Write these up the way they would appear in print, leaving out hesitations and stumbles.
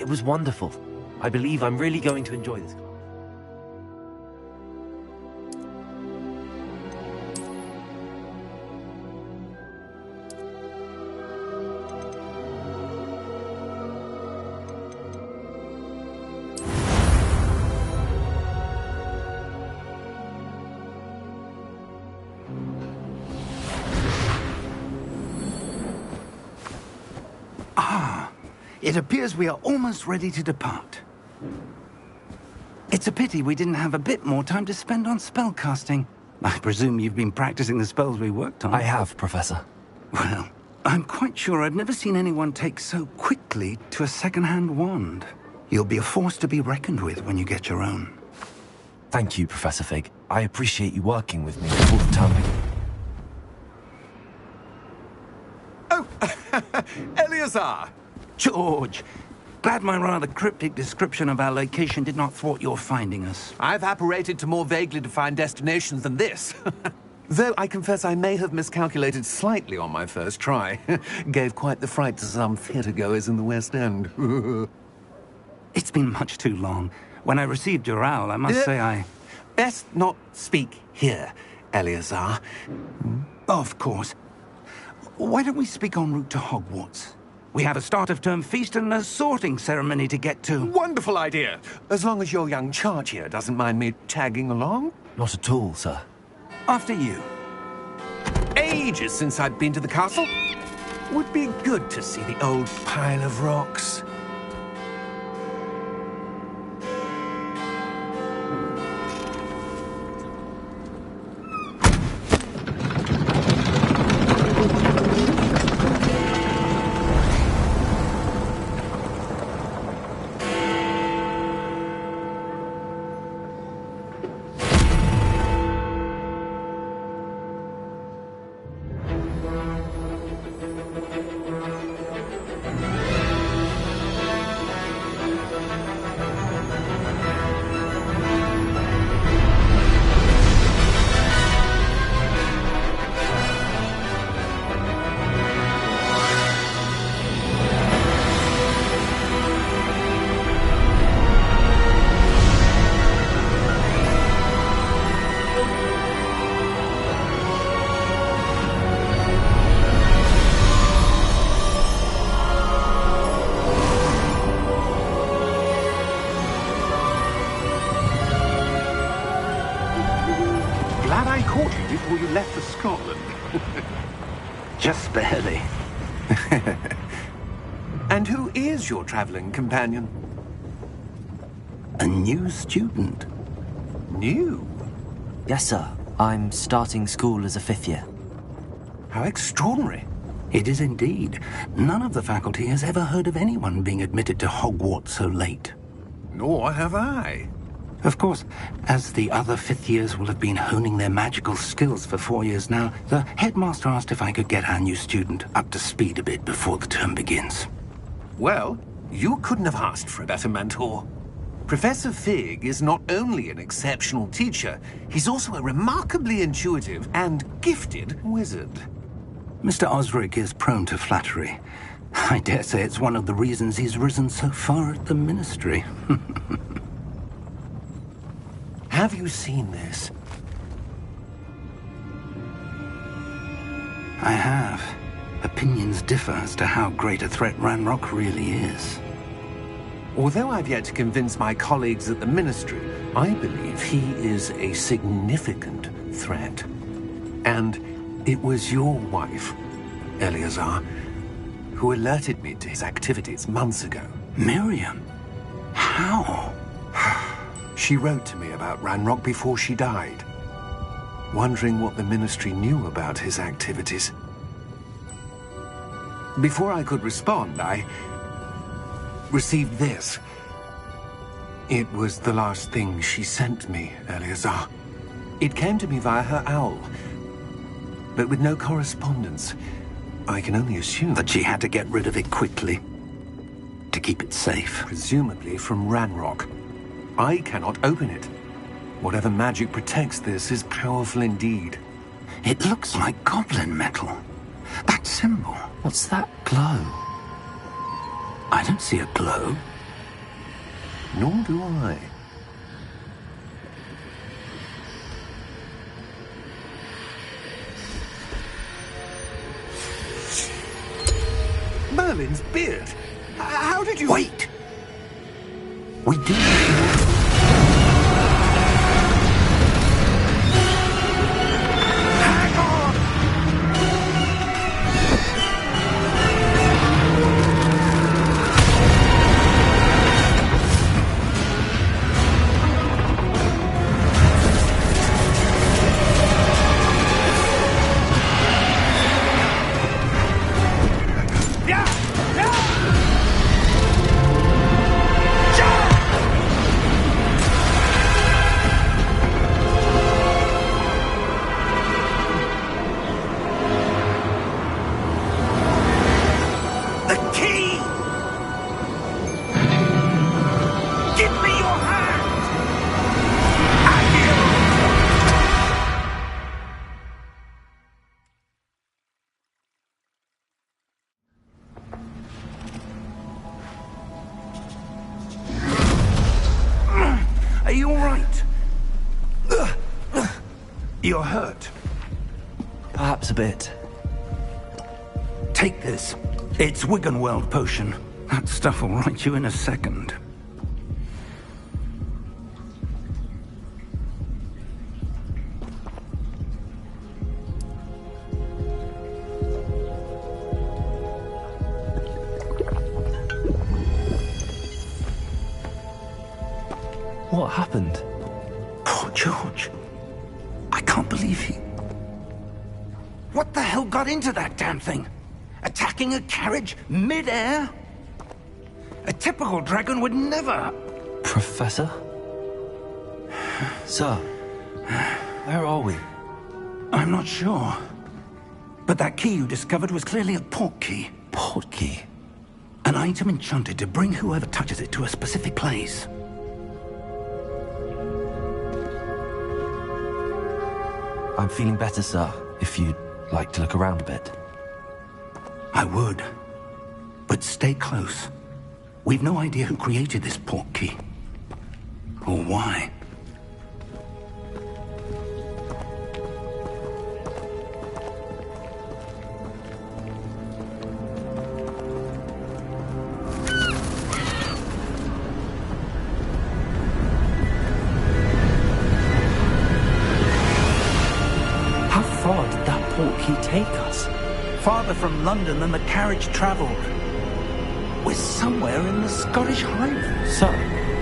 It was wonderful. I believe I'm really going to enjoy this. It appears we are almost ready to depart. It's a pity we didn't have a bit more time to spend on spellcasting. I presume you've been practicing the spells we worked on. I have, Professor. Well, I'm quite sure I've never seen anyone take so quickly to a second-hand wand. You'll be a force to be reckoned with when you get your own. Thank you, Professor Fig. I appreciate you working with me all the time. Oh, Eleazar! George, glad my rather cryptic description of our location did not thwart your finding us. I've apparated to more vaguely defined destinations than this. Though I confess I may have miscalculated slightly on my first try. Gave quite the fright to some theatre-goers in the West End. It's been much too long. When I received your owl, I must say I... Best not speak here, Eleazar. Of course. Why don't we speak en route to Hogwarts? We have a start-of-term feast and a sorting ceremony to get to. Wonderful idea! As long as your young charge here doesn't mind me tagging along. Not at all, sir. After you. Ages since I'd been to the castle. Would be good to see the old pile of rocks. Glad I caught you before you left for Scotland. Just barely. And who is your traveling companion? A new student. New? Yes, sir. I'm starting school as a 5th year. How extraordinary. It is indeed. None of the faculty has ever heard of anyone being admitted to Hogwarts so late. Nor have I. Of course, as the other 5th years will have been honing their magical skills for 4 years now, the headmaster asked if I could get our new student up to speed a bit before the term begins. Well, you couldn't have asked for a better mentor. Professor Fig is not only an exceptional teacher, he's also a remarkably intuitive and gifted wizard. Mr. Osric is prone to flattery. I dare say it's one of the reasons he's risen so far at the Ministry. Have you seen this? I have. Opinions differ as to how great a threat Ranrock really is. Although I've yet to convince my colleagues at the Ministry, I believe he is a significant threat. And it was your wife, Eleazar, who alerted me to his activities months ago. Miriam? How? She wrote to me about Ranrock before she died, wondering what the Ministry knew about his activities. Before I could respond, I received this. It was the last thing she sent me, Eleazar. It came to me via her owl, but with no correspondence. I can only assume That she had to get rid of it quickly, to keep it safe. presumably from Ranrock. I cannot open it. Whatever magic protects this is powerful indeed. It looks like goblin metal. That symbol. What's that glow? I don't see a glow. Nor do I. Merlin's beard! How did you... Wait! We do... Hang on! Are you all right? You're hurt. Perhaps a bit. Take this. It's Wiggenweld potion. That stuff will right you in a second. What happened? Poor George. I can't believe he... What the hell got into that damn thing? Attacking a carriage mid-air? A typical dragon would never... Professor? Sir, where are we? I'm not sure. But that key you discovered was clearly a port key. Port key? An item enchanted to bring whoever touches it to a specific place. I'm feeling better, sir, if you'd like to look around a bit. I would. But stay close. We've no idea who created this port key. Or why. How far did that port key take us? Farther from London than the carriage travelled. We're somewhere in the Scottish Highlands. Sir,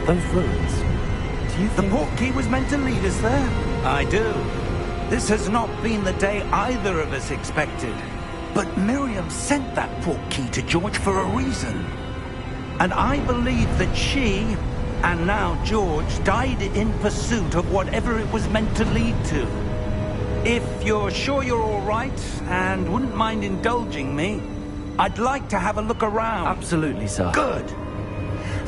those ruins. Do you The think... port key was meant to lead us there? I do. This has not been the day either of us expected. But Miriam sent that port key to George for a reason. And I believe that she, and now George, died in pursuit of whatever it was meant to lead to. If you're sure you're all right, and wouldn't mind indulging me, I'd like to have a look around. Absolutely, sir. Good.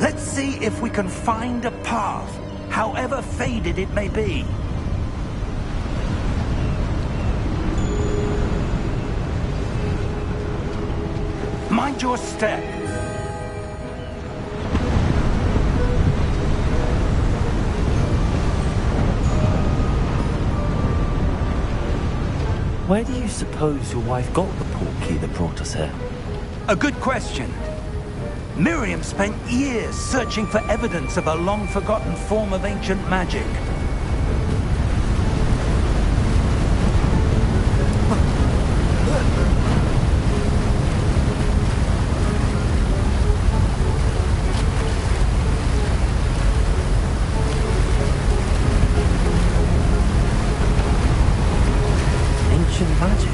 Let's see if we can find a path, however faded it may be. Mind your step. Where do you suppose your wife got the port key that brought us here? A good question. Miriam spent years searching for evidence of a long-forgotten form of ancient magic. Ancient magic?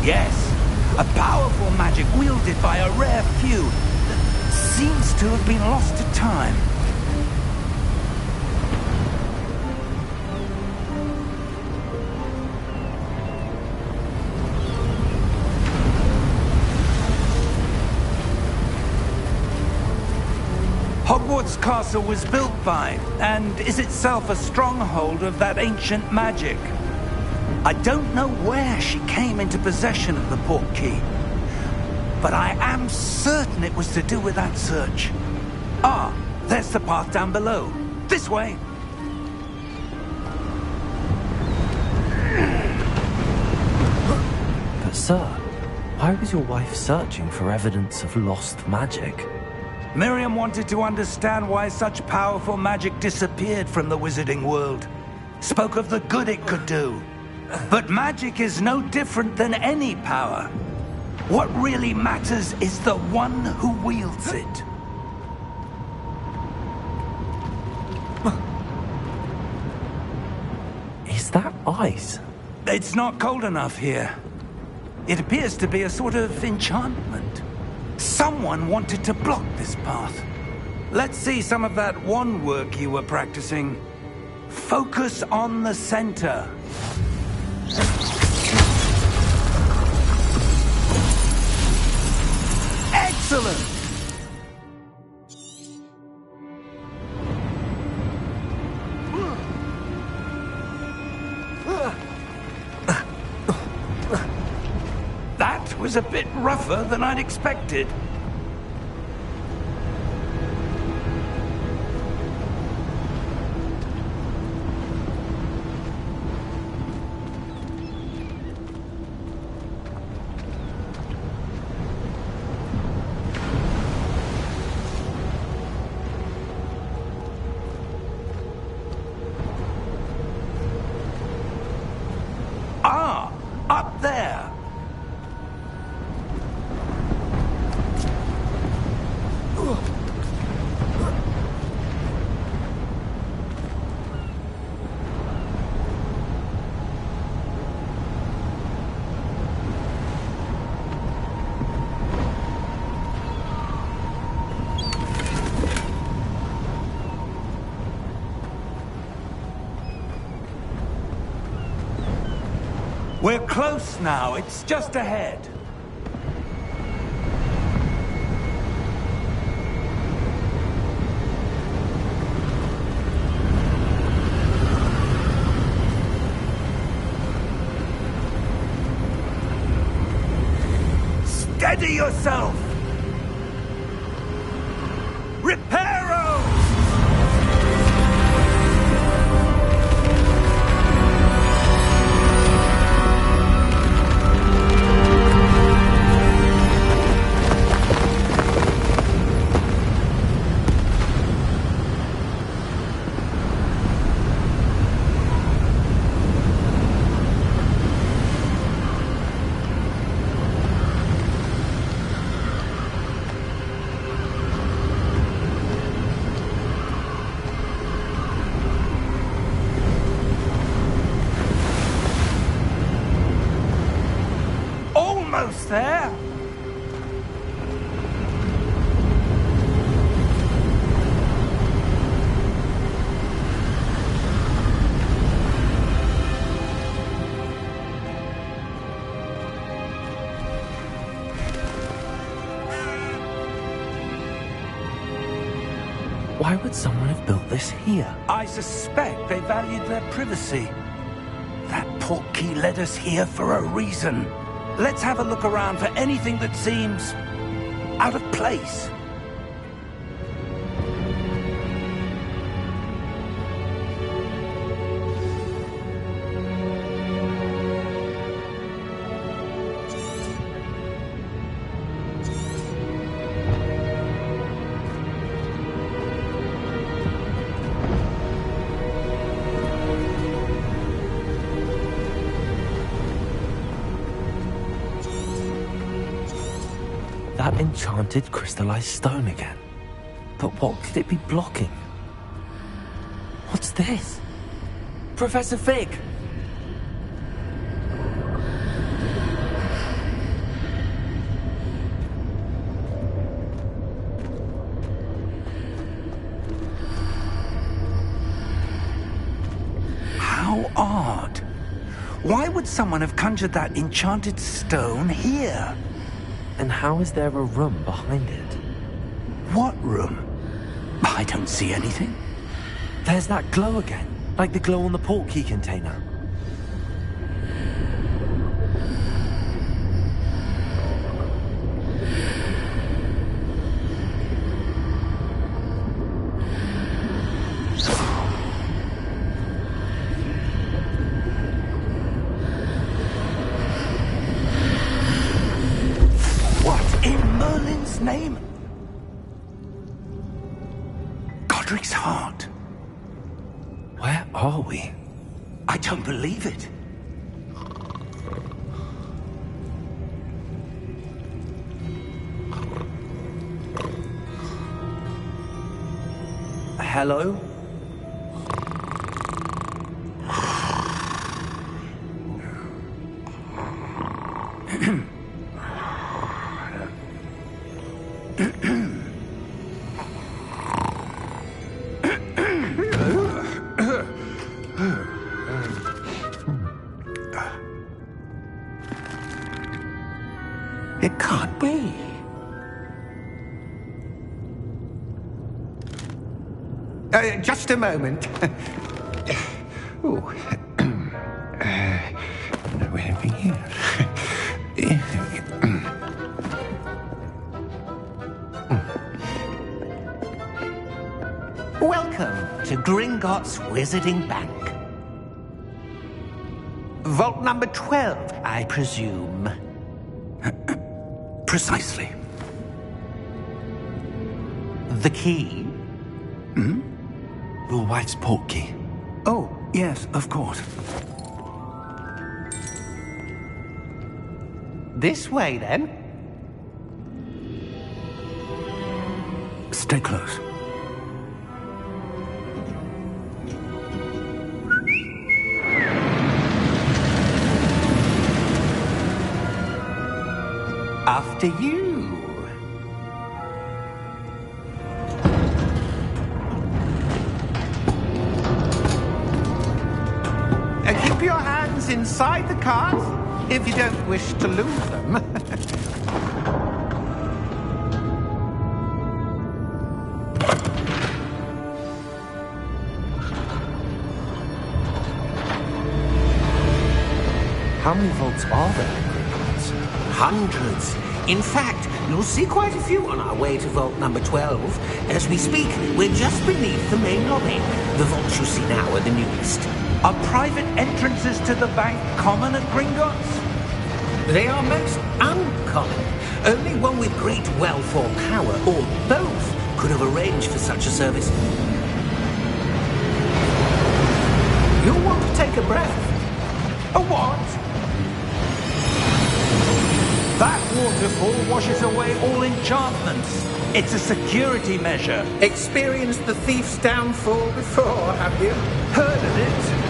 Yes, a powerful magic wielded by a rare few that seems to have been lost to time. Hogwarts Castle was built by, and is itself a stronghold of that ancient magic. I don't know where she came into possession of the port key, but I am certain it was to do with that search. Ah, There's the path down below. This way. But sir, why was your wife searching for evidence of lost magic? Miriam wanted to understand why such powerful magic disappeared from the wizarding world. Spoke of the good it could do. But magic is no different than any power. What really matters is the one who wields it. Is that ice? It's not cold enough here. It appears to be a sort of enchantment. Someone wanted to block this path. Let's see some of that wand work you were practicing. Focus on the center. Excellent! That was a bit rougher than I'd expected. Ah, up there. We're close now. It's just ahead. Steady yourself! Reparo! Almost there. Why would someone have built this here? I suspect they valued their privacy. That portkey led us here for a reason. Let's have a look around for anything that seems out of place. That enchanted crystallized stone again. But what could it be blocking? What's this? Professor Fig! How odd. Why would someone have conjured that enchanted stone here? And how is there a room behind it? What room? I don't see anything. There's that glow again, like the glow on the portkey container. name? Godric's heart. Where are we? I don't believe it. Hello? It can't be. Just a moment. Ooh. Anything here? Welcome to Gringotts Wizarding Bank. Vault number 12, I presume. Precisely. The key? Hmm? Your wife's portkey. Oh, yes, of course. This way, then. Stay close. After you. Keep your hands inside the cart if you don't wish to lose them. How many vaults are there in Gringotts? Hundreds. In fact, you'll see quite a few on our way to vault number 12. As we speak, we're just beneath the main lobby. The vaults you see now are the newest. Are private entrances to the bank common at Gringotts? They are most uncommon. Only one with great wealth or power, or both, could have arranged for such a service. You'll want to take a breath. A what? That waterfall washes away all enchantments. It's a security measure. Experienced the thief's downfall before, have you? Heard of it?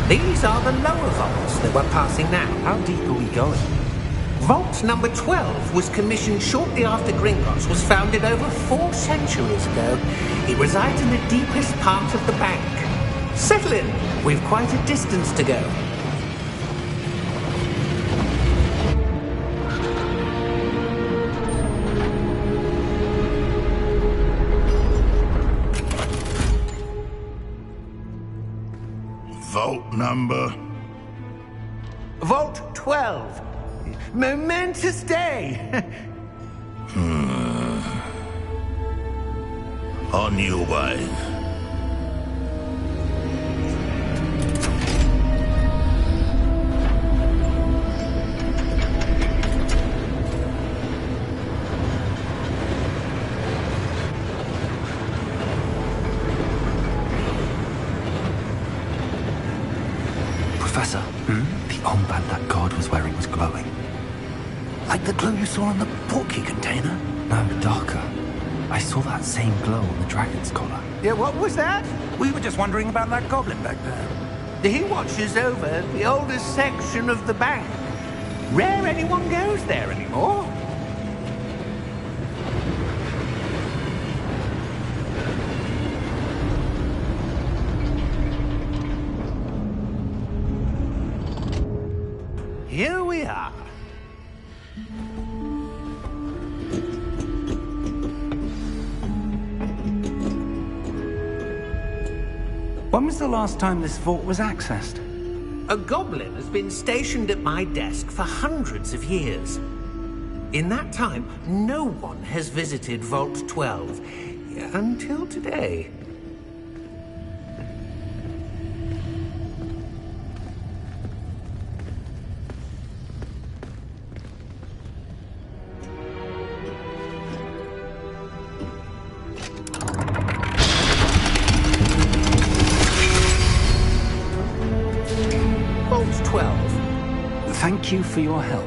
These are the lower vaults that we're passing now. How deep are we going? Vault number 12 was commissioned shortly after Gringotts was founded over 4 centuries ago. It resides in the deepest part of the bank. Settle in. We've quite a distance to go. Vault number? Vault 12. Momentous day. On your way. Professor, the armband that guard was wearing was glowing. Like the glow you saw on the portkey container? No, darker. I saw that same glow on the dragon's collar. Yeah, what was that? We were just wondering about that goblin back there. He watches over the oldest section of the bank. Rare anyone goes there anymore. Here we are. When was the last time this vault was accessed? A goblin has been stationed at my desk for hundreds of years. In that time, no one has visited Vault 12 until today. thank you for your help.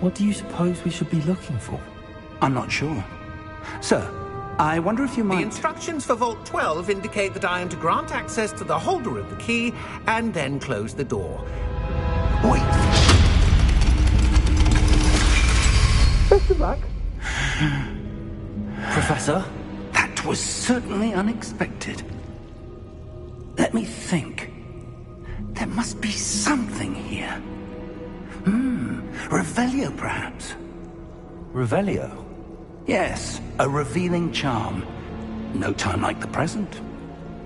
What do you suppose we should be looking for? I'm not sure. Sir, I wonder if you The might... instructions for Vault 12 indicate that I am to grant access to the holder of the key and then close the door. Wait! Best of luck. Professor? That was certainly unexpected. Let me think. There must be something here. Revelio, perhaps? Revelio? Yes, a revealing charm. No time like the present.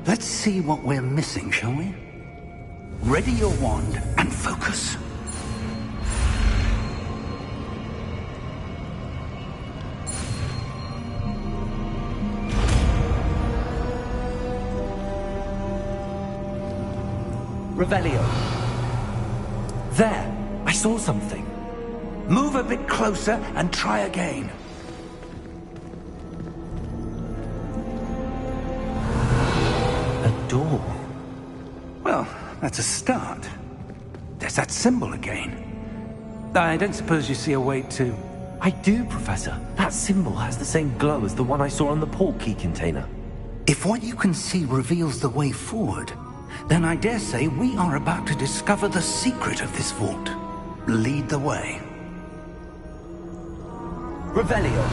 Let's see what we're missing, shall we? Ready your wand and focus. Revelio. There! I saw something. Move a bit closer and try again. A door. Well, that's a start. There's that symbol again. I don't suppose you see a way to... I do, Professor. That symbol has the same glow as the one I saw on the port key container. If what you can see reveals the way forward, then I dare say we are about to discover the secret of this vault. Lead the way. Revelio.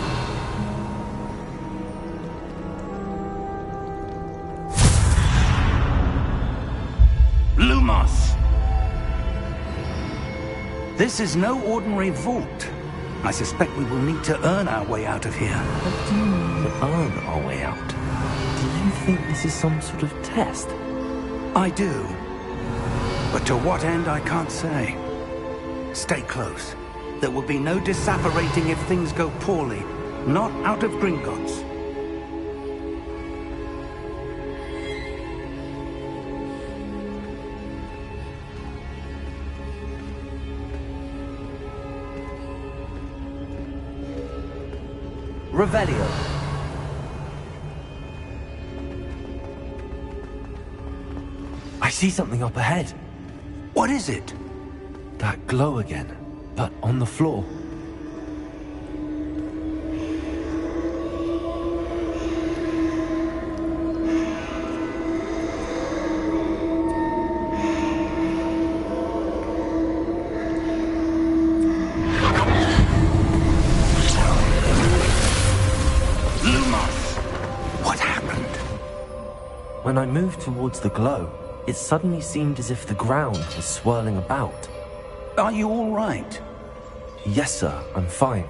Lumos! This is no ordinary vault. I suspect we will need to earn our way out of here. What do you mean, earn our way out? Do you think this is some sort of test? I do. But to what end, I can't say. Stay close. There will be no disapparating if things go poorly. Not out of Gringotts. Revelio. I see something up ahead. What is it? That glow again, but on the floor. Lumos! What happened? When I moved towards the glow, it suddenly seemed as if the ground was swirling about. Are you all right? Yes, sir, I'm fine.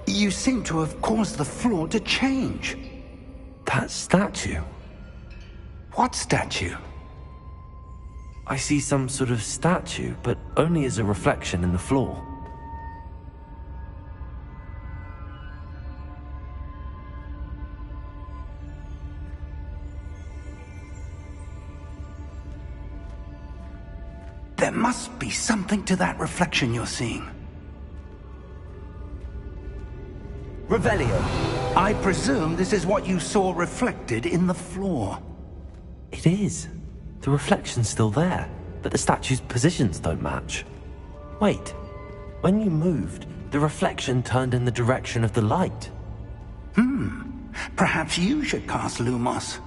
You seem to have caused the floor to change. That statue. What statue? I see some sort of statue, but only as a reflection in the floor. There must be something to that reflection you're seeing. Revelio. I presume this is what you saw reflected in the floor. It is. The reflection's still there, but the statue's positions don't match. Wait. When you moved, the reflection turned in the direction of the light. Perhaps you should cast Lumos.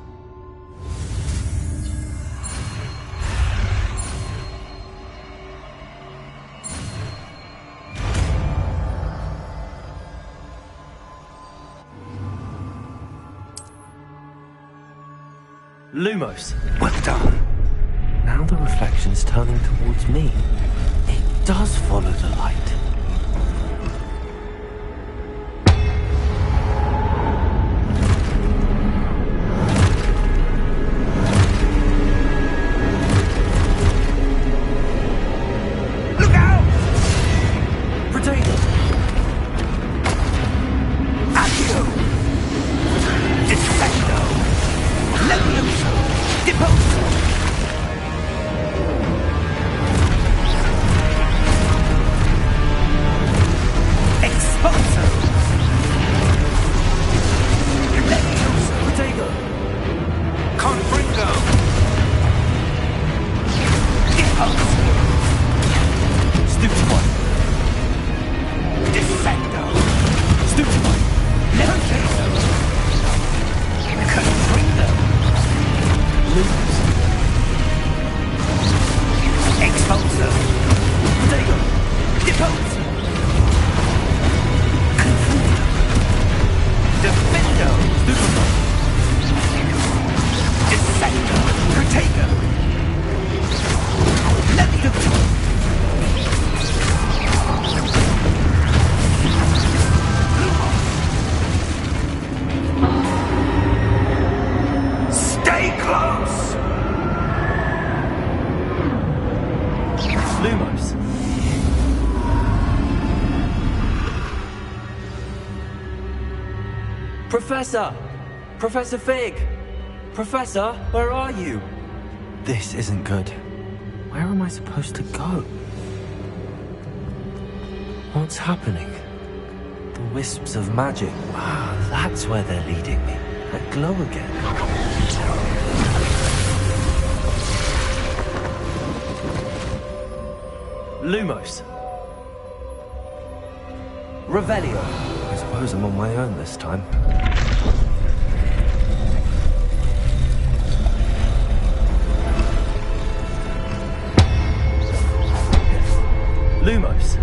Lumos. Well done. Now the reflection's turning towards me. It does follow the light. Look out! Potato! At you! Lumos. Expulsor. Protego. Depose. Defendo. Stupefy. Dissector. Protego. Leviosa. Stay close! Lumos. Professor! Professor Fig! Professor, where are you? This isn't good. Where am I supposed to go? What's happening? The wisps of magic. Ah, that's where they're leading me. That glow again. Lumos. Revelio. I suppose I'm on my own this time. Lumos.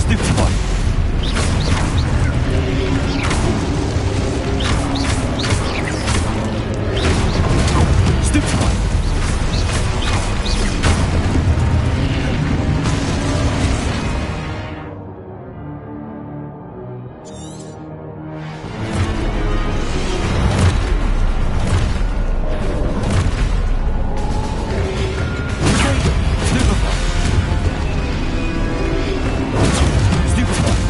Stupefy. Stupefy.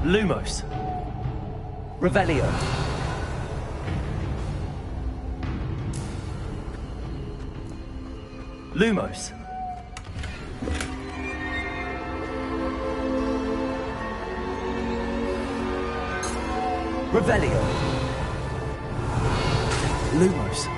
Lumos. Revelio. Lumos. Revelio. Lumos.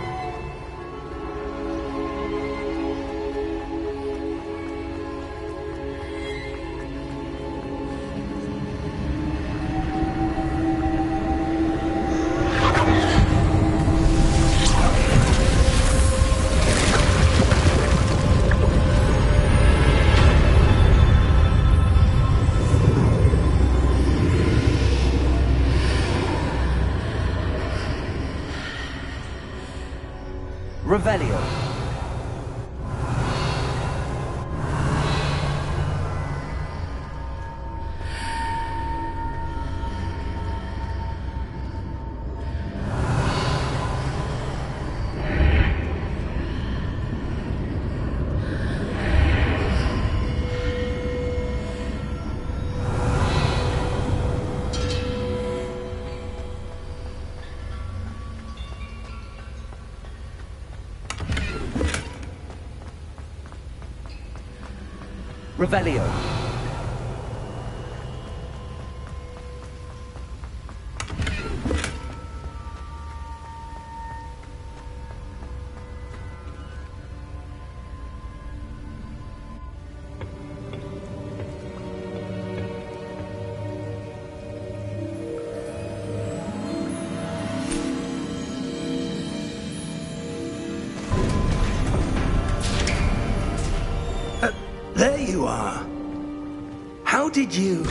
Revelio. Revelio. you are. How did you...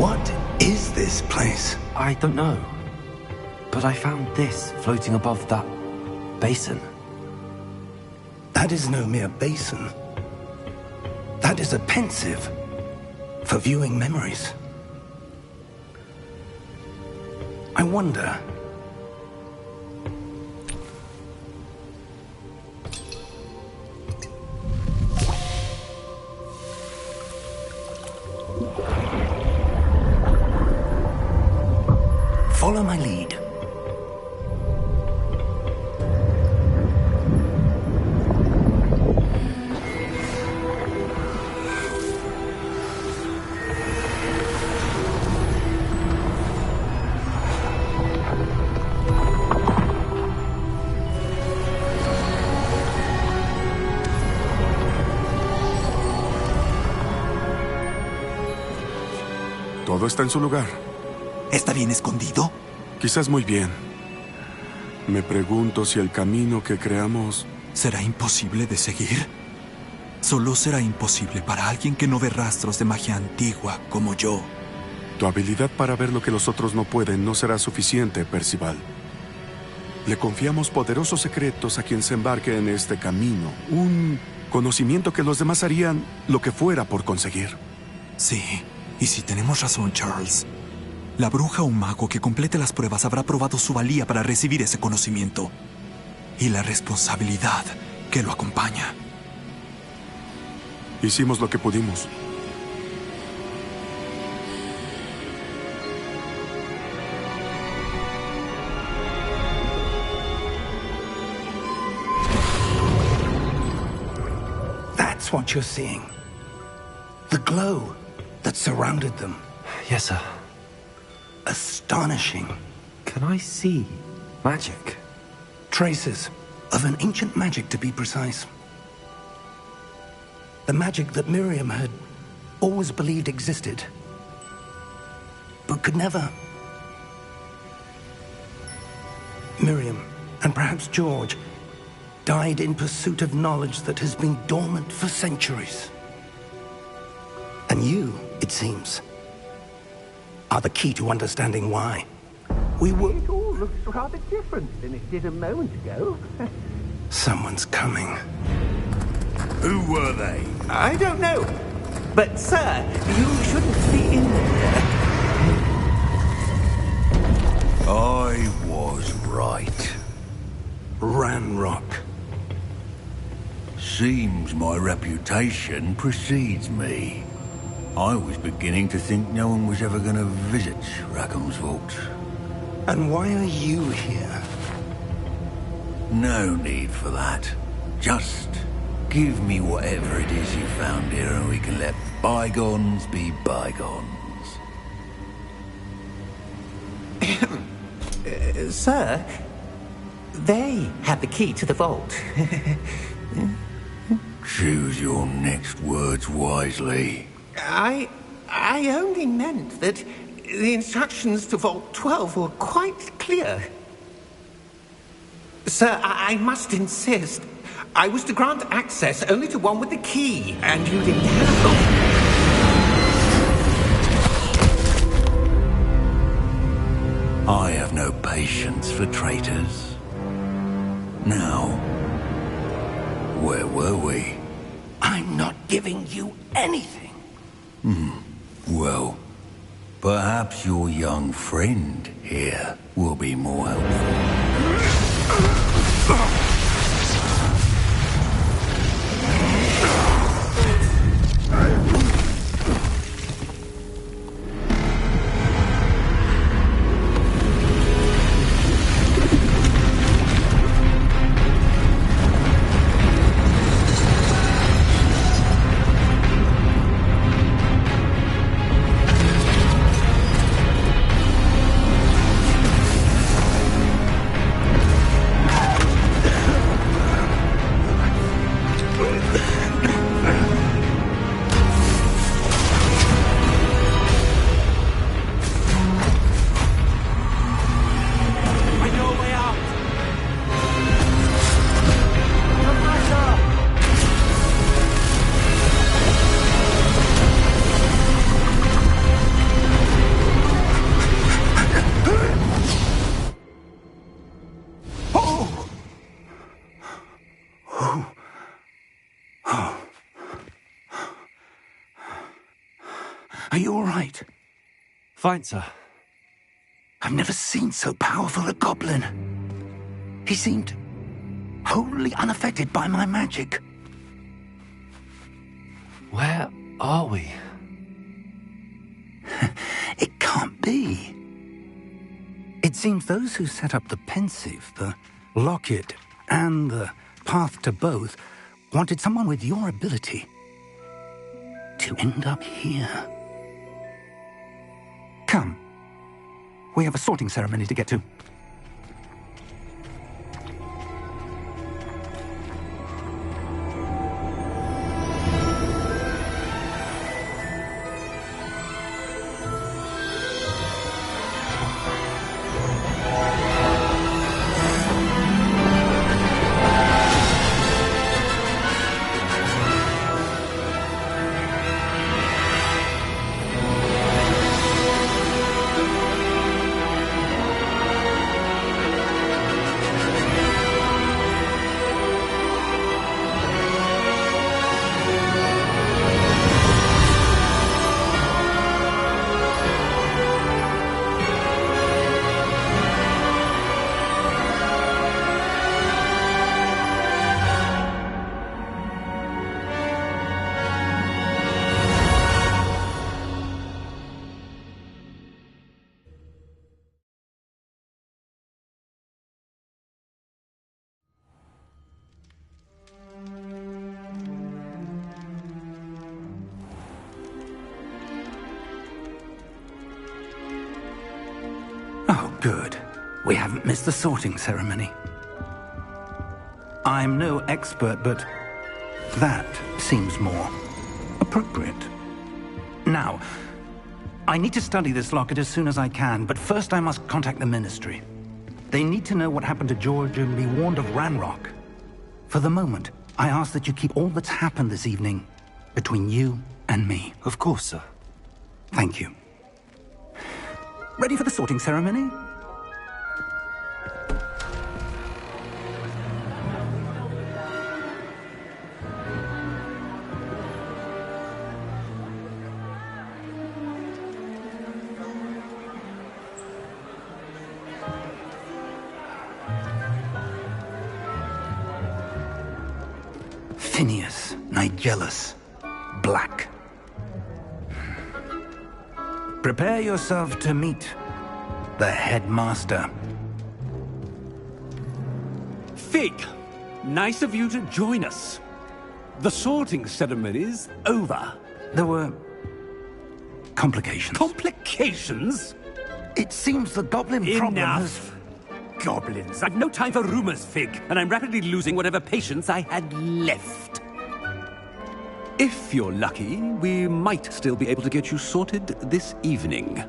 What is this place? I don't know. But I found this floating above that basin. That is no mere basin. That is a pensive for viewing memories. I wonder... Follow my lead. Todo está en su lugar. ¿Está bien escondido? Quizás muy bien. Me pregunto si el camino que creamos... ¿Será imposible de seguir? Solo será imposible para alguien que no ve rastros de magia antigua como yo. Tu habilidad para ver lo que los otros no pueden no será suficiente, Percival. Le confiamos poderosos secretos a quien se embarque en este camino. Un conocimiento que los demás harían lo que fuera por conseguir. Sí, y si tenemos razón, Charles, la bruja o mago que complete las pruebas habrá probado su valía para recibir ese conocimiento y la responsabilidad que lo acompaña. Hicimos lo que pudimos. That's what you're seeing. The glow that surrounded them. Yes, sir. Astonishing. Can I see magic? Traces of an ancient magic, to be precise. The magic that Miriam had always believed existed, but could never. Miriam, and perhaps George, died in pursuit of knowledge that has been dormant for centuries. And you, it seems, are the key to understanding why. It all looks rather different than it did a moment ago. Someone's coming. Who were they? I don't know. But, sir, you shouldn't be in there. I was right. Ranrock. Seems my reputation precedes me. I was beginning to think no one was ever going to visit Rackham's vault. And why are you here? No need for that. Just give me whatever it is you found here and we can let bygones be bygones. Sir, they had the key to the vault. Choose your next words wisely. I only meant that the instructions to Vault 12 were quite clear. Sir, I must insist. I was to grant access only to one with the key, and you didn't have I have no patience for traitors. Now, where were we? I'm not giving you anything. Well, perhaps your young friend here will be more helpful. Are you all right? Fine, sir. I've never seen so powerful a goblin. He seemed wholly unaffected by my magic. Where are we? It can't be. It seems those who set up the pensive, the locket, and the path to both wanted someone with your ability to end up here. Come. We have a sorting ceremony to get to. Oh, good. We haven't missed the sorting ceremony. I'm no expert, but that seems more appropriate. Now, I need to study this locket as soon as I can, but first I must contact the Ministry. They need to know what happened to George and be warned of Ranrock. For the moment, I ask that you keep all that's happened this evening between you and me. Of course, sir. Thank you. Ready for the sorting ceremony? Phineas, Nigellus, Black. Prepare yourself to meet the headmaster. Fig, nice of you to join us. The sorting ceremony's over. There were complications. Complications? It seems the goblin problem has... Enough! Goblins. I've no time for rumors, Fig, and I'm rapidly losing whatever patience I had left. If you're lucky, we might still be able to get you sorted this evening.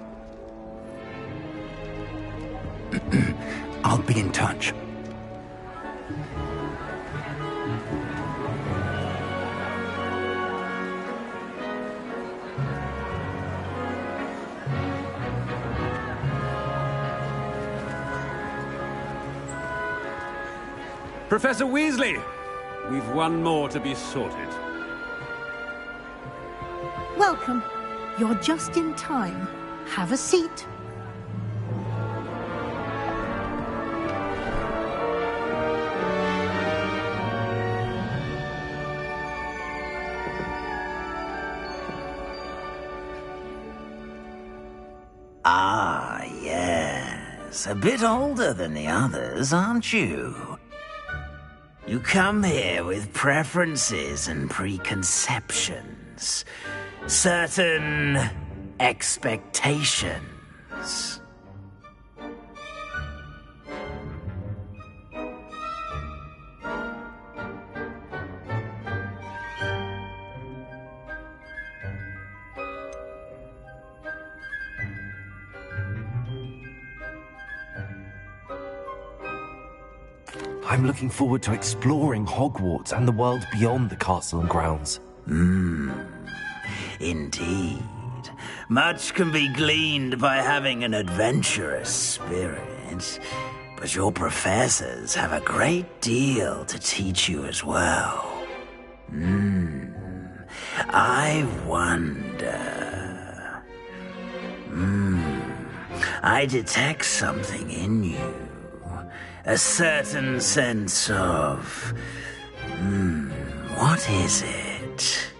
I'll be in touch. Professor Weasley, we've one more to be sorted. Welcome. You're just in time. Have a seat. Ah, yes. A bit older than the others, aren't you? You come here with preferences and preconceptions. Certain expectations. I'm looking forward to exploring Hogwarts and the world beyond the castle and grounds. Indeed. Much can be gleaned by having an adventurous spirit. but your professors have a great deal to teach you as well. I wonder... I detect something in you. A certain sense of... what is it?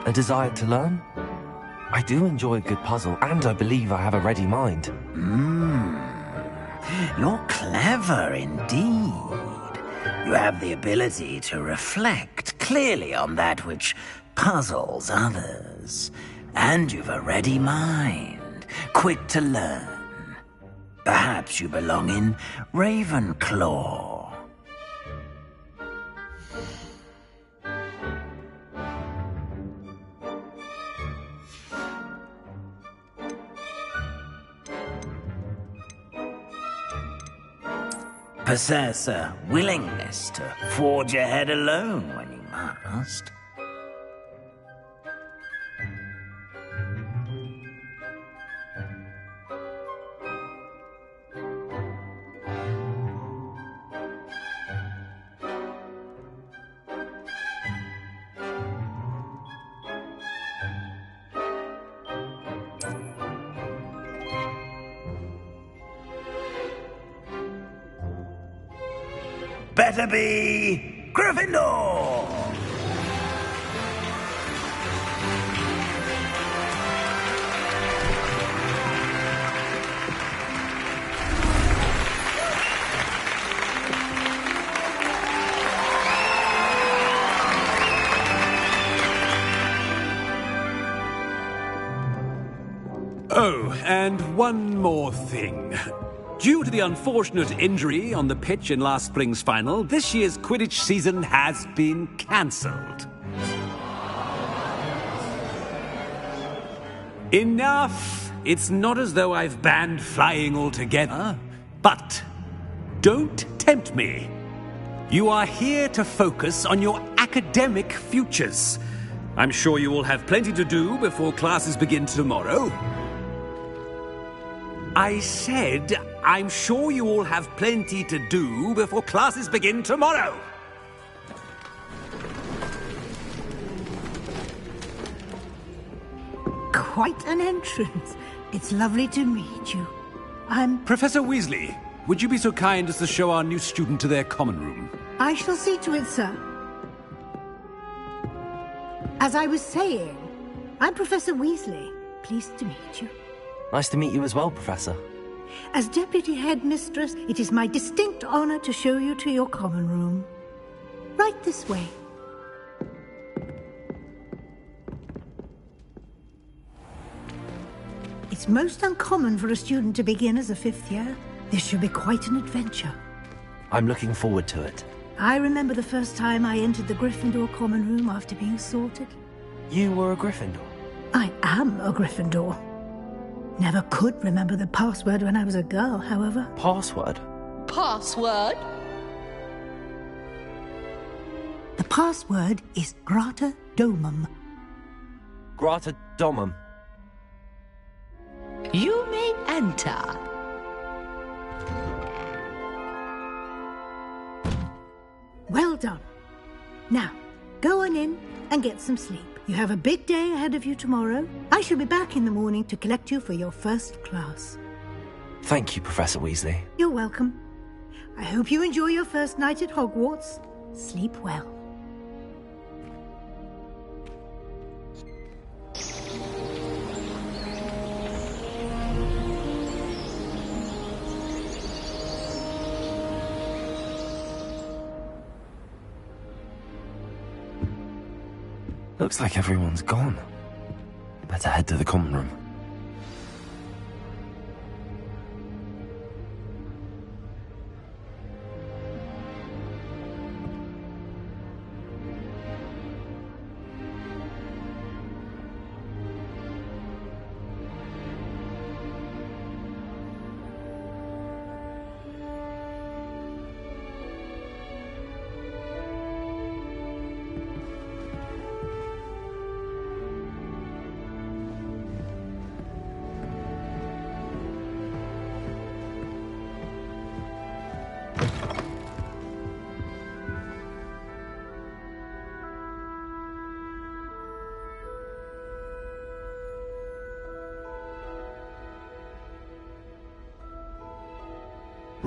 A desire to learn? I do enjoy a good puzzle, and I believe I have a ready mind. You're clever indeed. You have the ability to reflect clearly on that which puzzles others. And you've a ready mind, quick to learn. Perhaps you belong in Ravenclaw. Possess a willingness to forge ahead alone when you must. Better be Gryffindor! Oh, and one more thing. Due to the unfortunate injury on the pitch in last spring's final, this year's Quidditch season has been cancelled. Enough! It's not as though I've banned flying altogether. But don't tempt me. You are here to focus on your academic futures. I'm sure you will have plenty to do before classes begin tomorrow. I said, I'm sure you all have plenty to do before classes begin tomorrow. Quite an entrance. It's lovely to meet you. I'm... Professor Weasley, would you be so kind as to show our new student to their common room? I shall see to it, sir. As I was saying, I'm Professor Weasley. Pleased to meet you. Nice to meet you as well, Professor. As Deputy Headmistress, it is my distinct honor to show you to your common room. Right this way. It's most uncommon for a student to begin as a fifth year. This should be quite an adventure. I'm looking forward to it. I remember the first time I entered the Gryffindor common room after being sorted. You were a Gryffindor? I am a Gryffindor. Never could remember the password when I was a girl, however. Password? Password? The password is Grata Domum. Grata Domum. You may enter. Well done. Now, go on in and get some sleep. You have a big day ahead of you tomorrow. I shall be back in the morning to collect you for your first class. Thank you, Professor Weasley. You're welcome. I hope you enjoy your first night at Hogwarts. Sleep well. Looks like everyone's gone. Better head to the common room.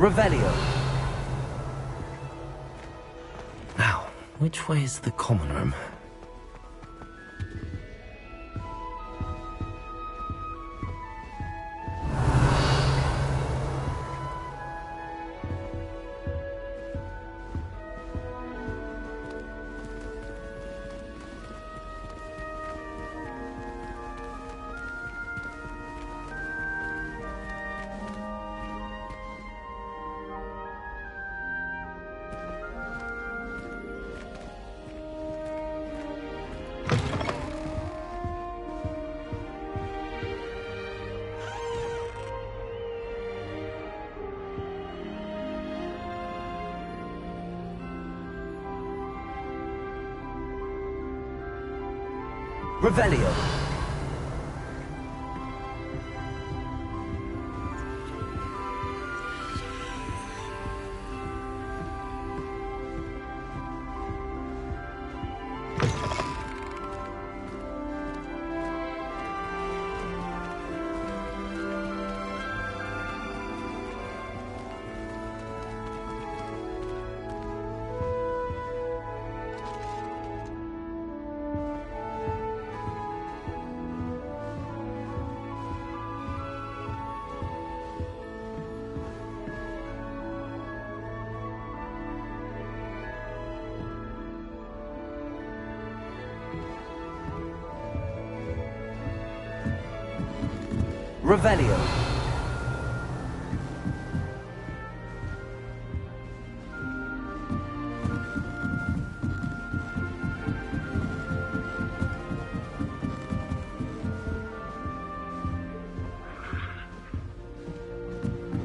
Revelio. Now, which way is the common room? Revelio. Revelio.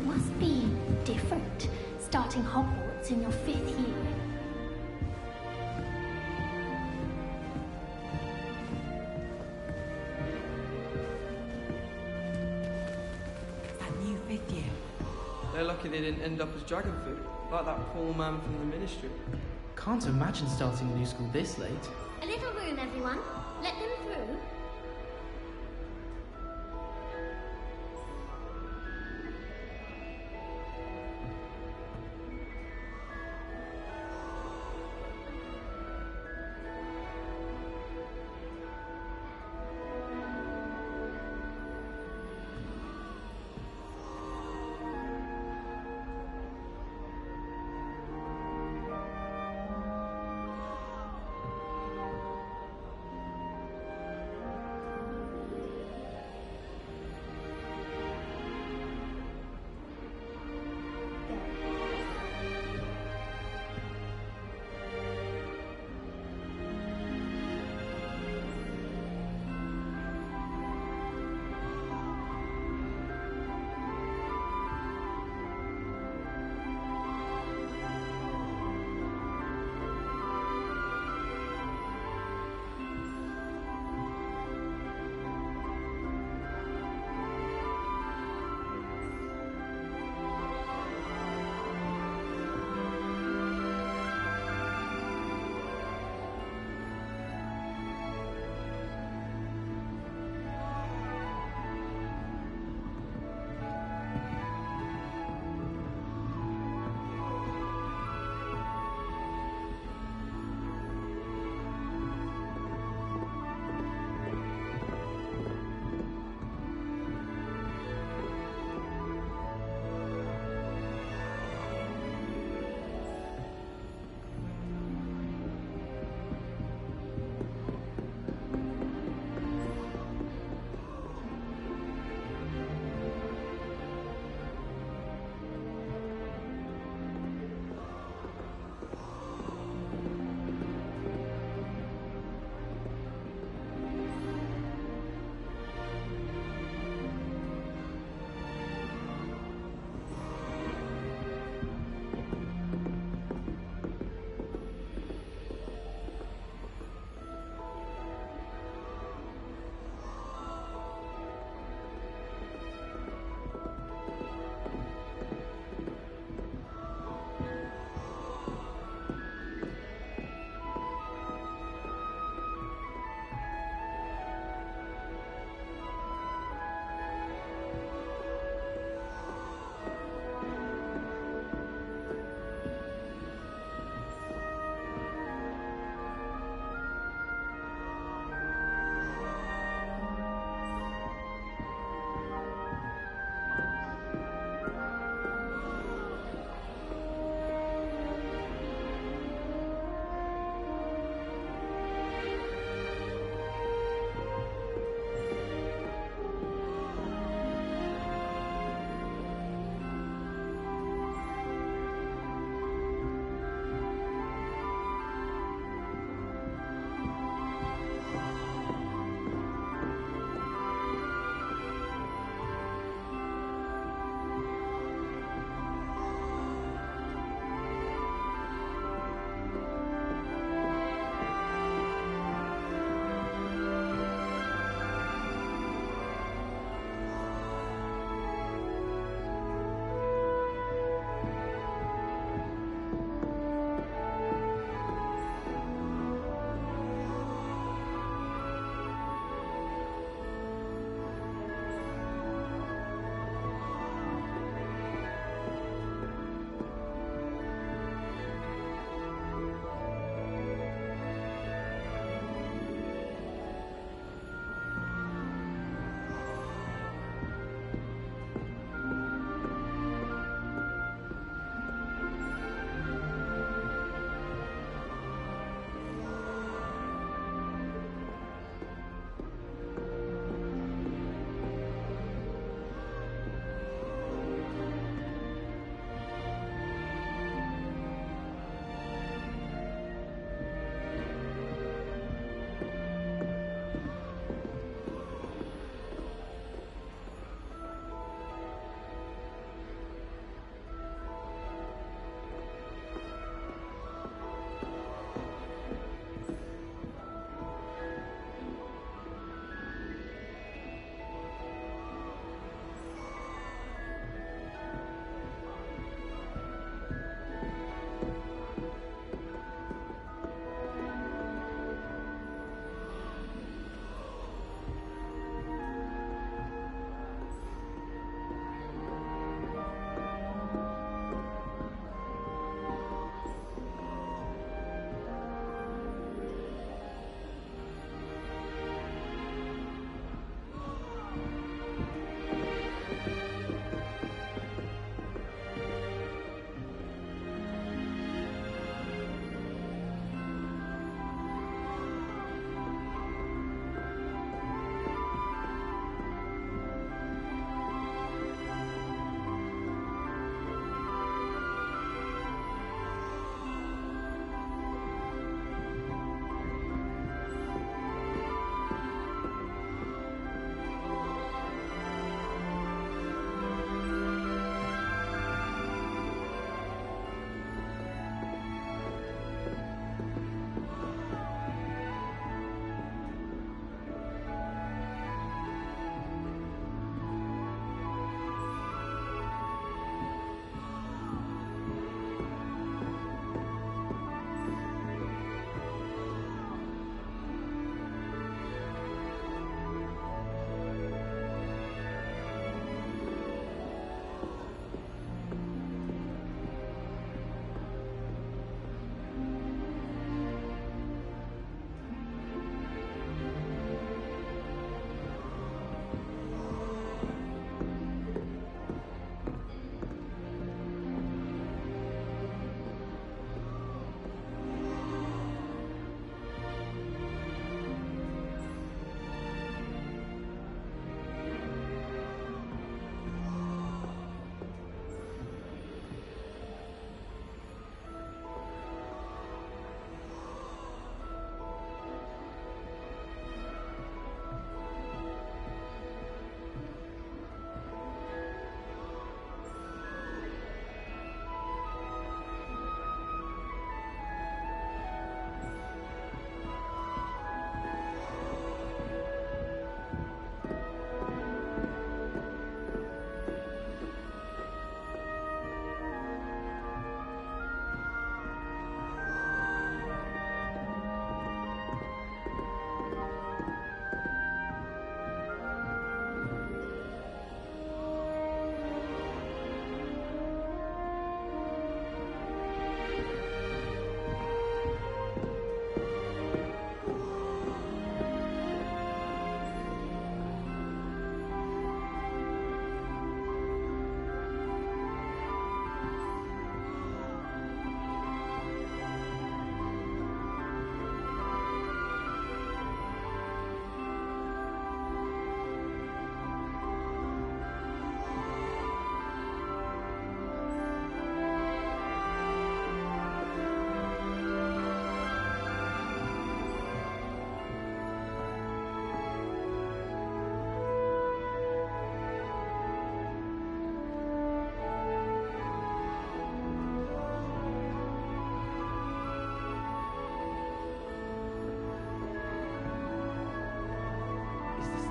Must be different, starting Hogwarts in your 5th year. They're lucky they didn't end up as dragon food, like that poor man from the ministry. Can't imagine starting a new school this late. A little room, everyone. Let them through.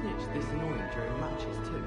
Quidditch this annoying during matches too?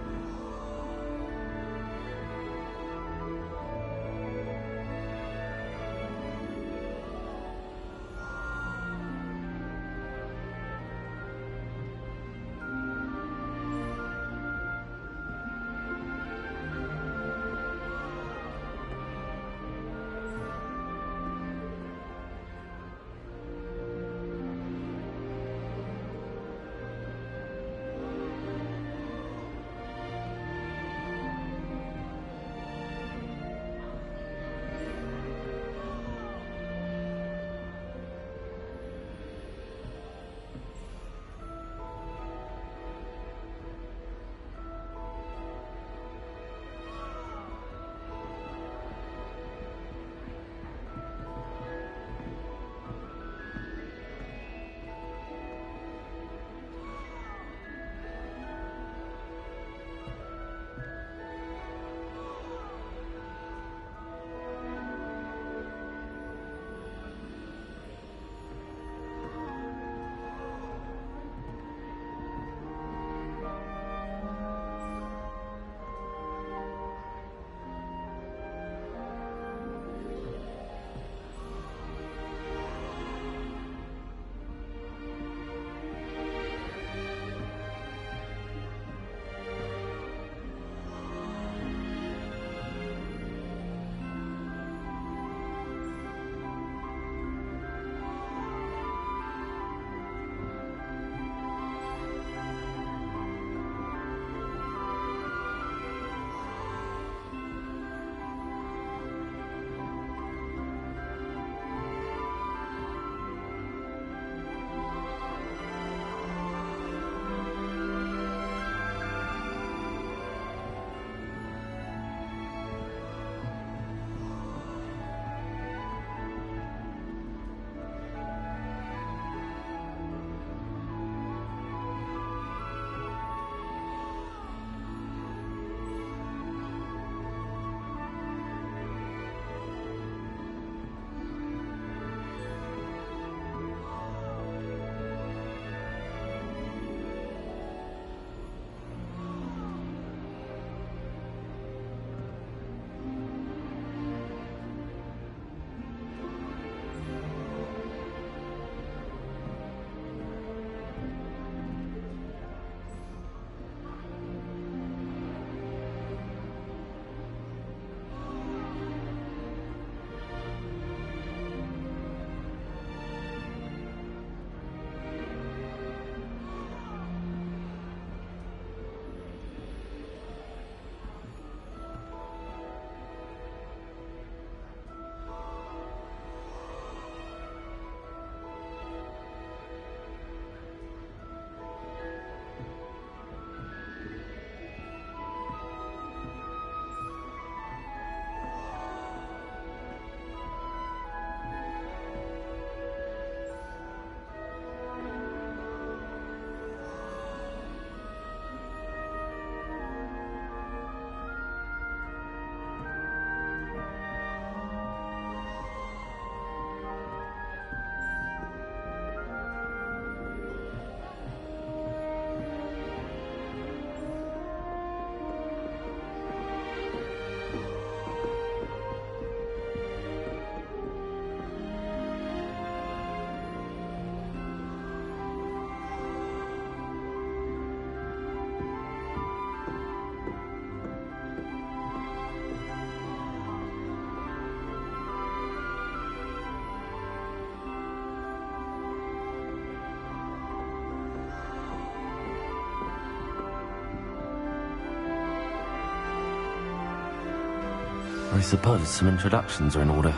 I suppose some introductions are in order.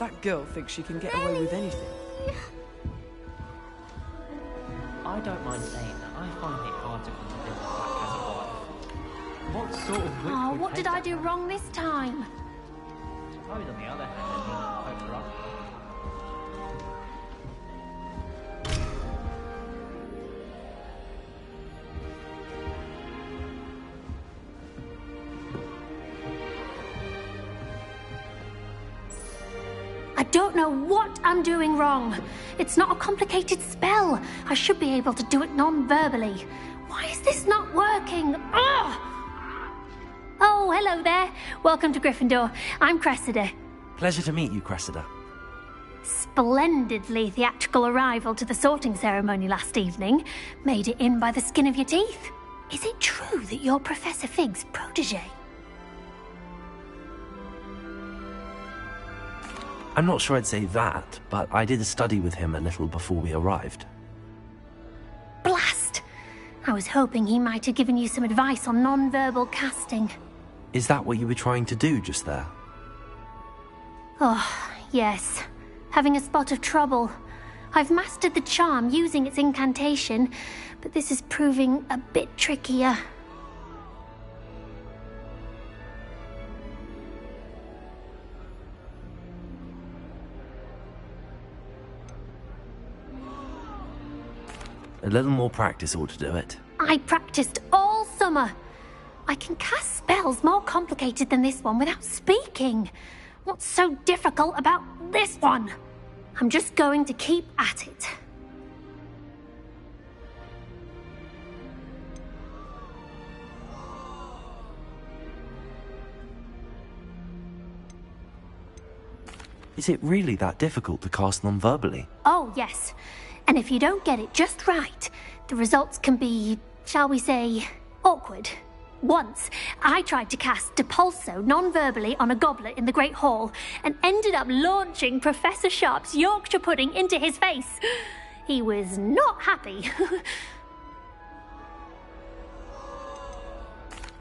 That girl thinks she can get away with anything. I don't mind saying that. I find it hard to convince Black as a wife. What sort of witch Oh, would what take did I that? do wrong this time? Suppose on the other hand, I mean, poke her up. I don't know what I'm doing wrong. It's not a complicated spell. I should be able to do it non-verbally. Why is this not working? Ugh! Oh, hello there. Welcome to Gryffindor. I'm Cressida. Pleasure to meet you, Cressida. Splendidly theatrical arrival to the sorting ceremony last evening. Made it in by the skin of your teeth. Is it true that you're Professor Fig's protege? I'm not sure I'd say that, but I did study with him a little before we arrived. Blast! I was hoping he might have given you some advice on non-verbal casting. Is that what you were trying to do just there? Oh, yes. Having a spot of trouble. I've mastered the charm using its incantation, but this is proving a bit trickier. A little more practice ought to do it. I practiced all summer. I can cast spells more complicated than this one without speaking. What's so difficult about this one? I'm just going to keep at it. Is it really that difficult to cast non-verbally? Oh, yes. And if you don't get it just right, the results can be, shall we say, awkward. Once, I tried to cast Depulso non-verbally on a goblet in the Great Hall and ended up launching Professor Sharp's Yorkshire pudding into his face. He was not happy.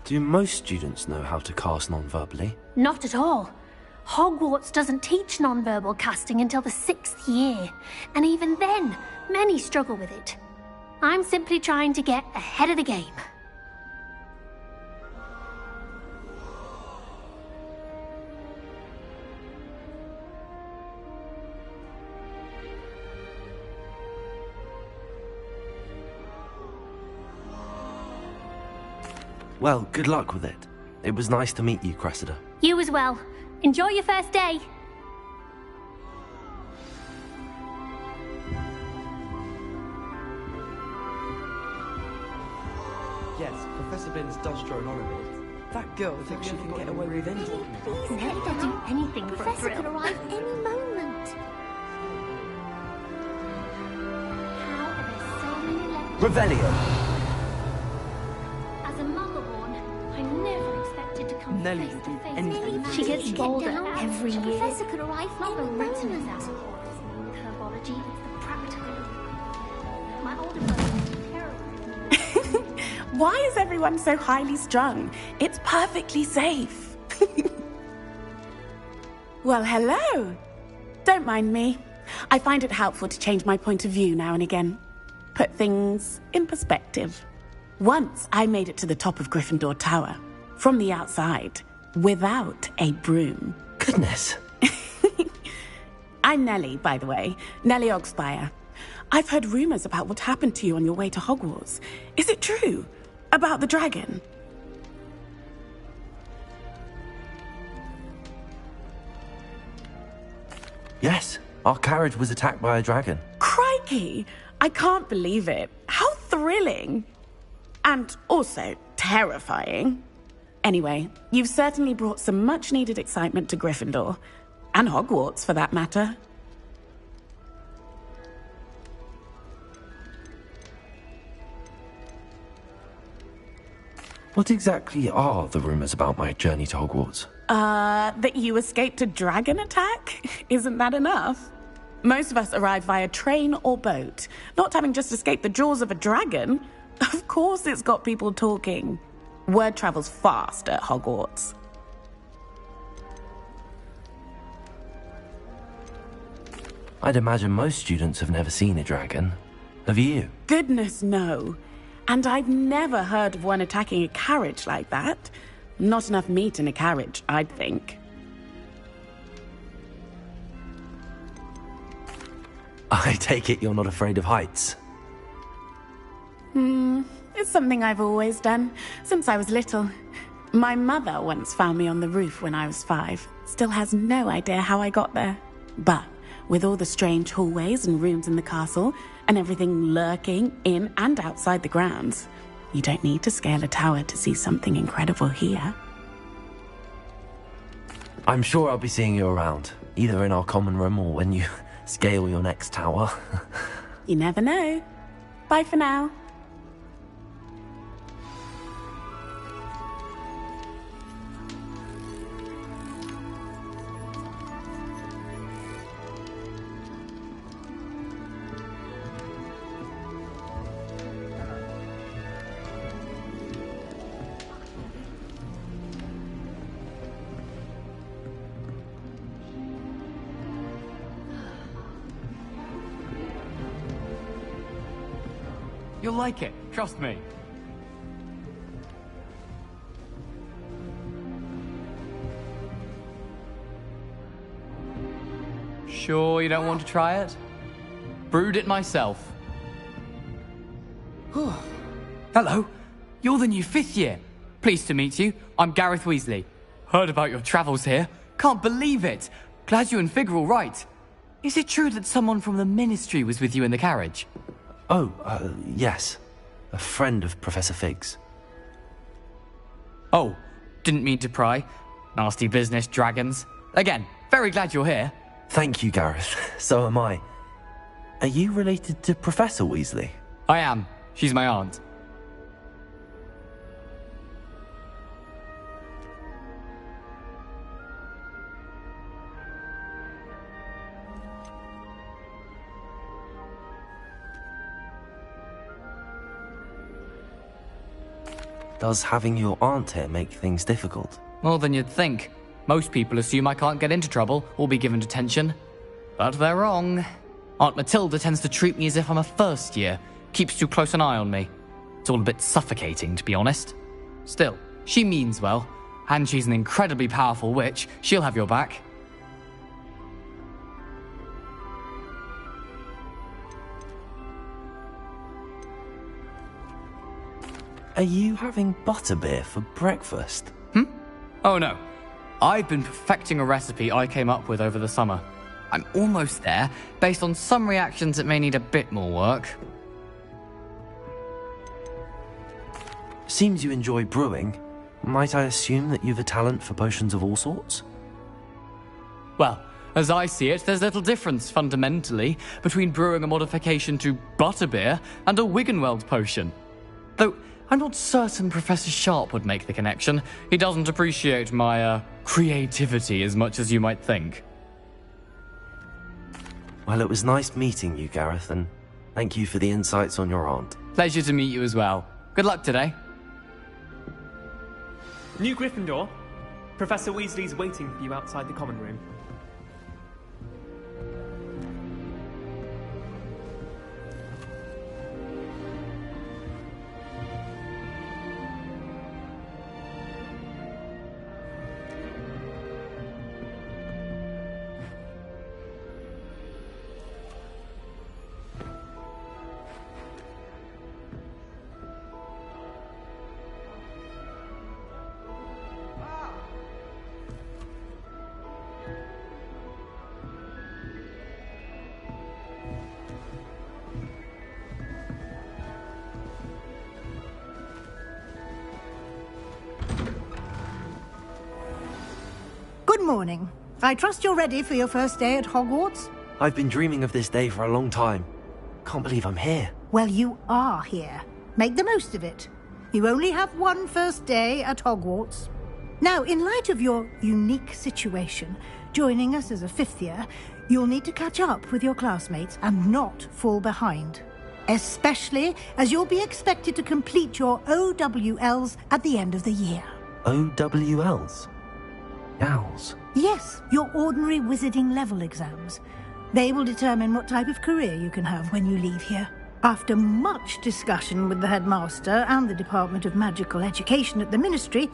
Do most students know how to cast non-verbally? Not at all. Hogwarts doesn't teach non-verbal casting until the 6th year, and even then, many struggle with it. I'm simply trying to get ahead of the game. Well, good luck with it. It was nice to meet you, Cressida. You as well. Enjoy your first day. Yes, Professor Binns does drone on a bit. That girl thinks she can get away with anything. Never do anything for a Professor thrill. could arrive any moment. How are there so many left? Revelio! As a Muggleborn, I never expected to come Nellie face would to do face anything. with She gets bolder every year. Professor could arrive Not the any written moment. exam, with herbology, it's the practical. My older brother terrorized me. Why is everyone so highly strung? It's perfectly safe. Well, hello. Don't mind me. I find it helpful to change my point of view now and again. Put things in perspective. Once I made it to the top of Gryffindor Tower, from the outside, without a broom. Goodness. I'm Nellie, by the way. Nellie Ogspire. I've heard rumors about what happened to you on your way to Hogwarts. Is it true? About the dragon? Yes, our carriage was attacked by a dragon. Crikey! I can't believe it. How thrilling! And also terrifying. Anyway, you've certainly brought some much-needed excitement to Gryffindor. And Hogwarts, for that matter. What exactly are the rumors about my journey to Hogwarts? That you escaped a dragon attack? Isn't that enough? Most of us arrive via train or boat. Not having just escaped the jaws of a dragon. Of course it's got people talking. Word travels fast at Hogwarts. I'd imagine most students have never seen a dragon. Have you? Goodness, no. And I've never heard of one attacking a carriage like that. Not enough meat in a carriage, I'd think. I take it you're not afraid of heights. It's something I've always done, since I was little. My mother once found me on the roof when I was 5. Still has no idea how I got there. But with all the strange hallways and rooms in the castle, and everything lurking in and outside the grounds, you don't need to scale a tower to see something incredible here. I'm sure I'll be seeing you around, either in our common room or when you scale your next tower. You never know. Bye for now. You'll like it, trust me. Sure you don't want to try it? Brewed it myself. Hello, you're the new 5th year. Pleased to meet you. I'm Gareth Weasley. Heard about your travels here. Can't believe it. Glad you and Fig are all right. Is it true that someone from the Ministry was with you in the carriage? Oh, yes. A friend of Professor Fig's. Oh, didn't mean to pry. Nasty business, dragons. Again, very glad you're here. Thank you, Gareth. So am I. Are you related to Professor Weasley? I am. She's my aunt. Does having your aunt here make things difficult? More than you'd think. Most people assume I can't get into trouble or be given detention. But they're wrong. Aunt Matilda tends to treat me as if I'm a first year. Keeps too close an eye on me. It's all a bit suffocating, to be honest. Still, she means well. And she's an incredibly powerful witch. She'll have your back. Are you having butterbeer for breakfast? Oh no. I've been perfecting a recipe I came up with over the summer. I'm almost there. Based on some reactions, it may need a bit more work. Seems you enjoy brewing. Might I assume that you've a talent for potions of all sorts? Well, as I see it, there's little difference, fundamentally, between brewing a modification to butterbeer and a Wiggenweld potion. Though, I'm not certain Professor Sharp would make the connection. He doesn't appreciate my, creativity as much as you might think. Well, it was nice meeting you, Gareth, and thank you for the insights on your aunt. Pleasure to meet you as well. Good luck today. New Gryffindor. Professor Weasley's waiting for you outside the common room. Good morning. I trust you're ready for your first day at Hogwarts? I've been dreaming of this day for a long time. Can't believe I'm here. Well, you are here. Make the most of it. You only have one first day at Hogwarts. Now, in light of your unique situation, joining us as a 5th year, you'll need to catch up with your classmates and not fall behind. Especially as you'll be expected to complete your OWLs at the end of the year. OWLs? Owls? Yes, your ordinary wizarding level exams. They will determine what type of career you can have when you leave here. After much discussion with the headmaster and the Department of Magical Education at the Ministry,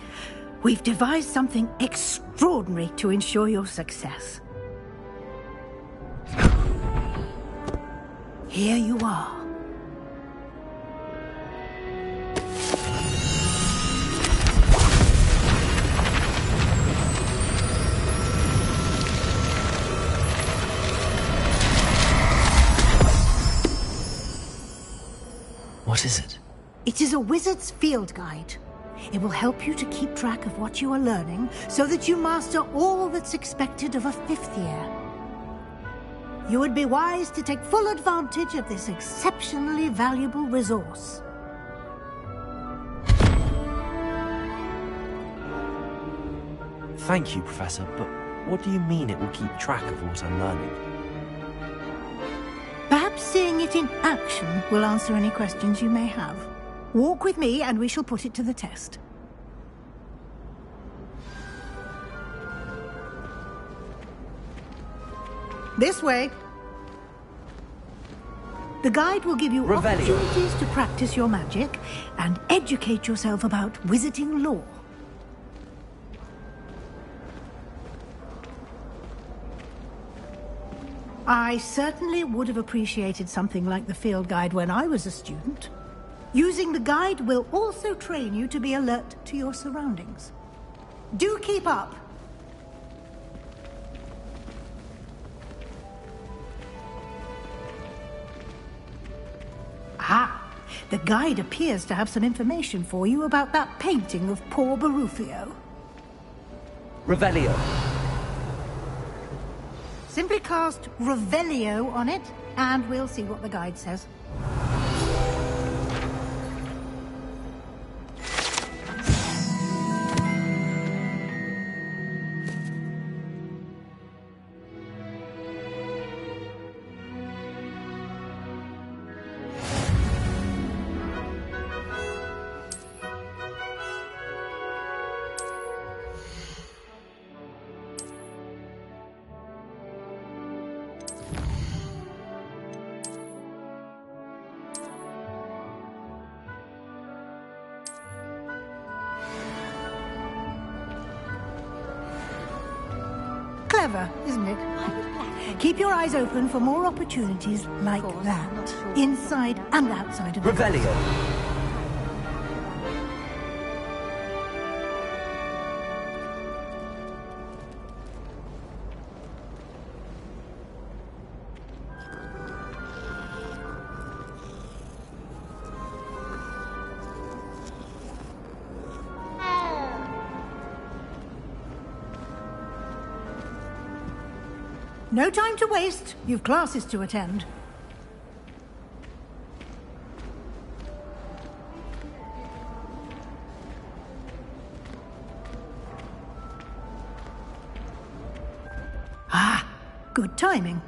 we've devised something extraordinary to ensure your success. Here you are. What is it? It is a wizard's field guide. It will help you to keep track of what you are learning so that you master all that's expected of a 5th year. You would be wise to take full advantage of this exceptionally valuable resource. Thank you, Professor, but what do you mean it will keep track of what I'm learning? Perhaps seeing it in action will answer any questions you may have. Walk with me and we shall put it to the test. This way. The guide will give you opportunities to practice your magic and educate yourself about wizarding lore. I certainly would have appreciated something like the field guide when I was a student. Using the guide will also train you to be alert to your surroundings. Do keep up! Ah, the guide appears to have some information for you about that painting of poor Barufio. Revelio. Simply cast Revelio on it, and we'll see what the guide says. Clever, isn't it? Keep your eyes open for more opportunities like that, inside and outside of the Revelio. No time to waste. You've classes to attend. Ah, good timing.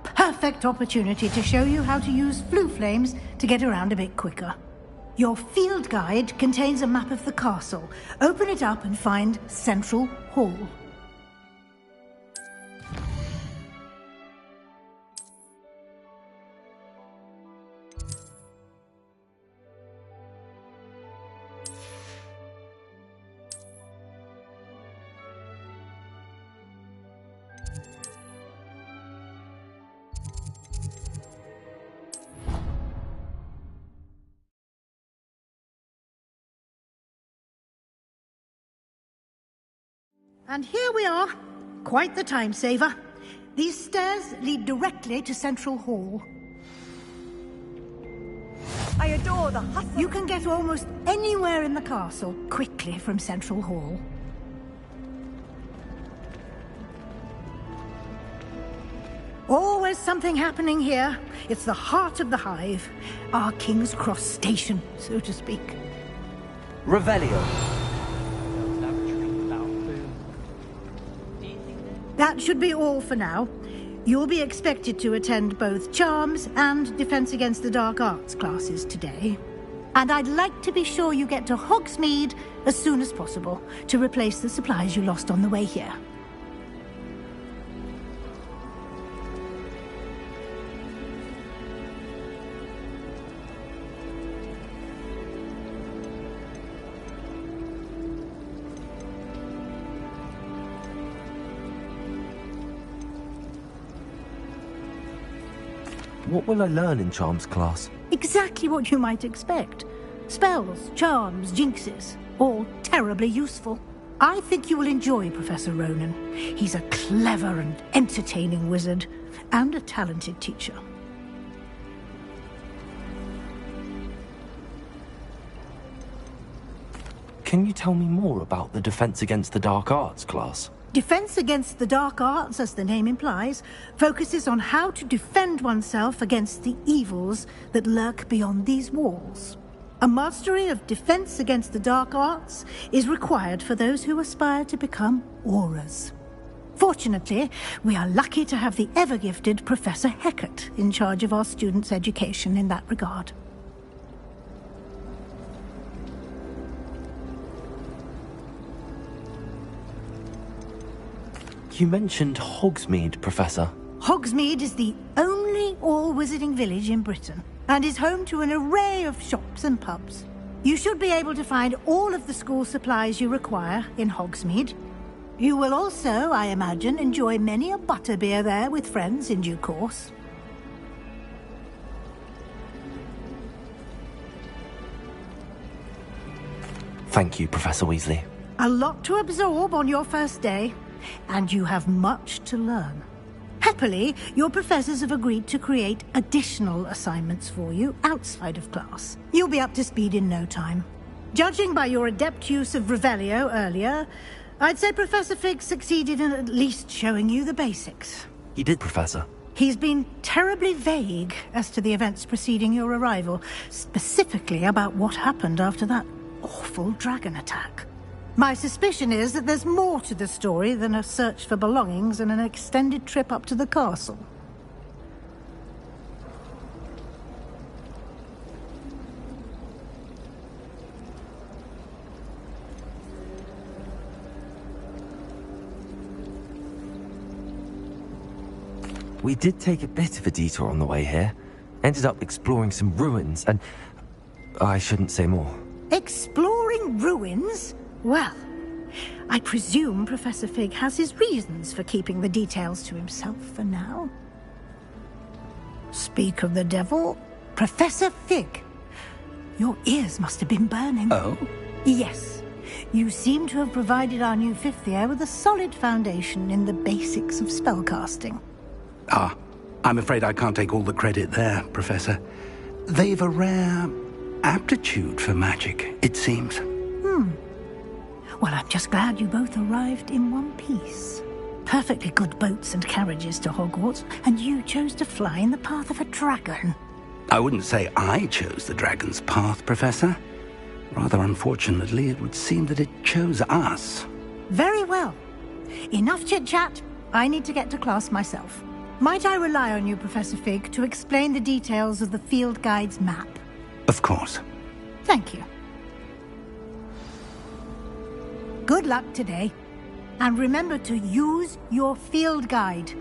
Perfect opportunity to show you how to use flue flames to get around a bit quicker. Your field guide contains a map of the castle. Open it up and find Central Hall. And here we are. Quite the time saver. These stairs lead directly to Central Hall. I adore the hustle. You can get almost anywhere in the castle quickly from Central Hall. Always something happening here. It's the heart of the hive. Our King's Cross station, so to speak. Revelio. That should be all for now. You'll be expected to attend both Charms and Defense Against the Dark Arts classes today. And I'd like to be sure you get to Hogsmeade as soon as possible to replace the supplies you lost on the way here. What will I learn in Charms class? Exactly what you might expect. Spells, charms, jinxes, all terribly useful. I think you will enjoy Professor Ronan. He's a clever and entertaining wizard, and a talented teacher. Can you tell me more about the Defense Against the Dark Arts class? Defense Against the Dark Arts, as the name implies, focuses on how to defend oneself against the evils that lurk beyond these walls. A mastery of Defense Against the Dark Arts is required for those who aspire to become auras. Fortunately, we are lucky to have the ever-gifted Professor Hecat in charge of our students' education in that regard. You mentioned Hogsmeade, Professor. Hogsmeade is the only all-wizarding village in Britain, and is home to an array of shops and pubs. You should be able to find all of the school supplies you require in Hogsmeade. You will also, I imagine, enjoy many a butterbeer there with friends in due course. Thank you, Professor Weasley. A lot to absorb on your first day, and you have much to learn. Happily, your professors have agreed to create additional assignments for you outside of class. You'll be up to speed in no time. Judging by your adept use of Revelio earlier, I'd say Professor Fig succeeded in at least showing you the basics. He did, Professor. He's been terribly vague as to the events preceding your arrival, specifically about what happened after that awful dragon attack. My suspicion is that there's more to the story than a search for belongings and an extended trip up to the castle. We did take a bit of a detour on the way here. Ended up exploring some ruins and... I shouldn't say more. Exploring ruins? Well, I presume Professor Fig has his reasons for keeping the details to himself for now. Speak of the devil, Professor Fig. Your ears must have been burning. Oh? Yes. You seem to have provided our new fifth year with a solid foundation in the basics of spellcasting. Ah, I'm afraid I can't take all the credit there, Professor. They've a rare aptitude for magic, it seems. Well, I'm just glad you both arrived in one piece. Perfectly good boats and carriages to Hogwarts, and you chose to fly in the path of a dragon. I wouldn't say I chose the dragon's path, Professor. Rather unfortunately, it would seem that it chose us. Very well. Enough chit-chat. I need to get to class myself. Might I rely on you, Professor Fig, to explain the details of the field guide's map? Of course. Thank you. Good luck today. And remember to use your field guide.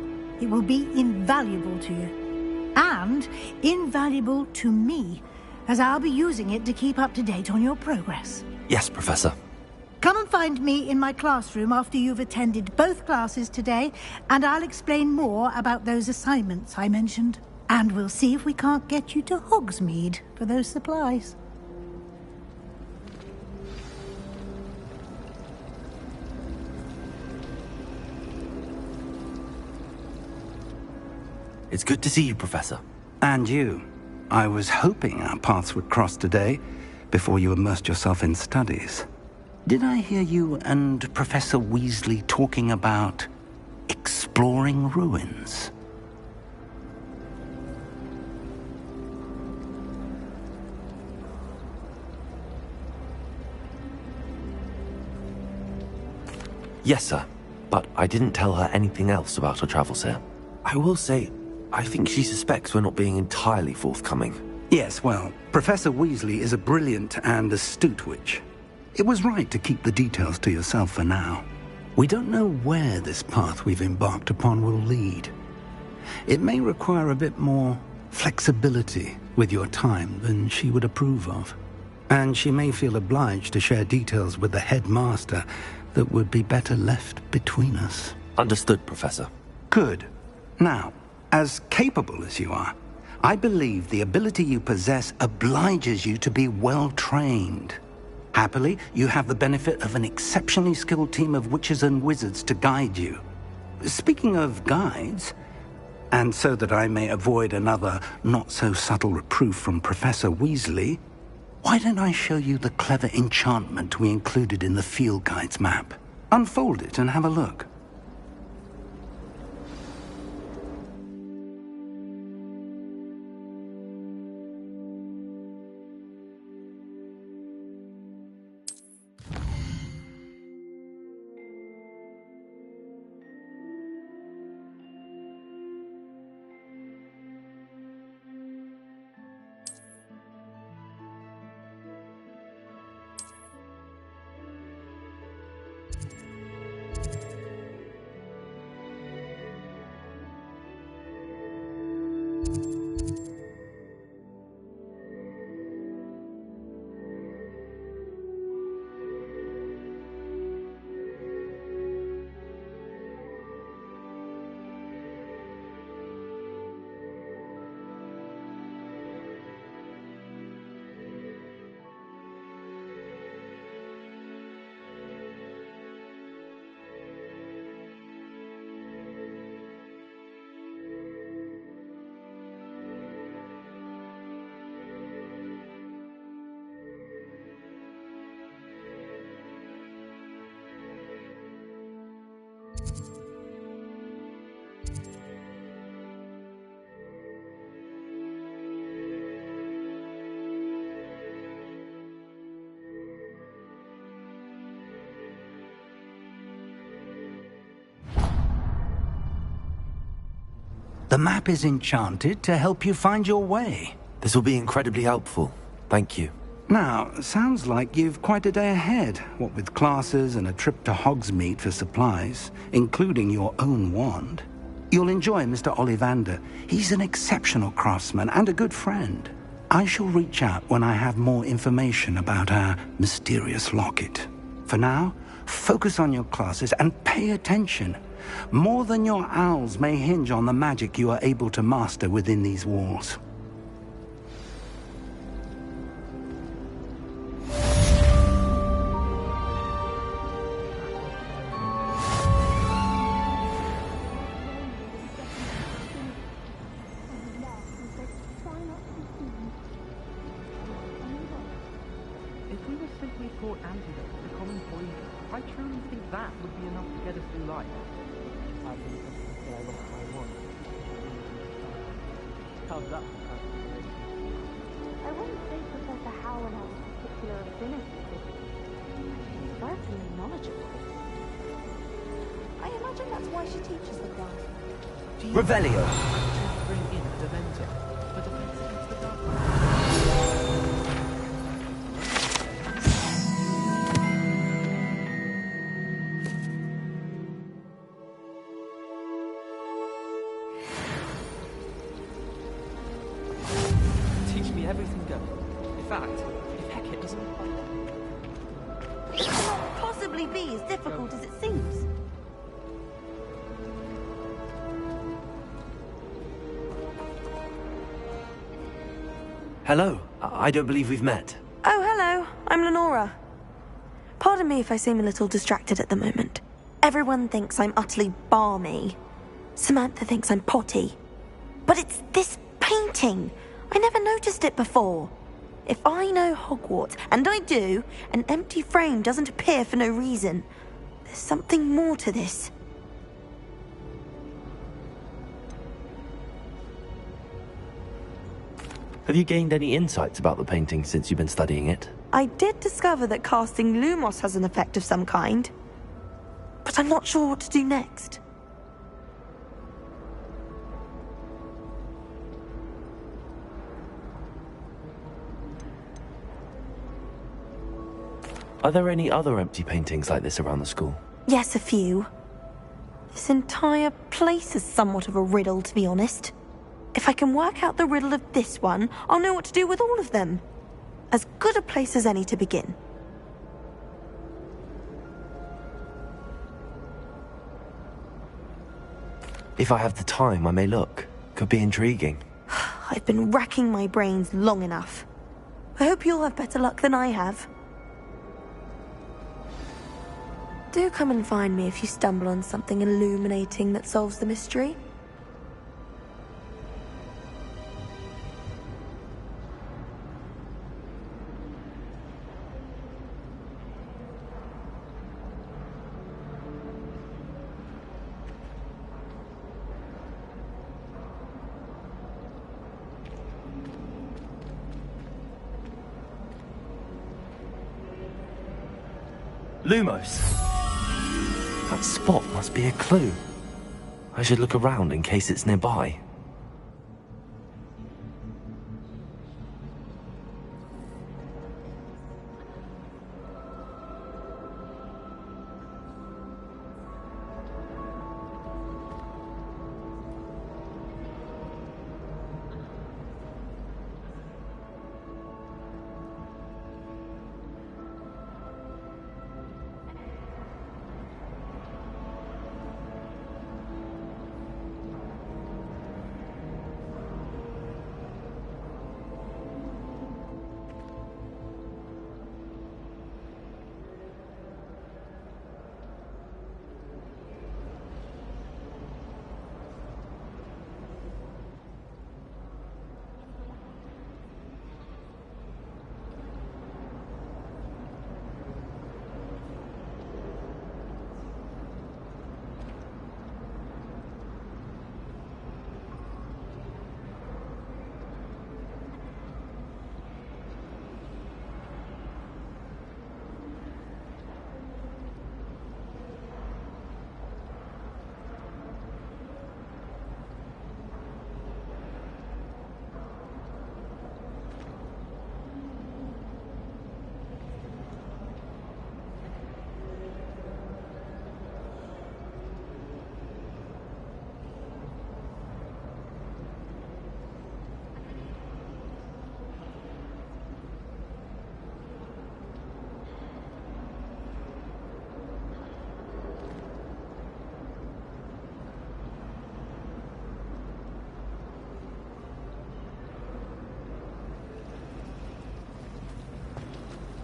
It will be invaluable to you. And invaluable to me, as I'll be using it to keep up to date on your progress. Yes, Professor. Come and find me in my classroom after you've attended both classes today, and I'll explain more about those assignments I mentioned. And we'll see if we can't get you to Hogsmeade for those supplies. It's good to see you, Professor. And you. I was hoping our paths would cross today, before you immersed yourself in studies. Did I hear you and Professor Weasley talking about exploring ruins? Yes, sir. But I didn't tell her anything else about her travels here. I will say, I think she suspects we're not being entirely forthcoming. Yes, well, Professor Weasley is a brilliant and astute witch. It was right to keep the details to yourself for now. We don't know where this path we've embarked upon will lead. It may require a bit more flexibility with your time than she would approve of. And she may feel obliged to share details with the headmaster that would be better left between us. Understood, Professor. Good. Now, as capable as you are, I believe the ability you possess obliges you to be well-trained. Happily, you have the benefit of an exceptionally skilled team of witches and wizards to guide you. Speaking of guides, and so that I may avoid another not-so-subtle reproof from Professor Weasley, why don't I show you the clever enchantment we included in the field guide's map? Unfold it and have a look. The map is enchanted to help you find your way. This will be incredibly helpful. Thank you. Now, sounds like you've quite a day ahead, what with classes and a trip to Hogsmeade for supplies, including your own wand. You'll enjoy Mr. Ollivander. He's an exceptional craftsman and a good friend. I shall reach out when I have more information about our mysterious locket. For now, focus on your classes and pay attention. More than your owls may hinge on the magic you are able to master within these walls. If we were simply taught antidotes to common poison, I truly think that would be enough to get us through life. I think I lost my one. How's that? I wouldn't say Professor Howard has a particular affinity for it. He's certainly knowledgeable. I imagine that's why she teaches the class. Revelio! Bring in a Dementor for defense against the dark. Teach me everything goes. In fact, if Hecate doesn't... It cannot possibly be as difficult as it seems. Hello. I don't believe we've met. Oh, hello. I'm Lenora. Pardon me if I seem a little distracted at the moment. Everyone thinks I'm utterly balmy. Samantha thinks I'm potty. But it's this painting. I never noticed it before. If I know Hogwarts, and I do, an empty frame doesn't appear for no reason. There's something more to this. Have you gained any insights about the painting since you've been studying it? I did discover that casting Lumos has an effect of some kind. But I'm not sure what to do next. Are there any other empty paintings like this around the school? Yes, a few. This entire place is somewhat of a riddle, to be honest. If I can work out the riddle of this one, I'll know what to do with all of them. As good a place as any to begin. If I have the time, I may look. Could be intriguing. I've been racking my brains long enough. I hope you'll have better luck than I have. Do come and find me if you stumble on something illuminating that solves the mystery. Lumos! That spot must be a clue. I should look around in case it's nearby.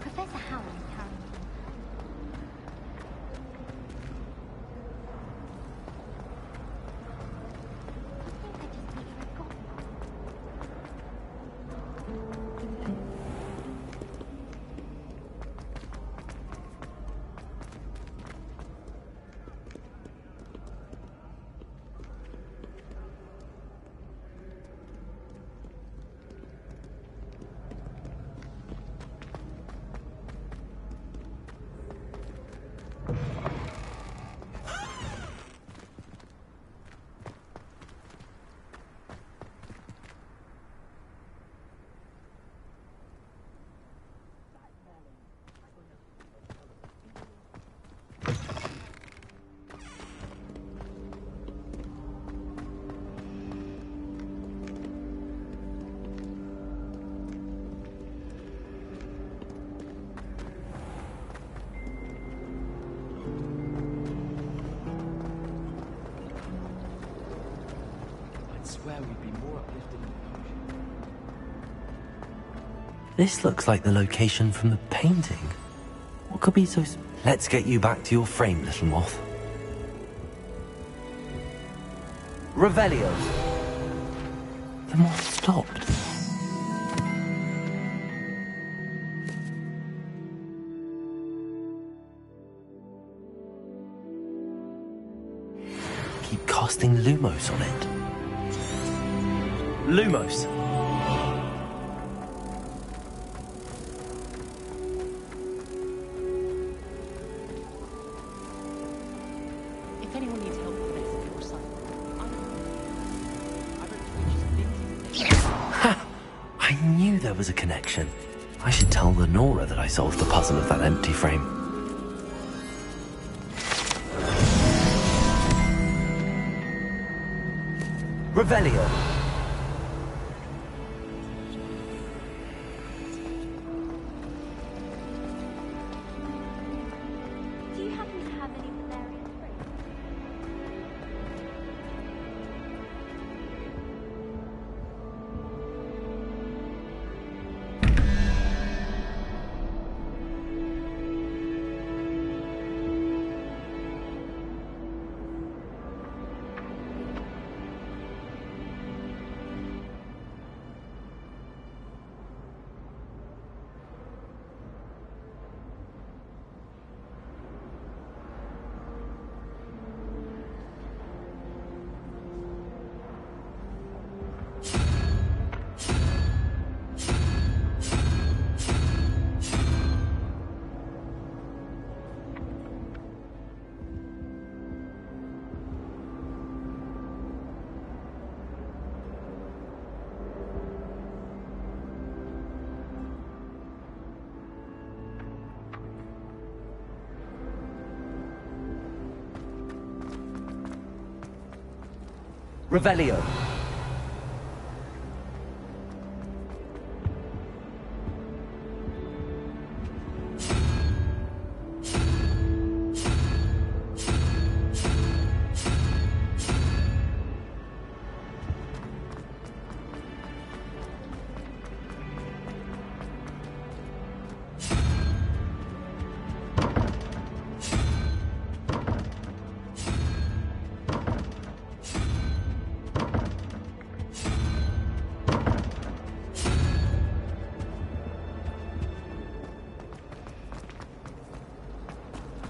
Professor Howard carrying on. This looks like the location from the painting. What could be so... Let's get you back to your frame, little moth. Revelio. The moth stopped. Keep casting Lumos on it. Lumos. There was a connection. I should tell Lenora that I solved the puzzle of that empty frame. Revelio. Do you happen to have any Valerian fruit? Revelio.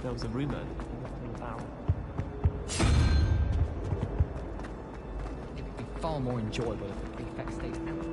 There was a rumour about. It would be far more enjoyable if the prefect stayed out.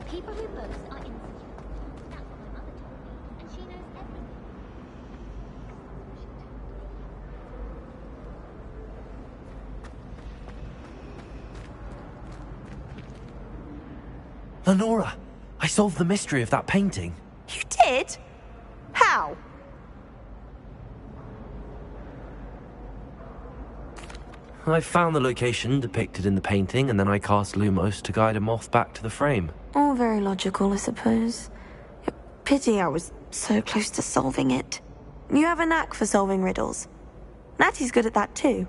People who boast are insecure. That's what my mother told me, and she knows everything. Lenora, I solved the mystery of that painting. You did? How? I found the location depicted in the painting, and then I cast Lumos to guide a moth back to the frame. All very logical, I suppose. Pity I was so close to solving it. You have a knack for solving riddles. Natty's good at that too.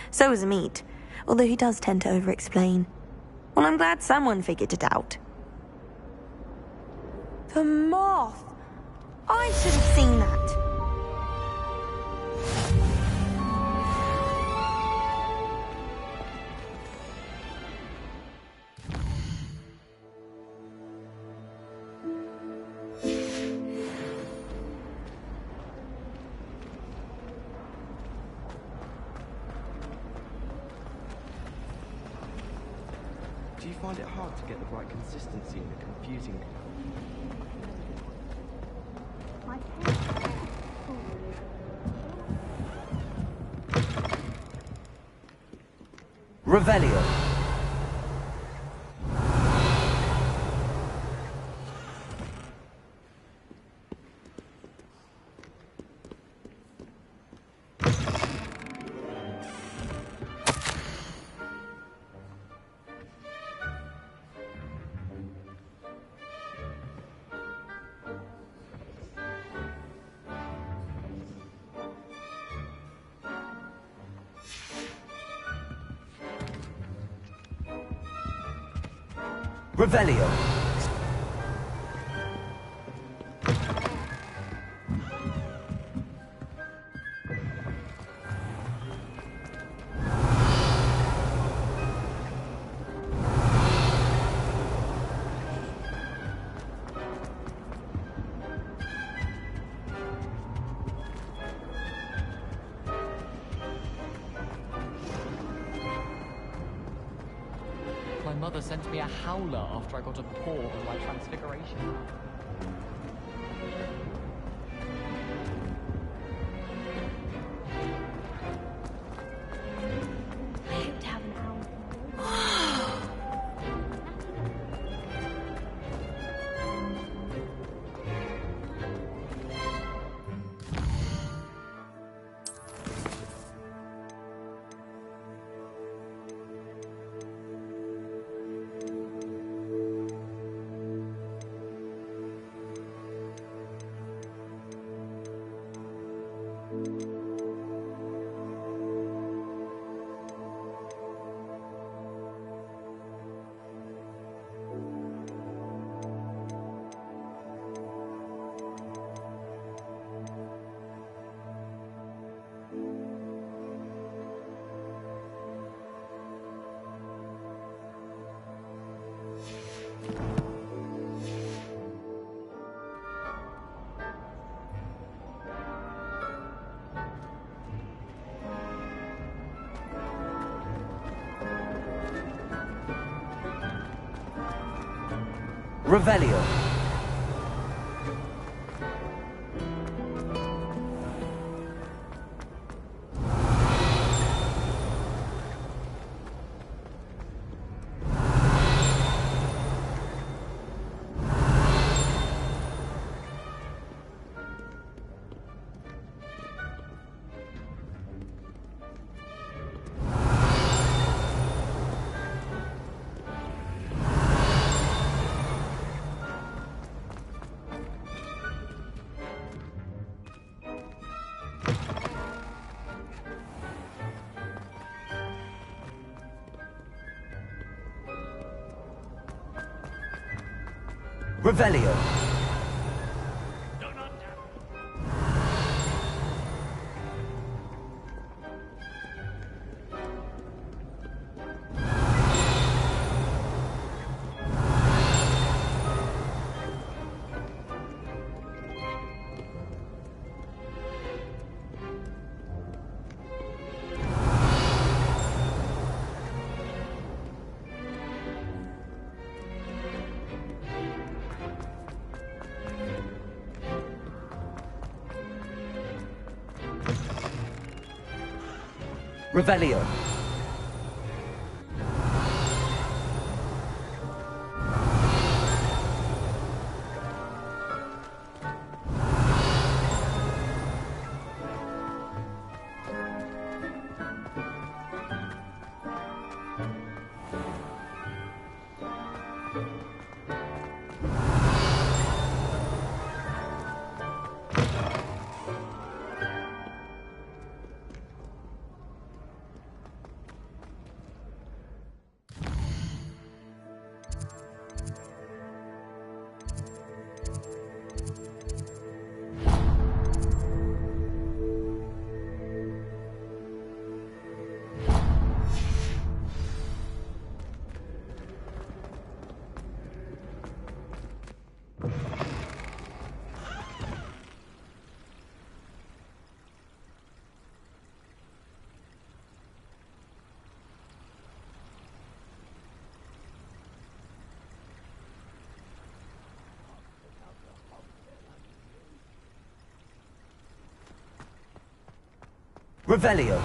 So is Amit, although he does tend to over-explain. Well, I'm glad someone figured it out. The moth! I should have seen that. Do you find it hard to get the right consistency in a confusing... Revelio. Revelio. My mother sent me a howler after I got a paw on my transfiguration. I hope to have an owl. Revelio. Revelio. Revelio. Revelio.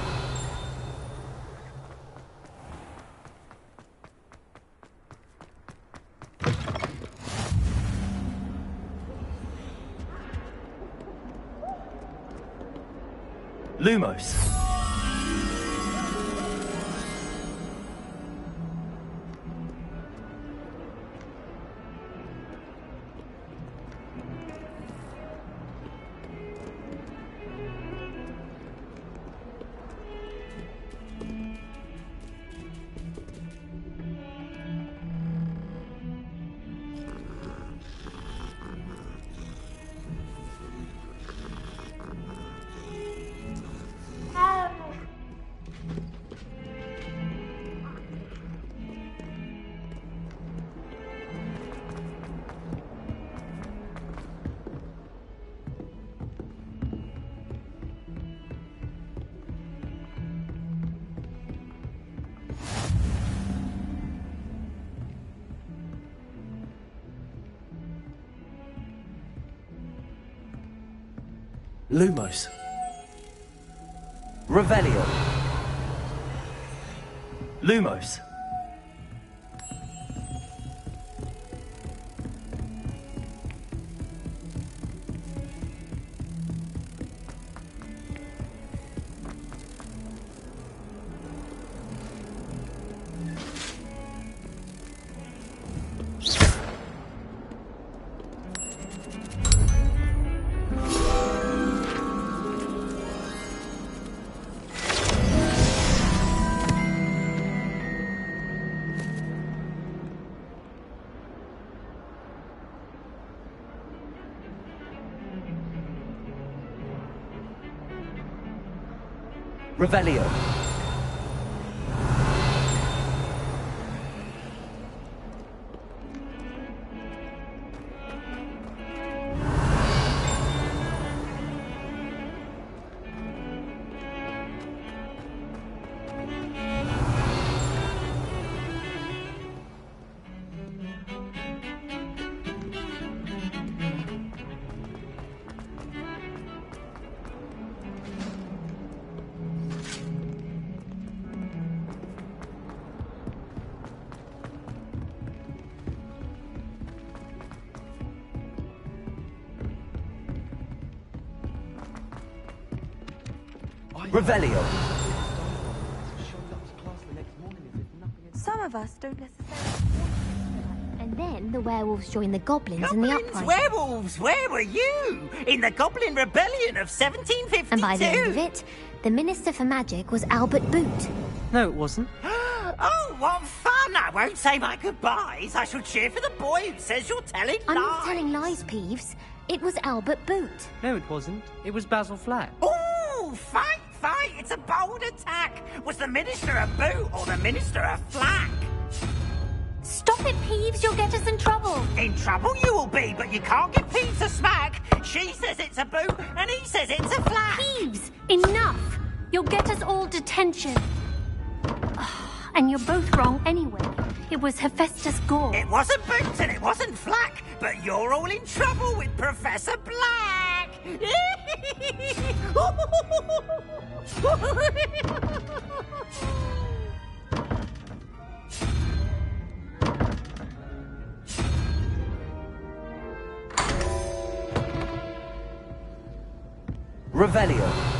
Lumos. Lumos. Revelio. Lumos. Revelio. Revelio. Some of us don't necessarily. And then the werewolves joined the goblins in the uprising. Werewolves, where were you? In the Goblin Rebellion of 1752. And by the end of it, the Minister for Magic was Albert Boot. No, it wasn't. Oh, what fun! I won't say my goodbyes. I shall cheer for the boy who says you're telling I'm lies. not telling lies, Peeves. It was Albert Boot. No, it wasn't. It was Basil Flack. Ooh, fight, fight! It's a bold attack. Was the Minister a boot or the Minister a flack? Stop it, Peeves. You'll get us in trouble. In trouble you will be, but you can't give Peeves a smack. She says it's a boot, and he says it's a flack. Peeves, enough. You'll get us all detention. And you're both wrong anyway. It was Hephaestus Gore. It wasn't boot and it wasn't flack, but you're all in trouble with Professor Black. Revelio.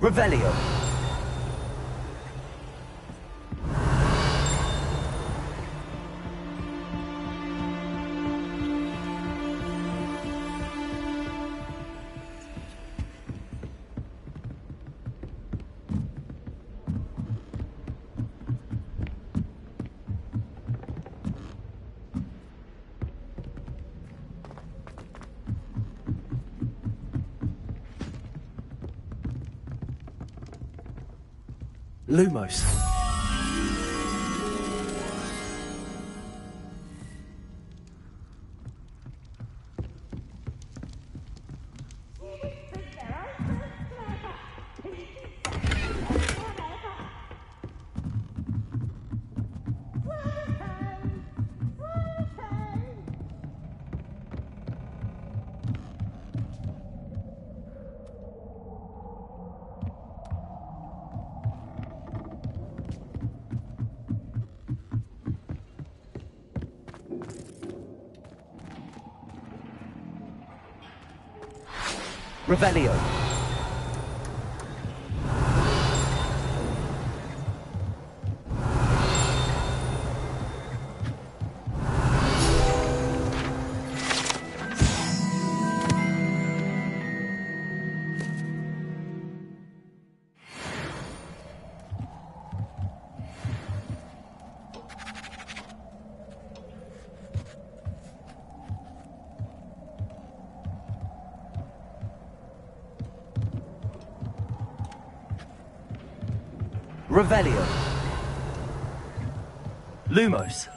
Revelio. Lumos. Revelio. Revelio. Lumos.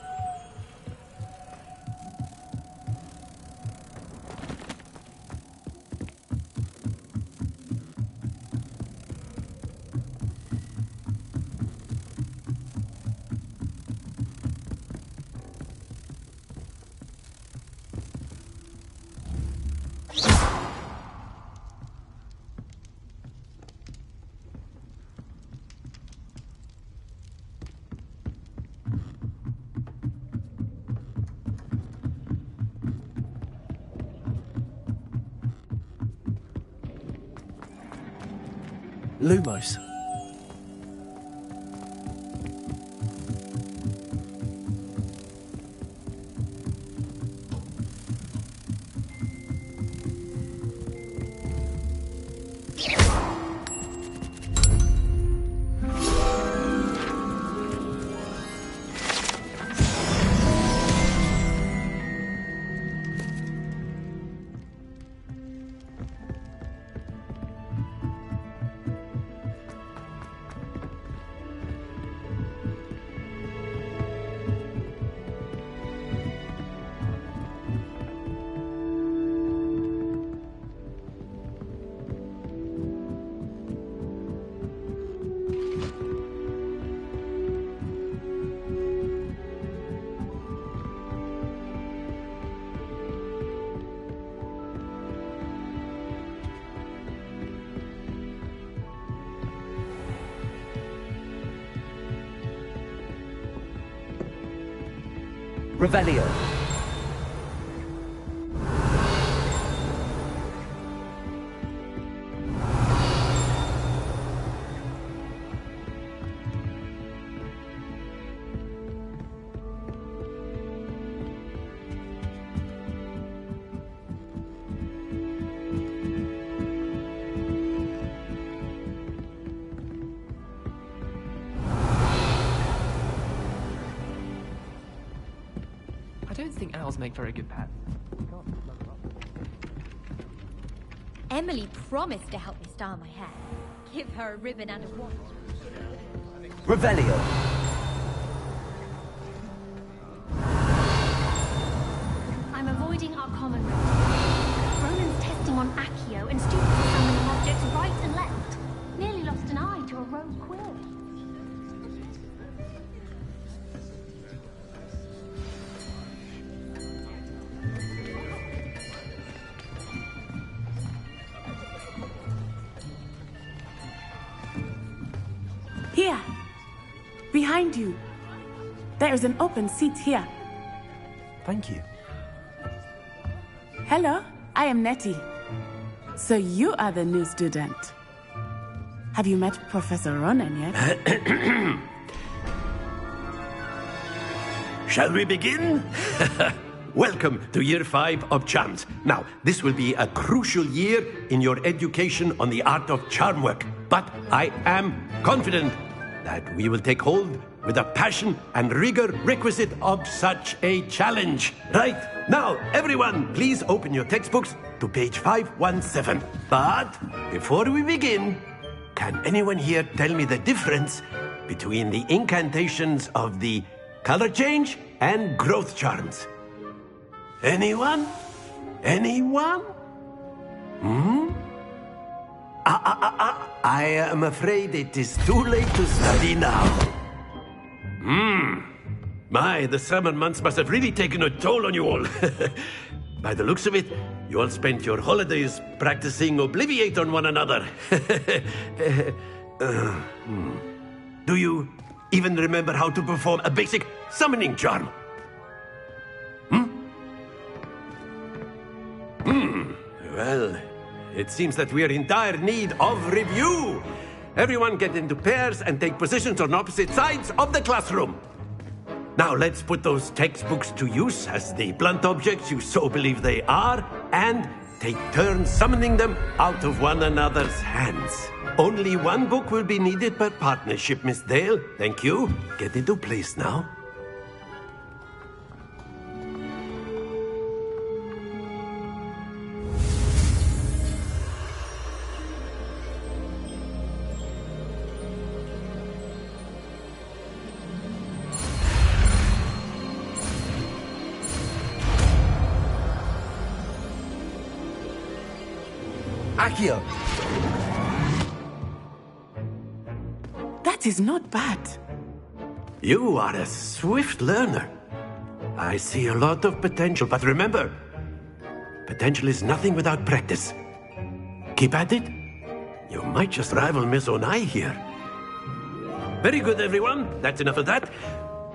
Lumos. Revelio. I don't think owls make very good pets. Emily promised to help me style my hair. Give her a ribbon and a watch. Revelio. I'm avoiding our common room. Ronan's testing on Accio, and students are summoning objects right and left. Nearly lost an eye to a rogue quill. Here. Behind you. There is an open seat here. Thank you. Hello, I am Nettie. So you are the new student. Have you met Professor Ronan yet? Shall we begin? Welcome to Year 5 of Charms. Now, this will be a crucial year in your education on the art of charm work. But I am confident that we will take hold with the passion and rigor requisite of such a challenge. Right, now, everyone, please open your textbooks to page 517. But before we begin, can anyone here tell me the difference between the incantations of the color change and growth charms? Anyone? Anyone? I am afraid it is too late to study now. My, the summer months must have really taken a toll on you all. By the looks of it, you all spent your holidays practicing Obliviate on one another. Do you even remember how to perform a basic summoning charm? Well, it seems that we are in dire need of review. Everyone get into pairs and take positions on opposite sides of the classroom. Now let's put those textbooks to use as the blunt objects you so believe they are, and take turns summoning them out of one another's hands. Only one book will be needed per partnership, Miss Dale. Thank you. Get into place now. Akio! That is not bad. You are a swift learner. I see a lot of potential, but remember, potential is nothing without practice. Keep at it. You might just rival Miss Onai here. Very good, everyone. That's enough of that.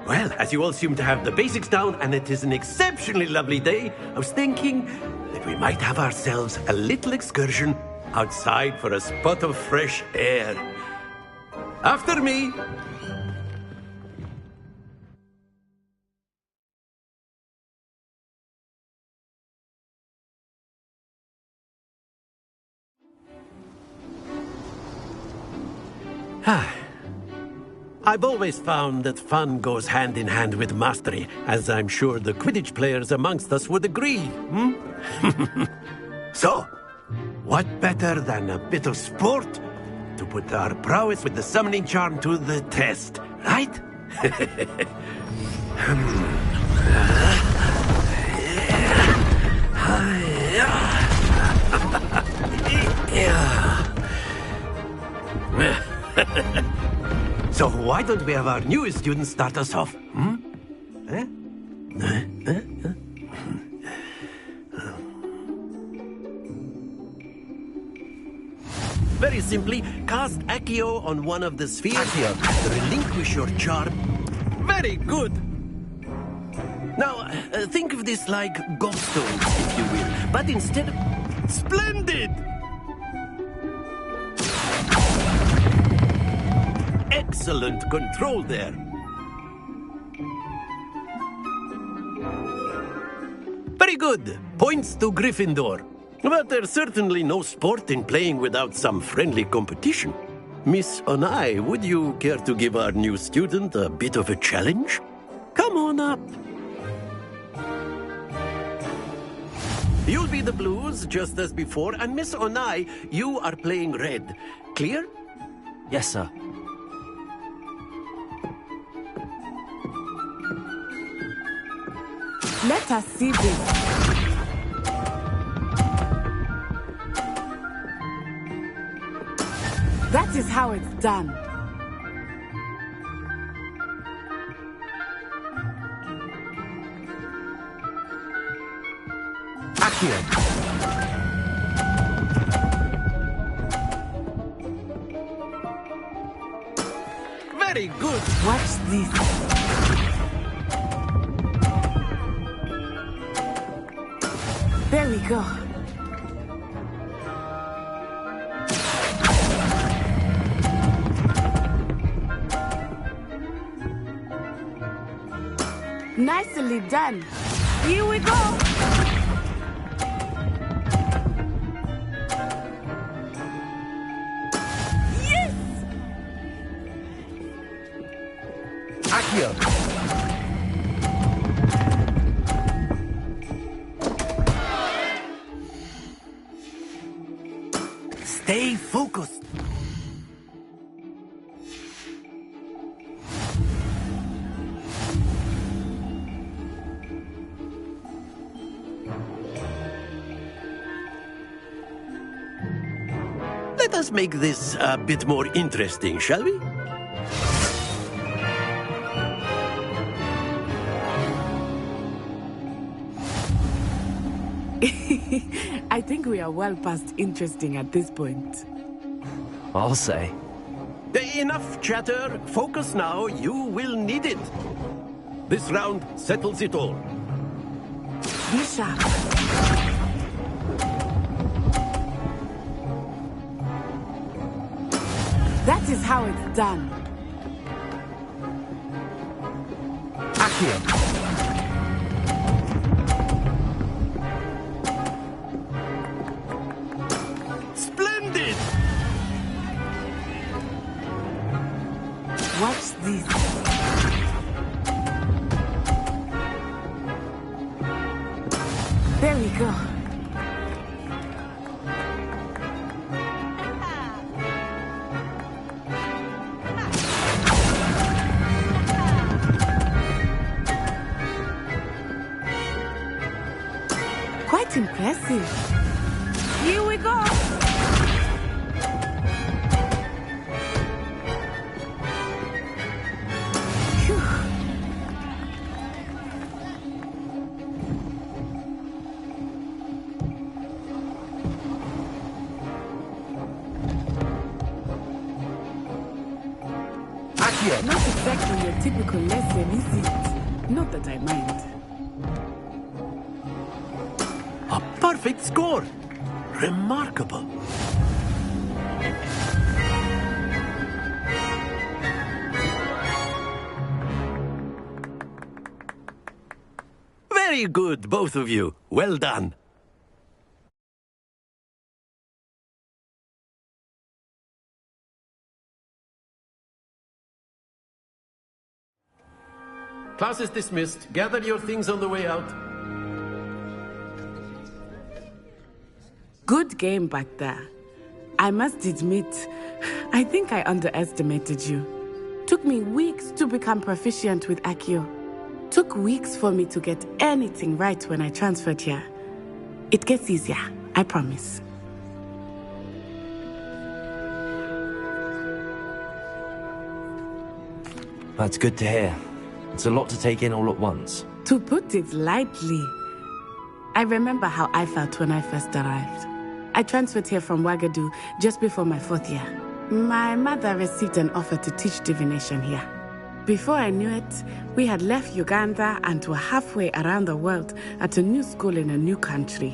Well, as you all seem to have the basics down, and it is an exceptionally lovely day, I was thinking that we might have ourselves a little excursion outside for a spot of fresh air. After me. I've always found that fun goes hand in hand with mastery, as I'm sure the Quidditch players amongst us would agree. So, what better than a bit of sport to put our prowess with the summoning charm to the test, right? So why don't we have our newest student start us off? Very simply, cast Accio on one of the spheres here. Relinquish your charm. Very good. Now, think of this like gobstones, if you will. But instead of... Splendid! Excellent control there. Very good. Points to Gryffindor. But there's certainly no sport in playing without some friendly competition. Miss Onai, would you care to give our new student a bit of a challenge? Come on up. You'll be the blues, just as before, and Miss Onai, you are playing red. Clear? Yes, sir. Let us see this. That is how it's done. Accio. Very good. Watch this. There we go. Nicely done. Here we go. Yes! Accio! Stay focused. Let us make this a bit more interesting, shall we? I think we are well past interesting at this point. I'll say. Enough chatter. Focus now. You will need it. This round settles it all. Be sharp. That is how it's done. Accio! Watch this. There we go. Quite impressive. Here we go. Not exactly your typical lesson, is it? Not that I mind. A perfect score! Remarkable! Very good, both of you. Well done. Class is dismissed. Gather your things on the way out. Good game back there. I must admit, I think I underestimated you. Took me weeks to become proficient with Accio. Took weeks for me to get anything right when I transferred here. It gets easier, I promise. That's good to hear. It's a lot to take in all at once. To put it lightly, I remember how I felt when I first arrived. I transferred here from Wagadu just before my 4th year. My mother received an offer to teach divination here. Before I knew it, we had left Uganda and were halfway around the world at a new school in a new country.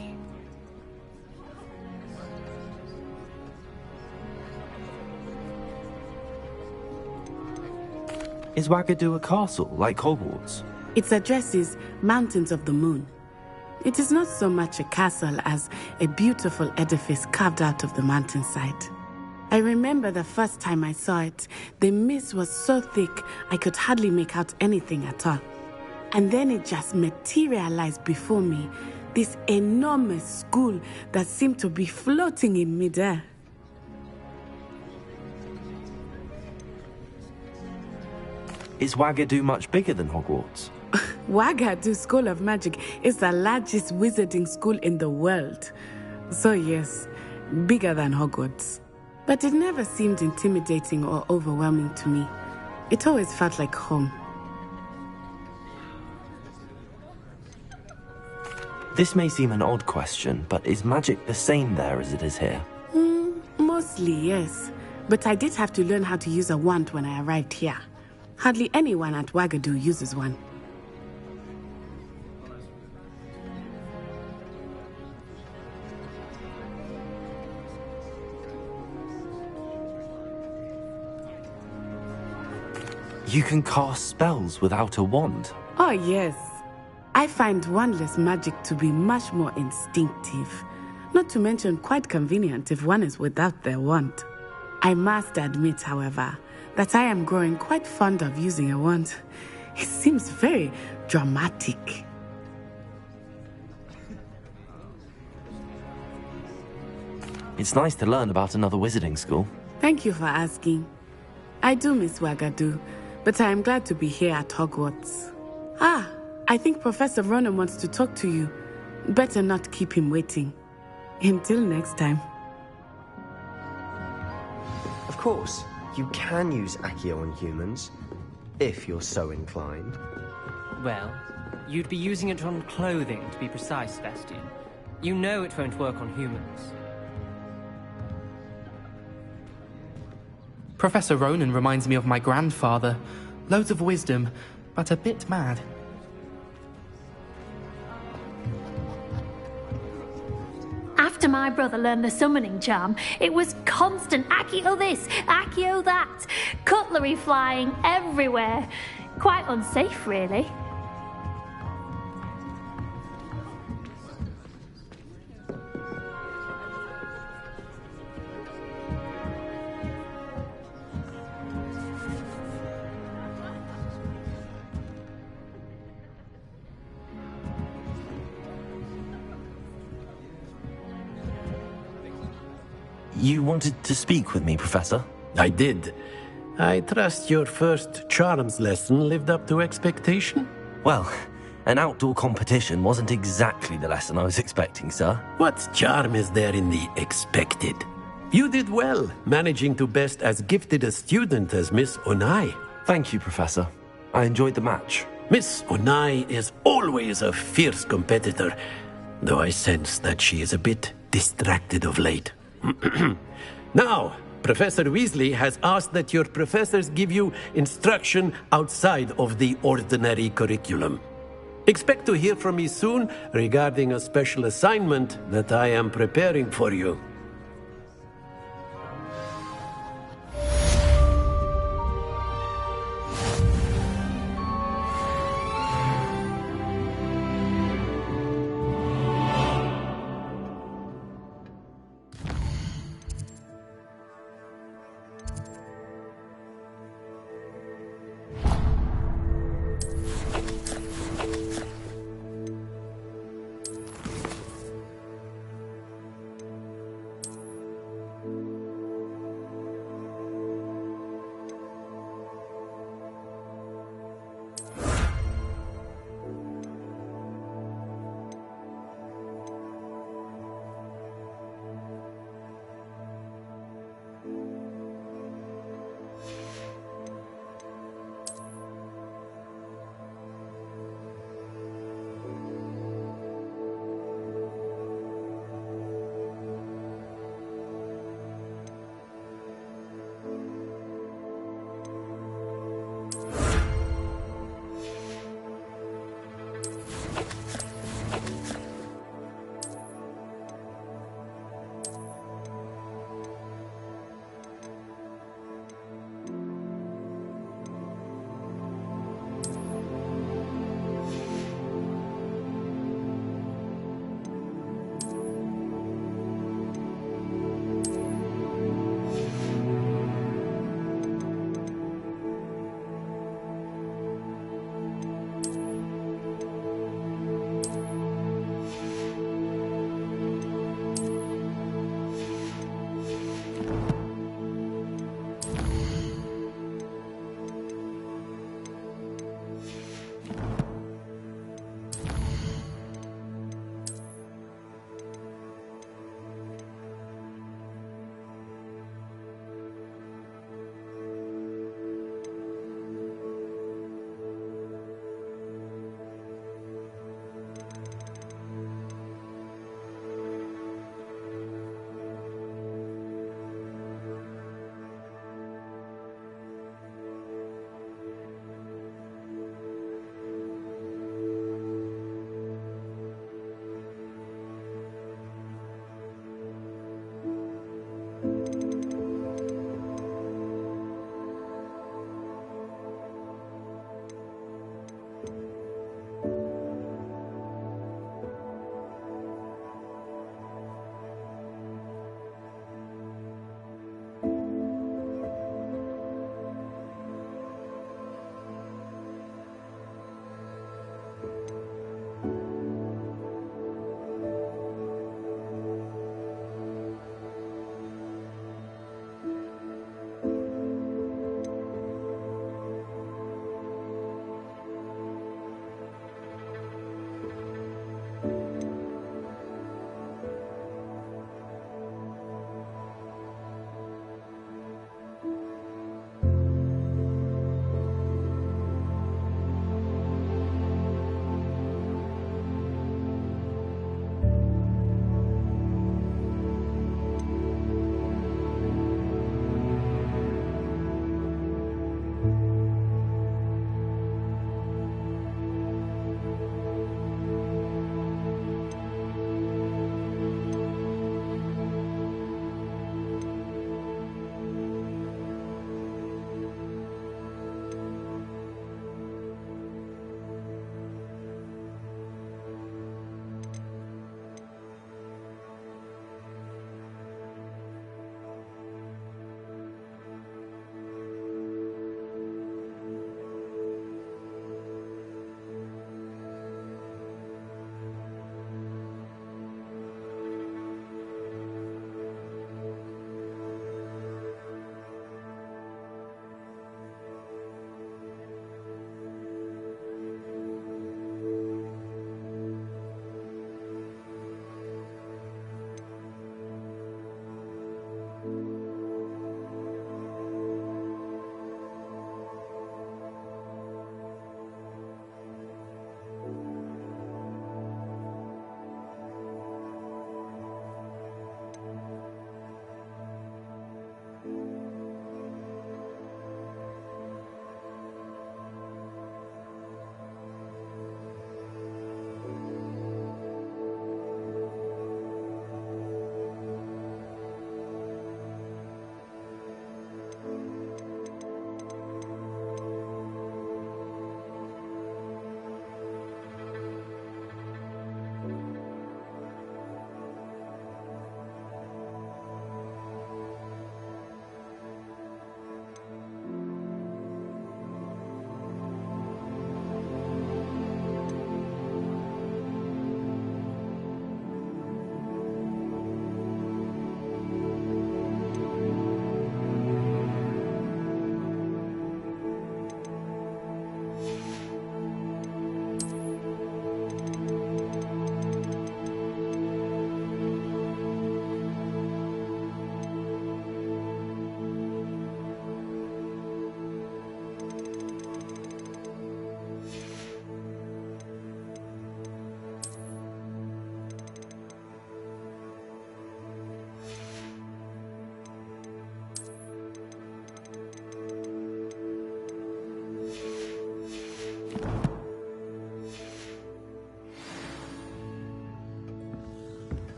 Is Wagadu a castle, like Hogwarts? Its address is Mountains of the Moon. It is not so much a castle as a beautiful edifice carved out of the mountainside. I remember the first time I saw it, the mist was so thick I could hardly make out anything at all. And then it just materialized before me, this enormous school that seemed to be floating in midair. Is Wagadu much bigger than Hogwarts? Wagadu School of Magic is the largest wizarding school in the world. So yes, bigger than Hogwarts. But it never seemed intimidating or overwhelming to me. It always felt like home. This may seem an odd question, but is magic the same there as it is here? Mostly, yes. But I did have to learn how to use a wand when I arrived here. Hardly anyone at Wagadu uses one. You can cast spells without a wand. Oh, yes. I find wandless magic to be much more instinctive. Not to mention quite convenient if one is without their wand. I must admit, however, that I am growing quite fond of using a wand. It seems very dramatic. It's nice to learn about another wizarding school. Thank you for asking. I do miss Wagadu, but I am glad to be here at Hogwarts. Ah, I think Professor Ronan wants to talk to you. Better not keep him waiting. Until next time. Of course, you can use Accio on humans, if you're so inclined. Well, you'd be using it on clothing, to be precise, Sebastian. You know it won't work on humans. Professor Ronan reminds me of my grandfather. Loads of wisdom, but a bit mad. After my brother learned the summoning charm, it was constant Accio this, Accio that. Cutlery flying everywhere. Quite unsafe, really. You wanted to speak with me, Professor? I did. I trust your first charms lesson lived up to expectation? Well, an outdoor competition wasn't exactly the lesson I was expecting, sir. What charm is there in the expected? You did well, managing to best as gifted a student as Miss Onai. Thank you, Professor. I enjoyed the match. Miss Onai is always a fierce competitor, though I sense that she is a bit distracted of late. Now, Professor Weasley has asked that your professors give you instruction outside of the ordinary curriculum. Expect to hear from me soon regarding a special assignment that I am preparing for you.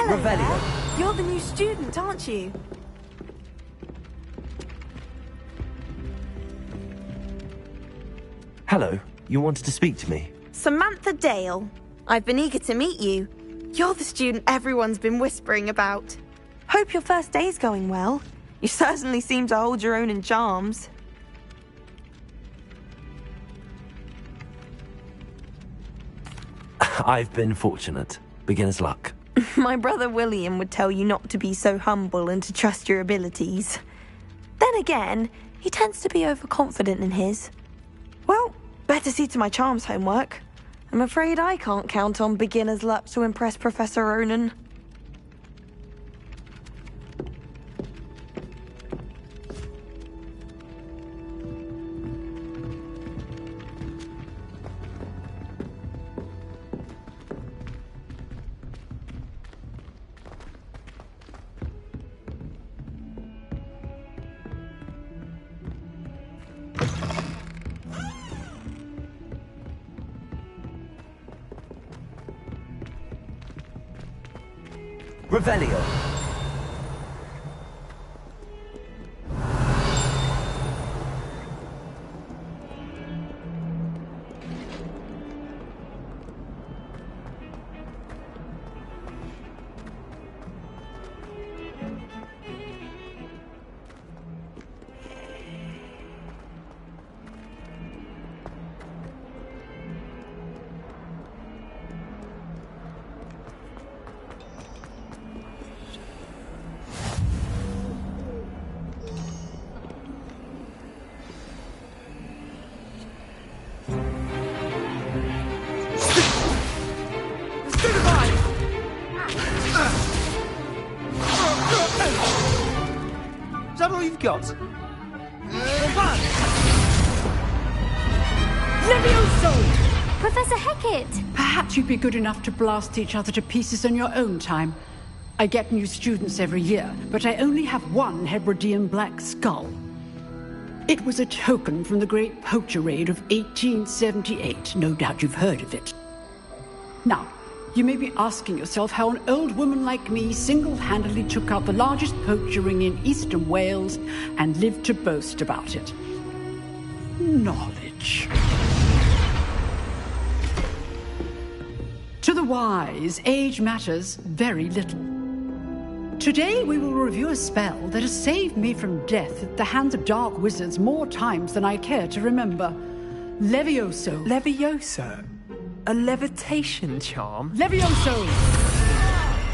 Hello Revelio. there. You're the new student, aren't you? Hello, you wanted to speak to me? Samantha Dale. I've been eager to meet you. You're the student everyone's been whispering about. Hope your first day's going well. You certainly seem to hold your own in charms. I've been fortunate. Beginner's luck. My brother William would tell you not to be so humble and to trust your abilities. Then again, he tends to be overconfident in his. Well, better see to my charms homework. I'm afraid I can't count on beginner's luck to impress Professor Ronan. Revelio. Is that all you've got? Levioso! Professor Hecat! Perhaps you'd be good enough to blast each other to pieces on your own time. I get new students every year, but I only have one Hebridean black skull. It was a token from the Great Poacher Raid of 1878. No doubt you've heard of it. Now, you may be asking yourself how an old woman like me single-handedly took out the largest poacher ring in eastern Wales and lived to boast about it. Knowledge. To the wise, age matters very little. Today we will review a spell that has saved me from death at the hands of dark wizards more times than I care to remember. Levioso. Levioso? A levitation charm? Levioso!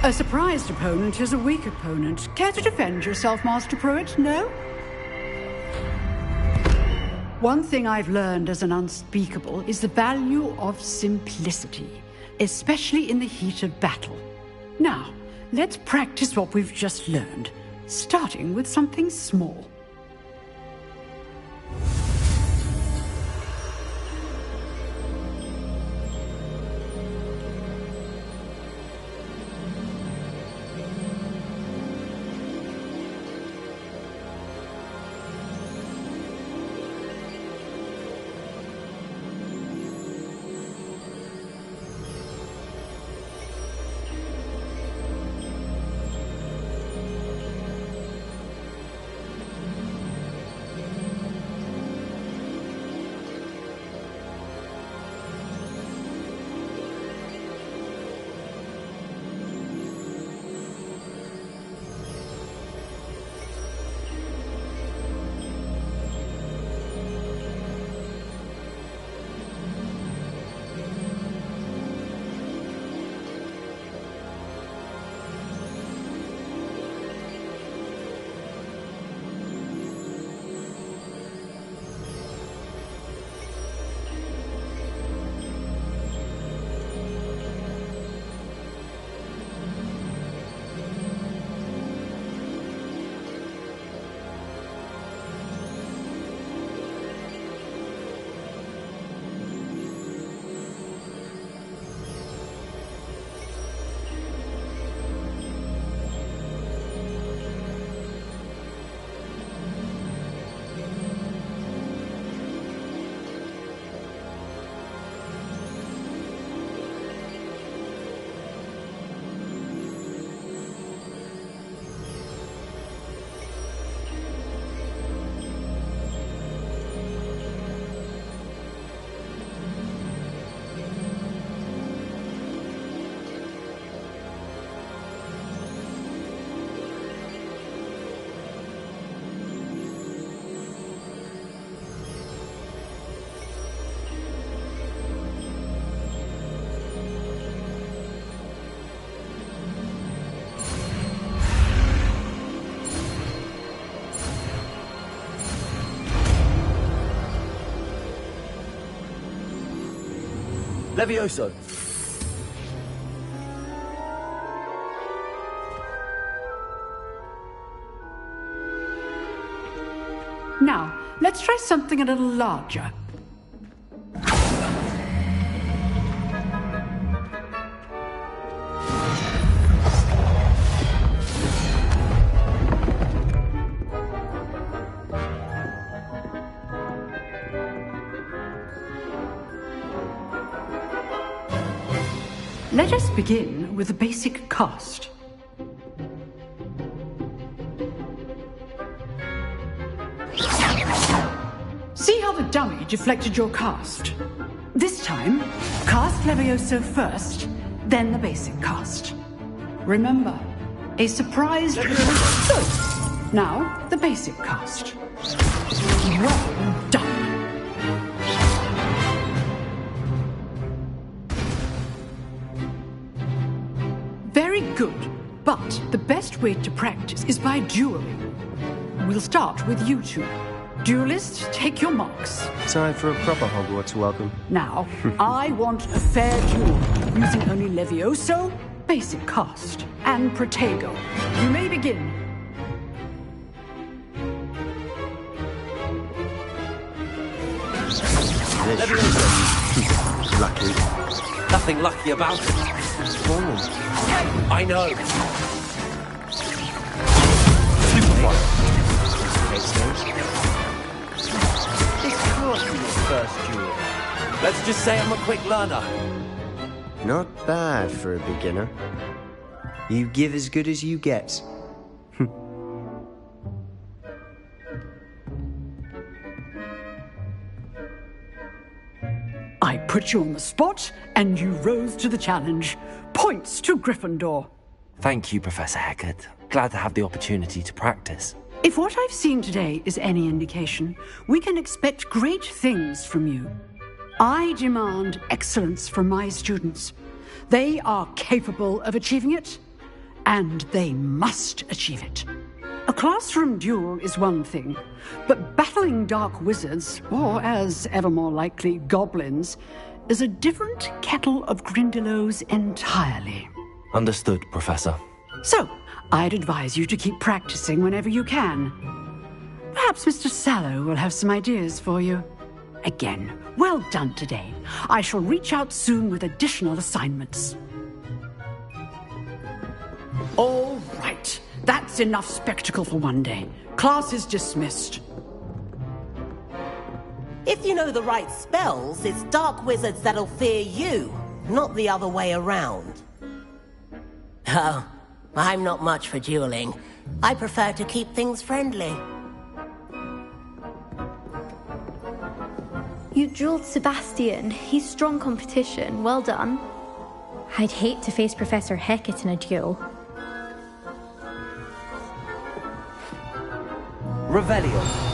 A surprised opponent is a weak opponent. Care to defend yourself, Master Pruitt? No? One thing I've learned as an unspeakable is the value of simplicity, especially in the heat of battle. Now, let's practice what we've just learned, starting with something small. Levioso! Now, let's try something a little larger. Let us begin with the basic cast. See how the dummy deflected your cast? This time, cast Levioso first, then the basic cast. Remember, a surprise... Good. Now, the basic cast. Well done. Very good, but the best way to practice is by dueling. We'll start with you two. Duelists, take your marks. Time for a proper Hogwarts welcome. Now, I want a fair duel, using only Levioso, basic cast, and Protego. You may begin. Levioso. Lucky. Nothing lucky about it. I know. This can't be your first duel. Let's just say I'm a quick learner. Not bad for a beginner. You give as good as you get. I put you on the spot, and you rose to the challenge. Points to Gryffindor. Thank you, Professor Hecat. Glad to have the opportunity to practice. If what I've seen today is any indication, we can expect great things from you. I demand excellence from my students. They are capable of achieving it, and they must achieve it. A classroom duel is one thing, but battling dark wizards, or as ever more likely, goblins, is a different kettle of Grindylows entirely. Understood, Professor. So, I'd advise you to keep practicing whenever you can. Perhaps Mr. Sallow will have some ideas for you. Again, well done today. I shall reach out soon with additional assignments. All right. That's enough spectacle for one day. Class is dismissed. If you know the right spells, it's dark wizards that'll fear you, not the other way around. Oh, I'm not much for dueling. I prefer to keep things friendly. You dueled Sebastian. He's strong competition. Well done. I'd hate to face Professor Hecat in a duel. Revelio.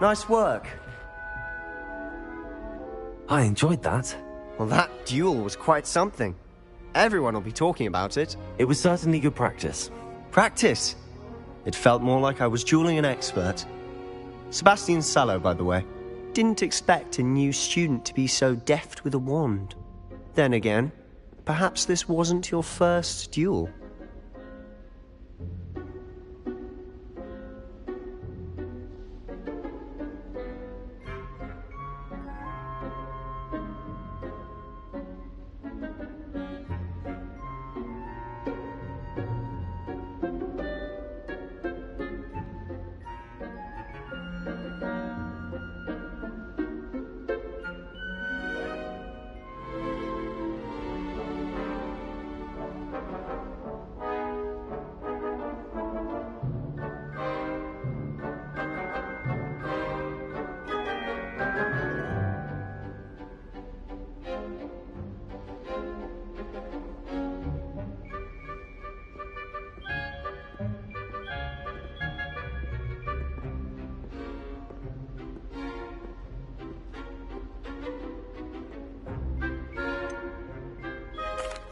Nice work. I enjoyed that. Well, that duel was quite something. Everyone will be talking about it. It was certainly good practice. Practice? It felt more like I was dueling an expert. Sebastian Sallow, by the way. Didn't expect a new student to be so deft with a wand. Then again, perhaps this wasn't your first duel.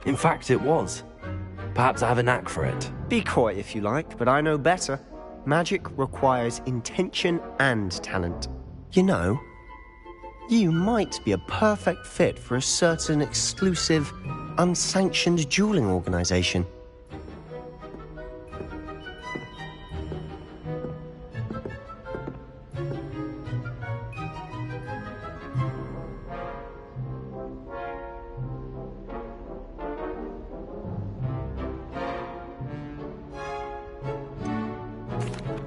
In fact, it was. Perhaps I have a knack for it. Be coy if you like, but I know better. Magic requires intention and talent. You know, you might be a perfect fit for a certain exclusive, unsanctioned dueling organization.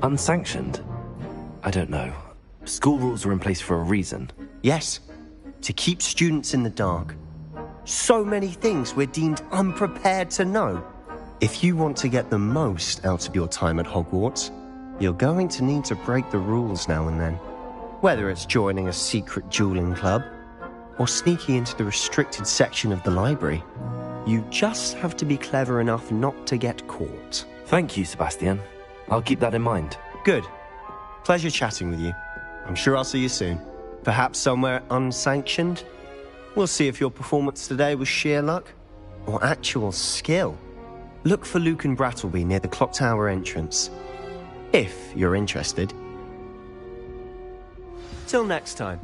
Unsanctioned? I don't know. School rules are in place for a reason. Yes, to keep students in the dark. So many things we're deemed unprepared to know. If you want to get the most out of your time at Hogwarts, you're going to need to break the rules now and then. Whether it's joining a secret dueling club, or sneaking into the restricted section of the library, you just have to be clever enough not to get caught. Thank you, Sebastian. I'll keep that in mind. Good. Pleasure chatting with you. I'm sure I'll see you soon. Perhaps somewhere unsanctioned? We'll see if your performance today was sheer luck or actual skill. Look for Luke and Brattleby near the clock tower entrance, if you're interested. Till next time.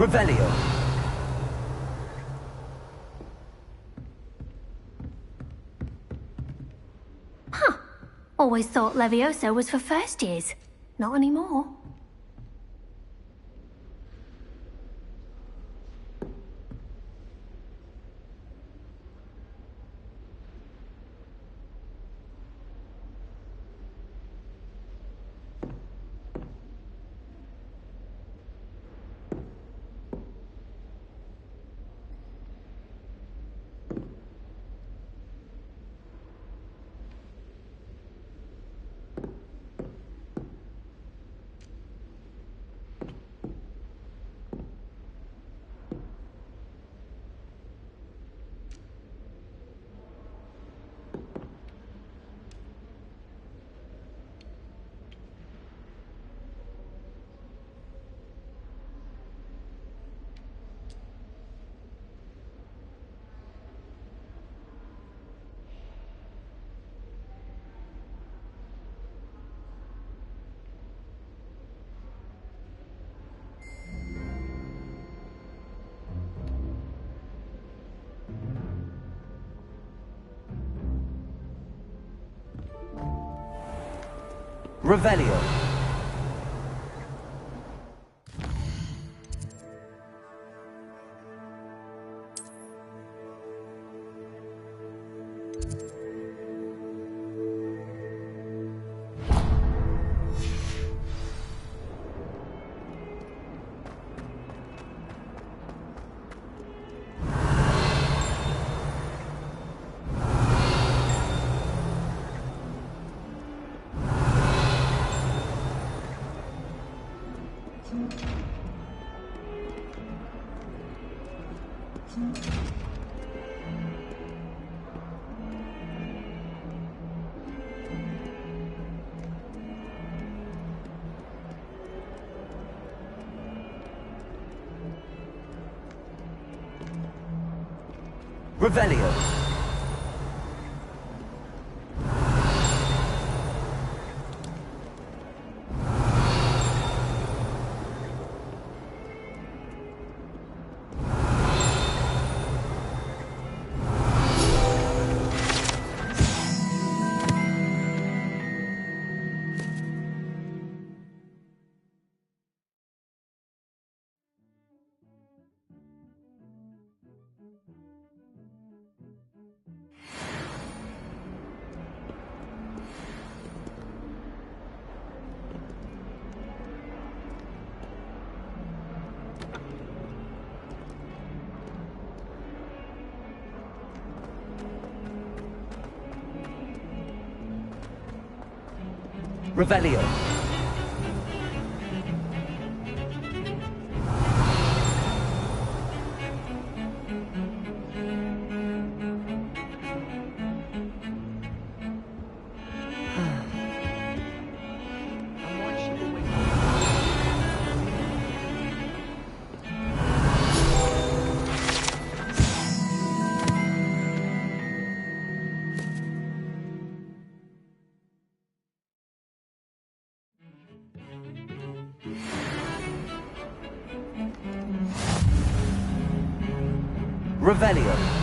Revelio. Huh. Always thought Levioso was for first years. Not anymore. Revelio. Revelio. Revelio. Revelio.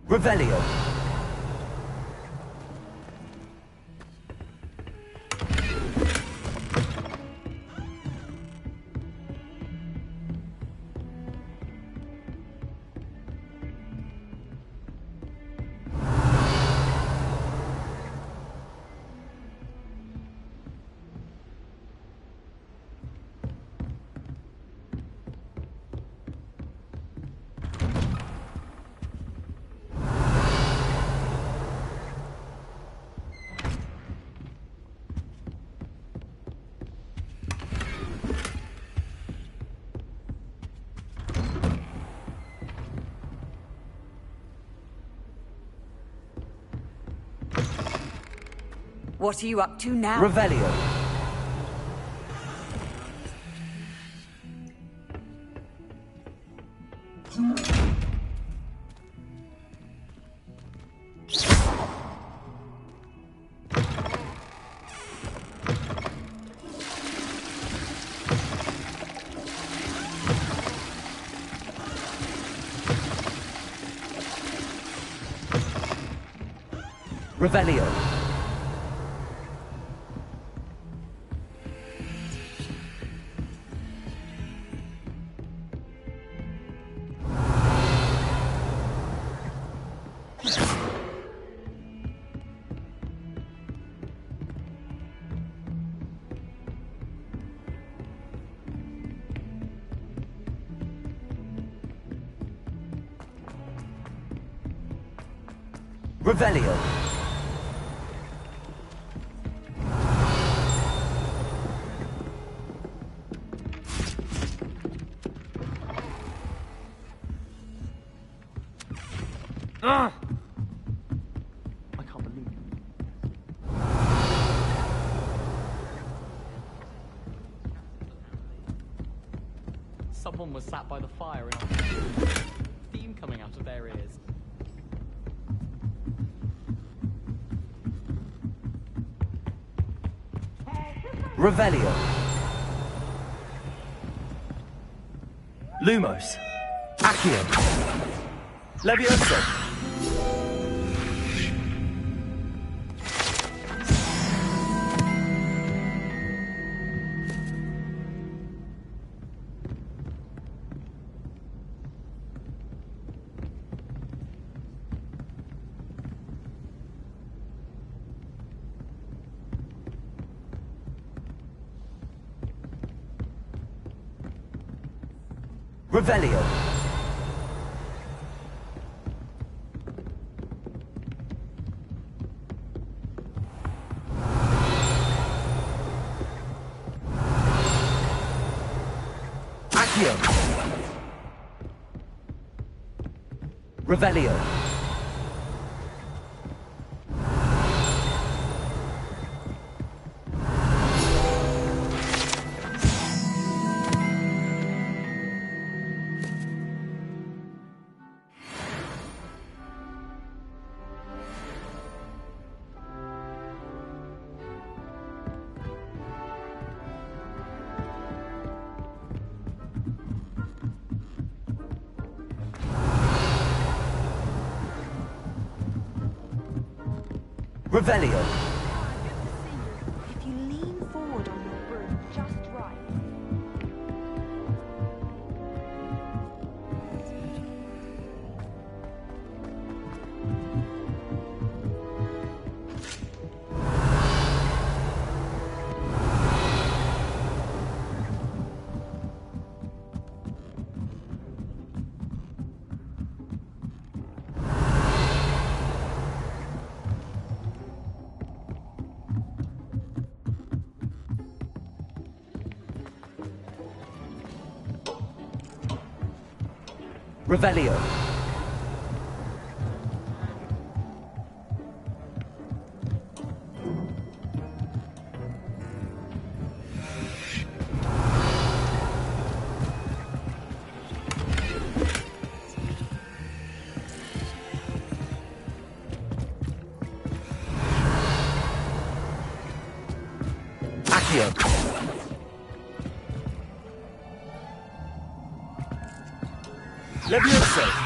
Revelio. What are you up to now? Revelio. Revelio. Revelio. I can't believe it. Someone was sat by the fire and steam coming out of their ears. Revelio. Lumos. Accio. Levioso. Revelio. Accio. Revelio. Revelio. If you lean forward on your broom just right. Revelio. Accio. Levioso.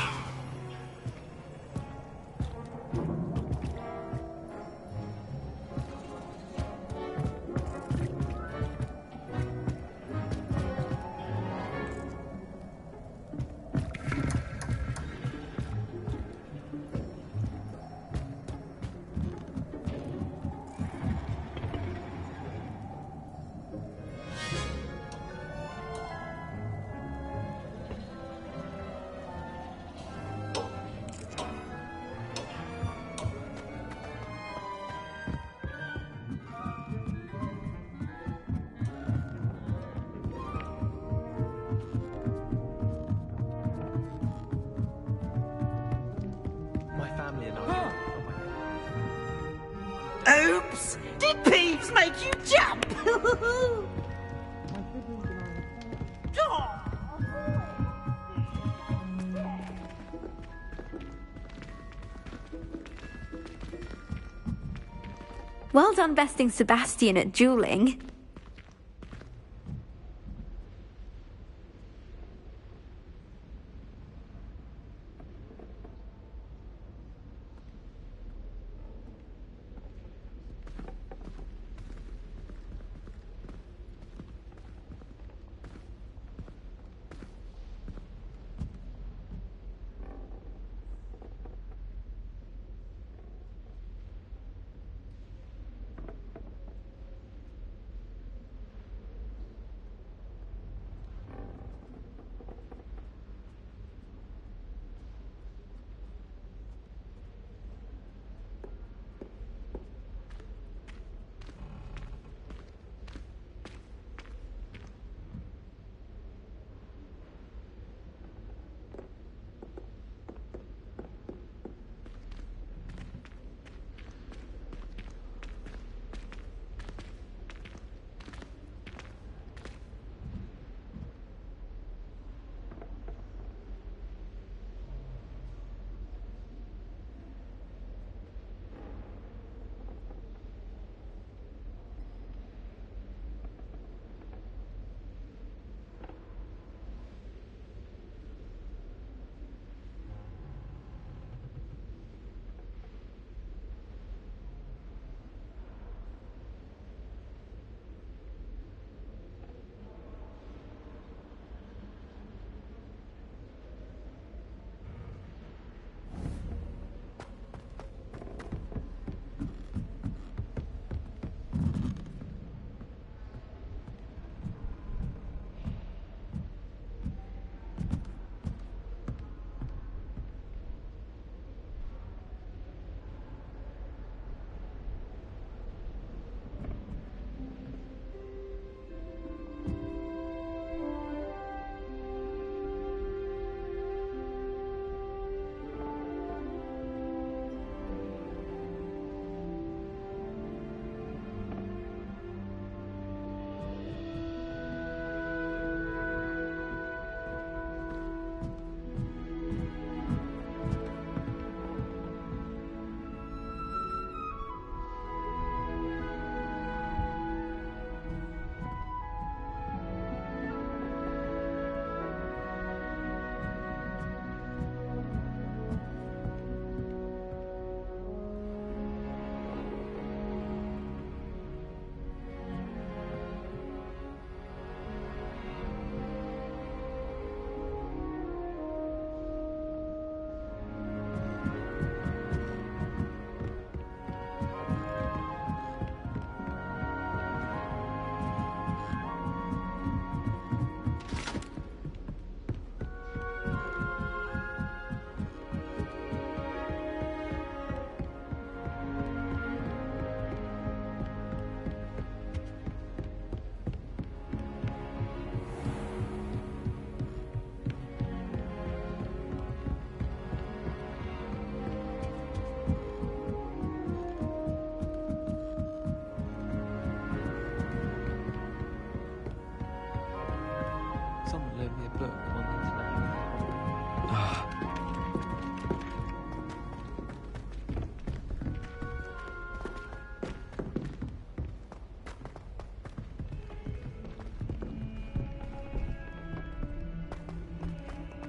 Oops! Did Peeves make you jump? Well done besting Sebastian at dueling.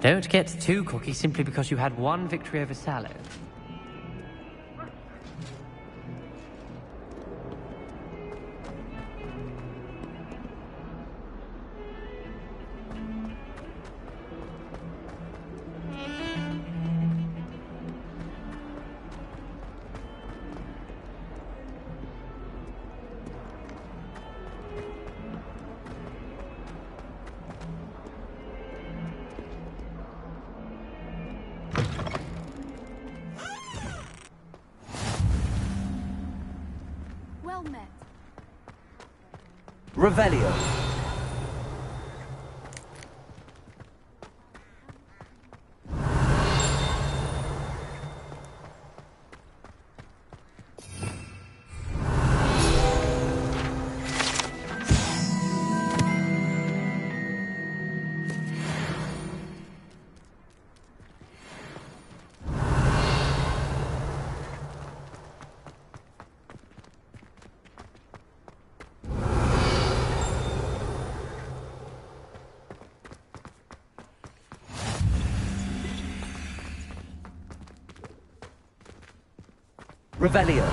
Don't get too cocky simply because you had one victory over Sallow. Well met. Revelio. Revelio.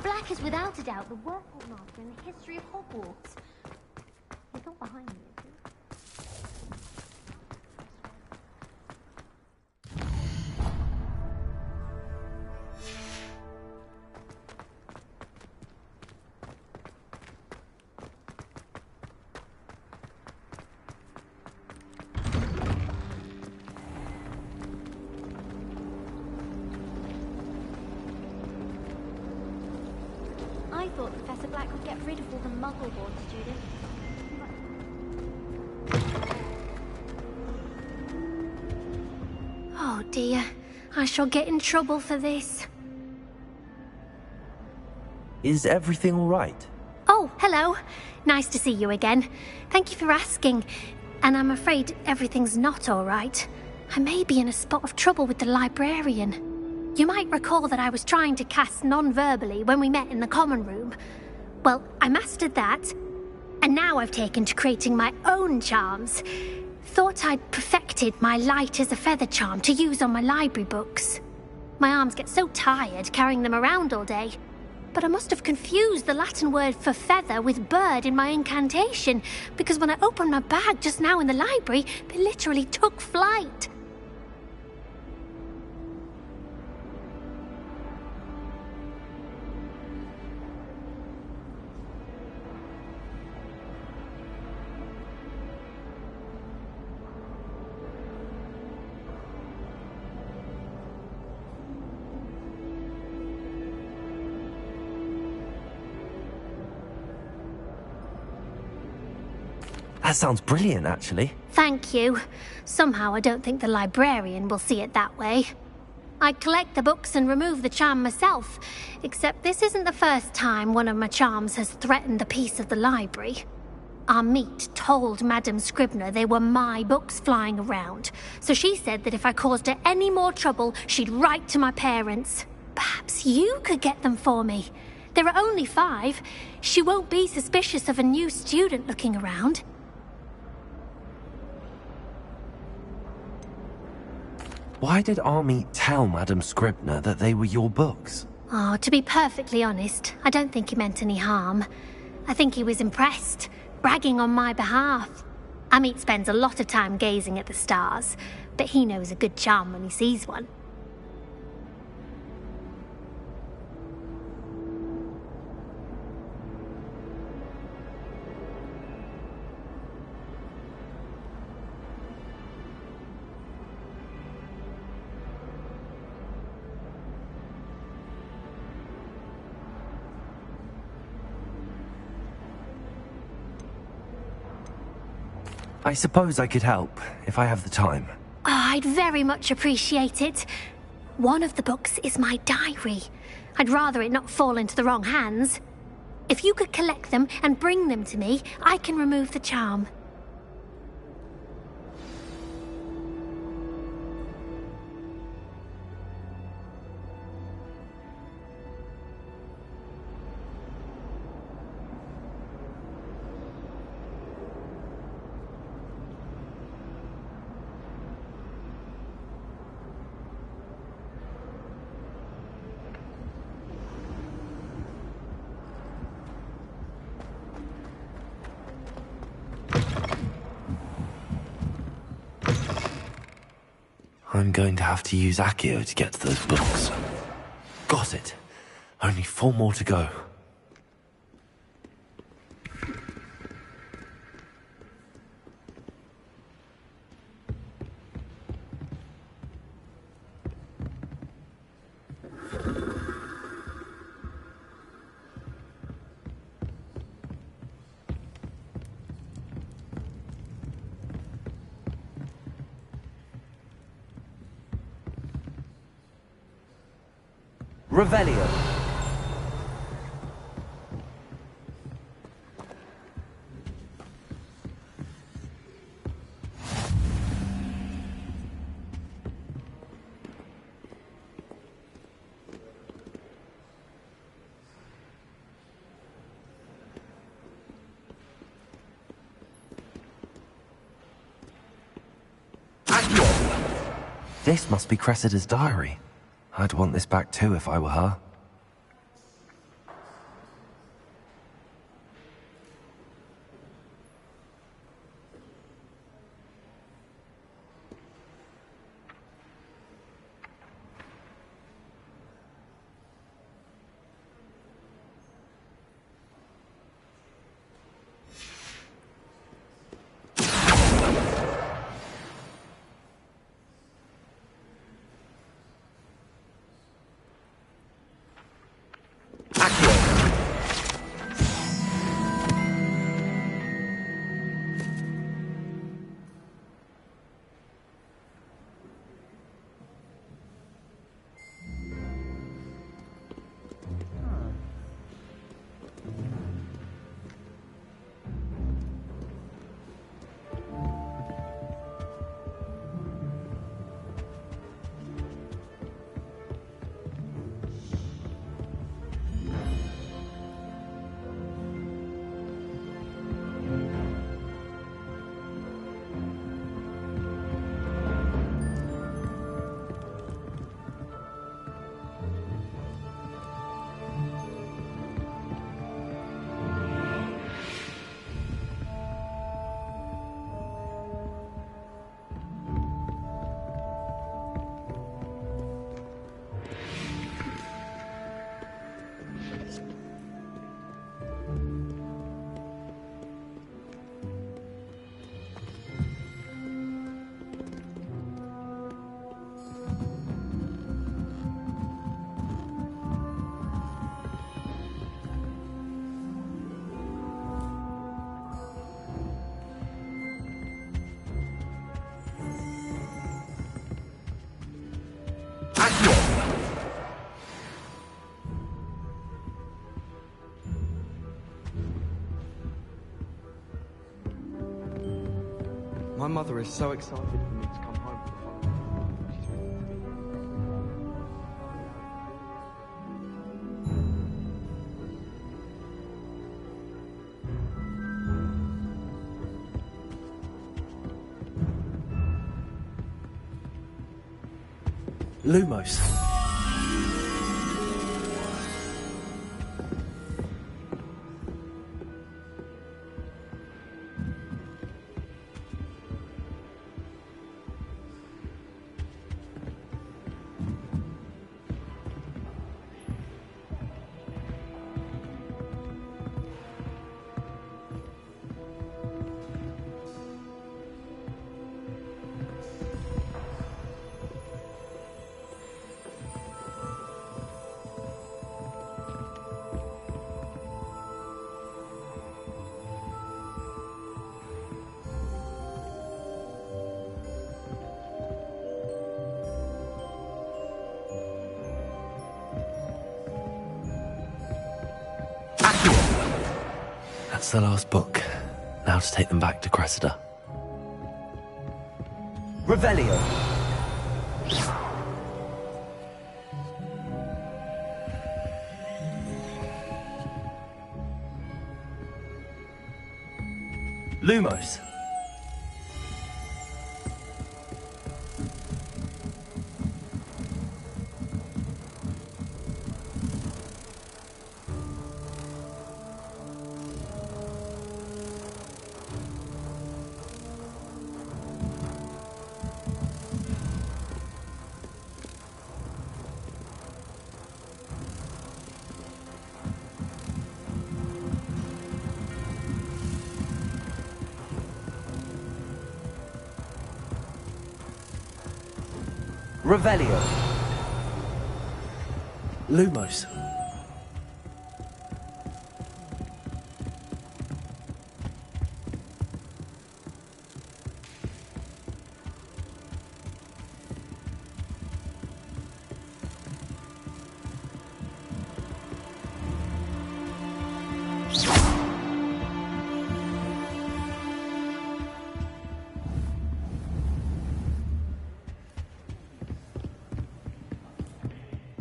Black is without a doubt the worst headmaster in the history of Hogwarts. He's not behind me, is he? I thought Professor Black would get rid of all the Muggle-born students. Oh dear, I shall get in trouble for this. Is everything all right? Oh, hello. Nice to see you again. Thank you for asking. And I'm afraid everything's not all right. I may be in a spot of trouble with the librarian. You might recall that I was trying to cast non-verbally when we met in the common room. Well, I mastered that, and now I've taken to creating my own charms. Thought I'd perfected my light as a feather charm to use on my library books. My arms get so tired carrying them around all day. But I must have confused the Latin word for feather with bird in my incantation, because when I opened my bag just now in the library, they literally took flight. That sounds brilliant, actually. Thank you. Somehow I don't think the librarian will see it that way. I collect the books and remove the charm myself, except this isn't the first time one of my charms has threatened the peace of the library. Our meet told Madame Scribner they were my books flying around, so she said that if I caused her any more trouble, she'd write to my parents. Perhaps you could get them for me. There are only 5. She won't be suspicious of a new student looking around. Why did Army tell Madam Scribner that they were your books? Oh, to be perfectly honest, I don't think he meant any harm. I think he was impressed, bragging on my behalf. Amit spends a lot of time gazing at the stars, but he knows a good charm when he sees one. I suppose I could help, if I have the time. Oh, I'd very much appreciate it. One of the books is my diary. I'd rather it not fall into the wrong hands. If you could collect them and bring them to me, I can remove the charm. I'm going to have to use Accio to get to those books. Got it. Only 4 more to go. Revelio. This must be Cressida's diary. I'd want this back too if I were her. My mother is so excited for me to come home for the following. She's really Lumos. That's the last book. Now to take them back to Cressida. Revelio. Lumos. Revelio. Lumos.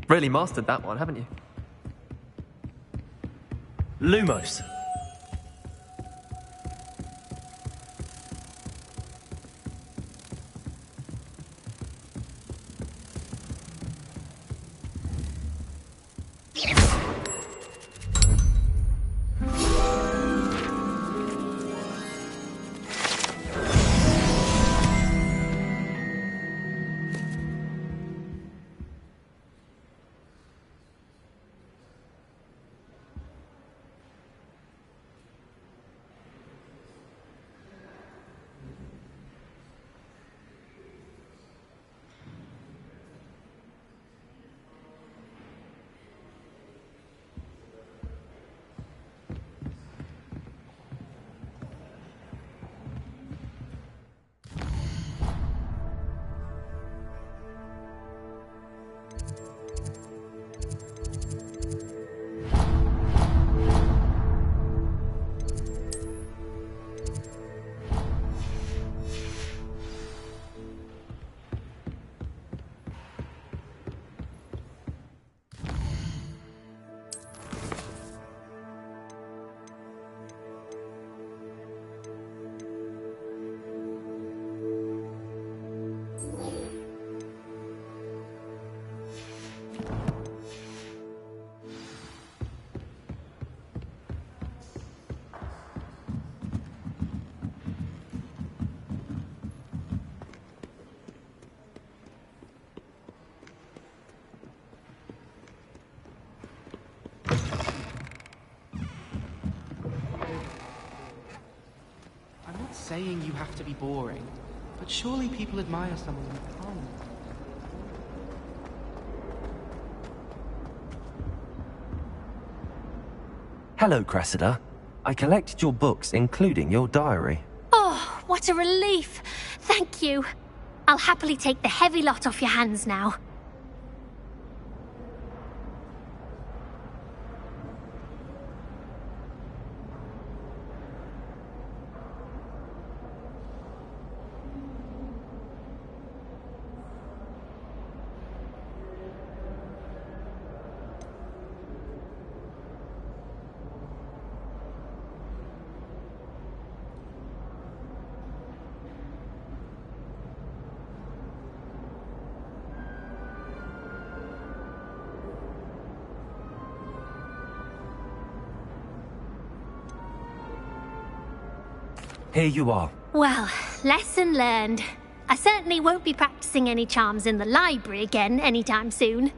Really mastered that one, haven't you? Lumos. Saying you have to be boring, but surely people admire someone with fun. Hello, Cressida. I collected your books, including your diary. Oh, what a relief. Thank you. I'll happily take the heavy lot off your hands now. Here you are. Well, lesson learned. I certainly won't be practicing any charms in the library again anytime soon.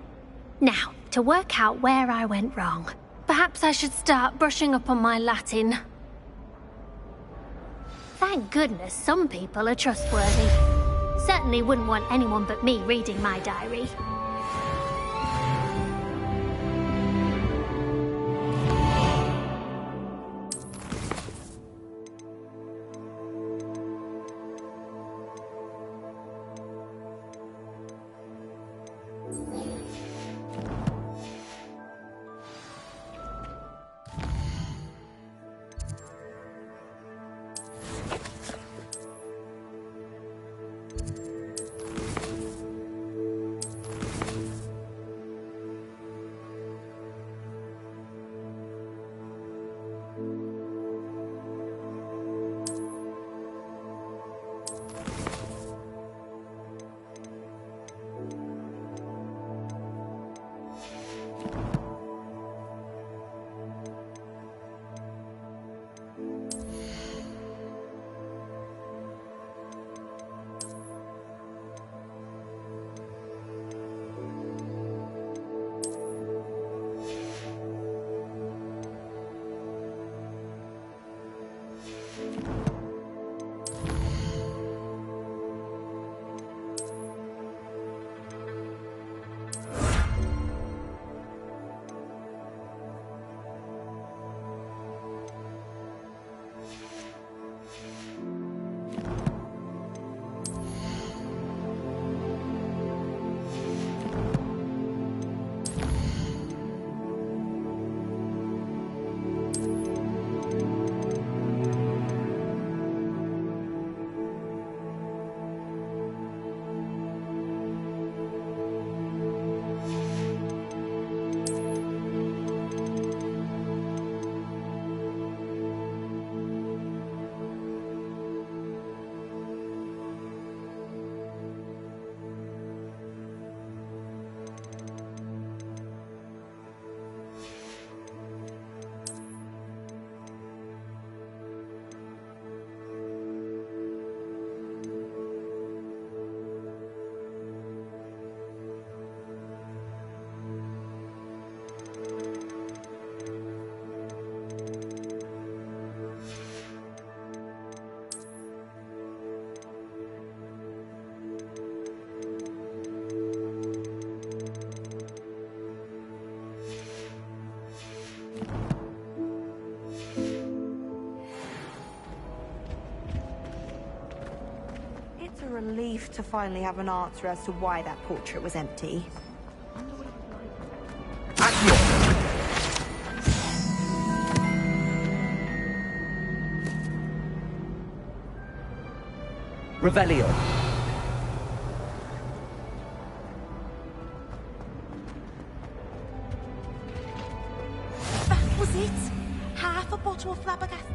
Now, to work out where I went wrong. Perhaps I should start brushing up on my Latin. Thank goodness some people are trustworthy. Certainly wouldn't want anyone but me reading my diary. It's a relief to finally have an answer as to why that portrait was empty. Revelio. That was it? Half a bottle of flabbergasted.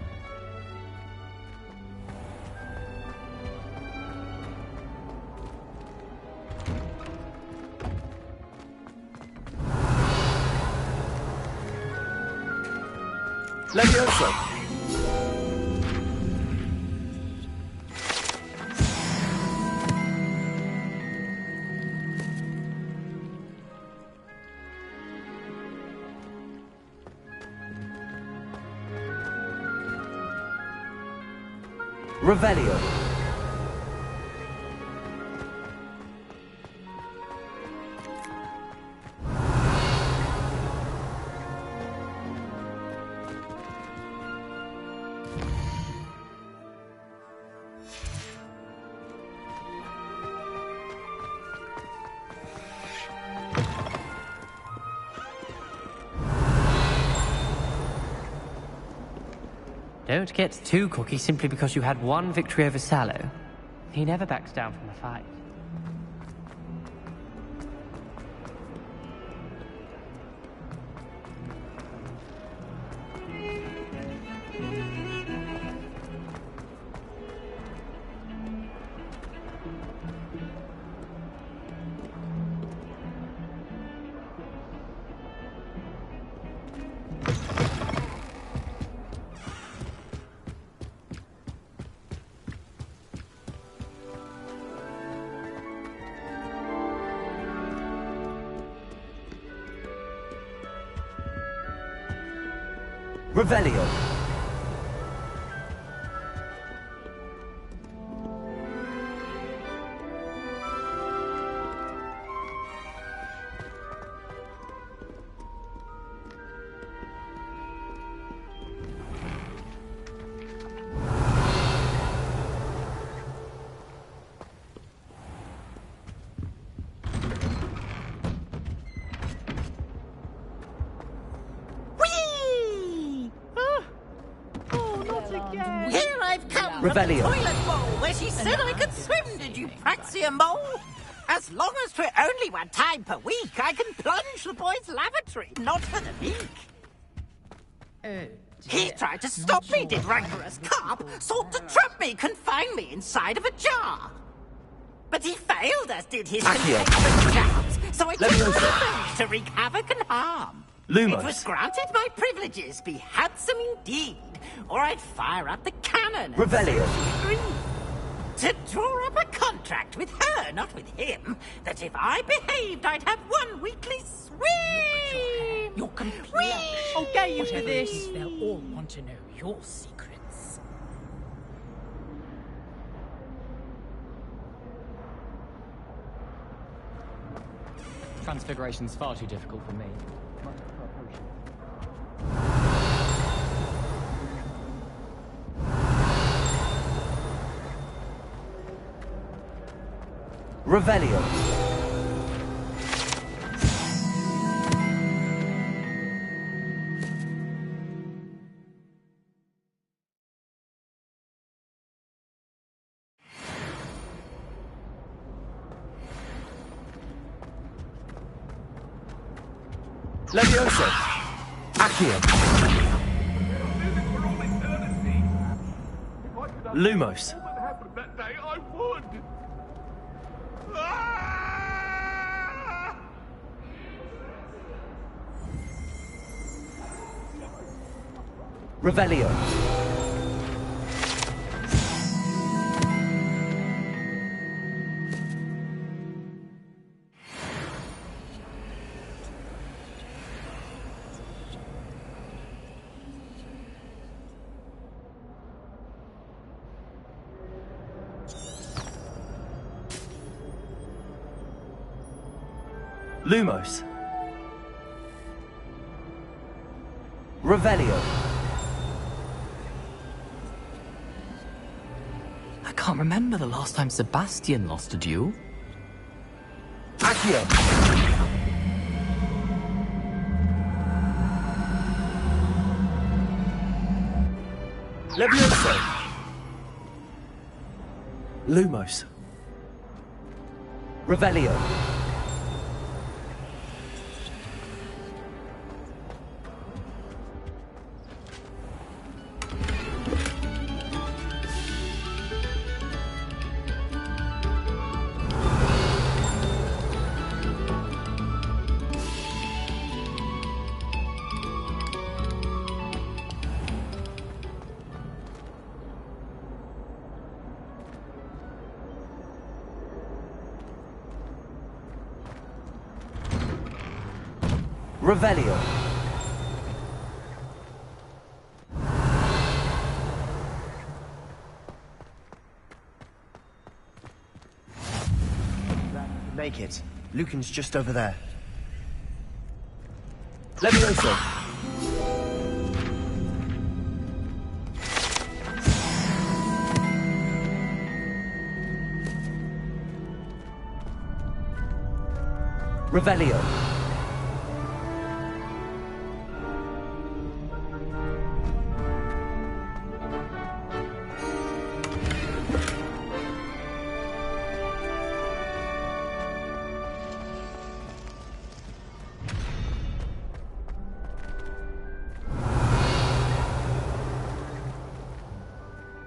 Levioso. Revelio. Don't get too cocky simply because you had one victory over Sallow. He never backs down from a fight. Revelio. Here I've come from Revelio. the toilet bowl where she said I could swim, did you praxia mole? As long as for only 1 time per week, I can plunge the boys' lavatory, not for the meek. He tried to stop me, did rancorous carp, sought to trap me, confine me inside of a jar. But he failed, as did his contemptible charms, so I took revenge to wreak havoc and harm. Lumos. It was granted my privileges be handsome indeed, or I'd fire up the cannon and Revelio. to draw up a contract with her, not with him, that if I behaved, I'd have 1 weekly swim. You're complete. I'll get you for this. It is, they'll all want to know your secrets. Transfiguration's far too difficult for me. Revelio. Levioso. Accio. Lumos. That day I would. Revelio. Lumos. Revelio. I can't remember the last time Sebastian lost a duel. Accio. Levioso. Lumos. Revelio. Revelio. Make it. Lucan's just over there. Levioso. Revelio.